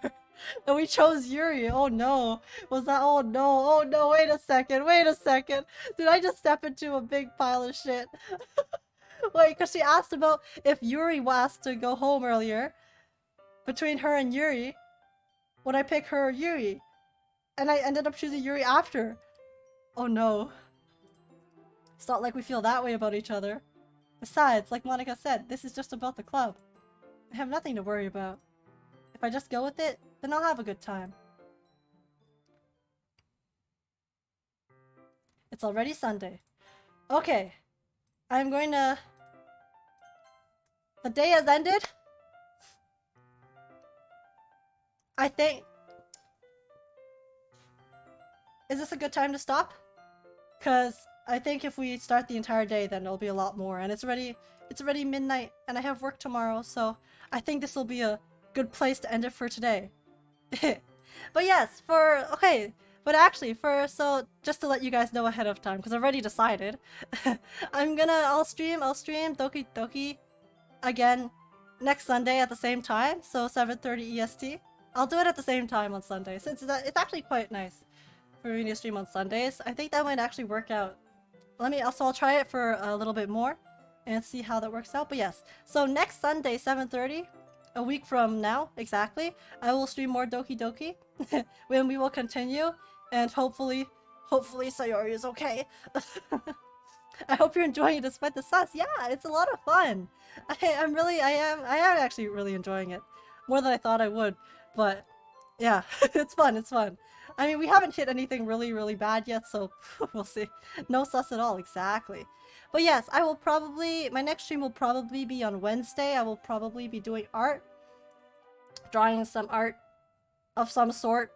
And we chose Yuri. Oh no. Was that? Oh no. Oh no. Wait a second. Wait a second. Did I just step into a big pile of shit? Wait, because she asked about if Yuri was to go home earlier. Between her and Yuri. Would I pick her or Yuri? And I ended up choosing Yuri after. Oh no. It's not like we feel that way about each other. Besides, like Monica said, this is just about the club. I have nothing to worry about. If I just go with it, then I'll have a good time. It's already Sunday. Okay. I'm going to... The day has ended. I think... Is this a good time to stop? Because I think if we start the entire day, then it'll be a lot more. And it's already midnight, and I have work tomorrow, so I think this will be a good place to end it for today. But yes, but actually, so just to let you guys know ahead of time, because I've already decided, I'll stream Doki Doki again next Sunday at the same time, so 7:30 EST. I'll do it at the same time on Sunday, since it's actually quite nice for me to stream on Sundays. I think that might actually work out. I'll try it for a little bit more and see how that works out. But yes, so next Sunday, 7:30, a week from now, exactly, I will stream more Doki Doki, when we will continue, and hopefully Sayori is okay. I hope you're enjoying it despite the sus. Yeah, it's a lot of fun. I am actually really enjoying it. More than I thought I would, but yeah, it's fun. I mean, we haven't hit anything really bad yet, so we'll see. No sus at all, exactly. But yes, my next stream will probably be on Wednesday. I will probably be doing art. Drawing some art of some sort.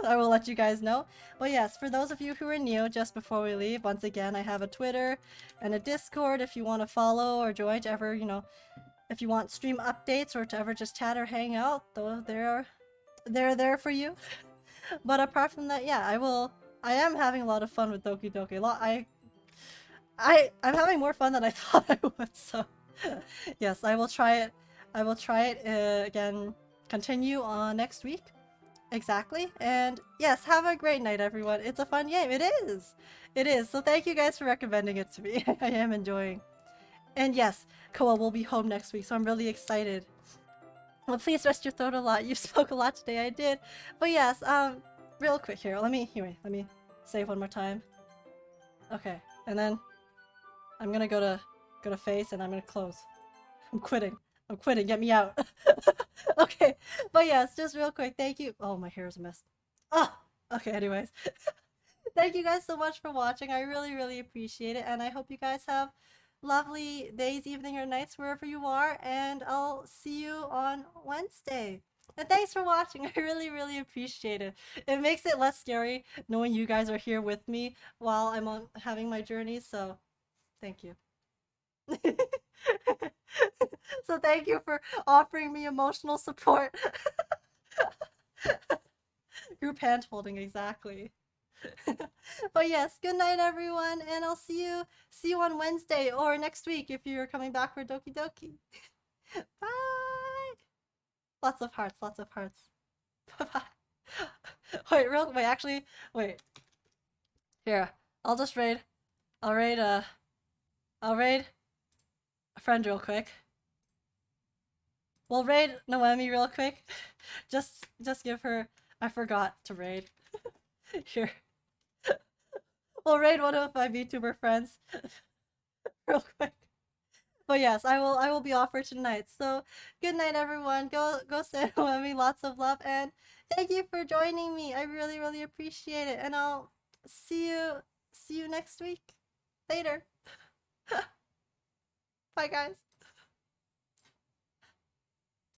I will let you guys know. But yes, for those of you who are new, just before we leave, once again, I have a Twitter and a Discord if you want to follow or join to ever, if you want stream updates or to ever just chat or hang out, though they're there for you. But apart from that, yeah, I am having a lot of fun with Doki Doki. I'm having more fun than I thought I would, so yes, I will try it. I will try it again, continue on next week. Exactly. And yes, have a great night, everyone. It's a fun game. It is. It is. So thank you guys for recommending it to me. I am enjoying. And yes, Koa will be home next week, so I'm really excited. Well, please rest your throat a lot. You spoke a lot today. I did. But yes, real quick here. Let me save one more time. Okay, and then I'm gonna go to face, and I'm gonna close. I'm quitting. I'm quitting. Get me out. Okay, but yes, just real quick. Thank you. Oh, my hair is a mess. Oh, okay. Anyways, thank you guys so much for watching. I really, really appreciate it, and I hope you guys have lovely days, evening, or nights wherever you are. And I'll see you on Wednesday. And thanks for watching. I really, really appreciate it. It makes it less scary knowing you guys are here with me while I'm on having my journey. So, thank you. So thank you for offering me emotional support. Group hand holding, exactly. But yes, good night everyone, and I'll see you on Wednesday or next week if you're coming back for Doki Doki. Bye. Lots of hearts, lots of hearts. Bye bye. Wait, actually, wait. Here, I'll just raid. I'll raid I'll raid a friend real quick. We'll raid Noemi real quick. Just give her. I forgot to raid. Here. We'll raid one of my VTuber friends real quick. But yes, I will be off for tonight. So good night everyone. Go send Noemi lots of love, and thank you for joining me. I really, really appreciate it. And I'll see you next week. Later. Bye guys.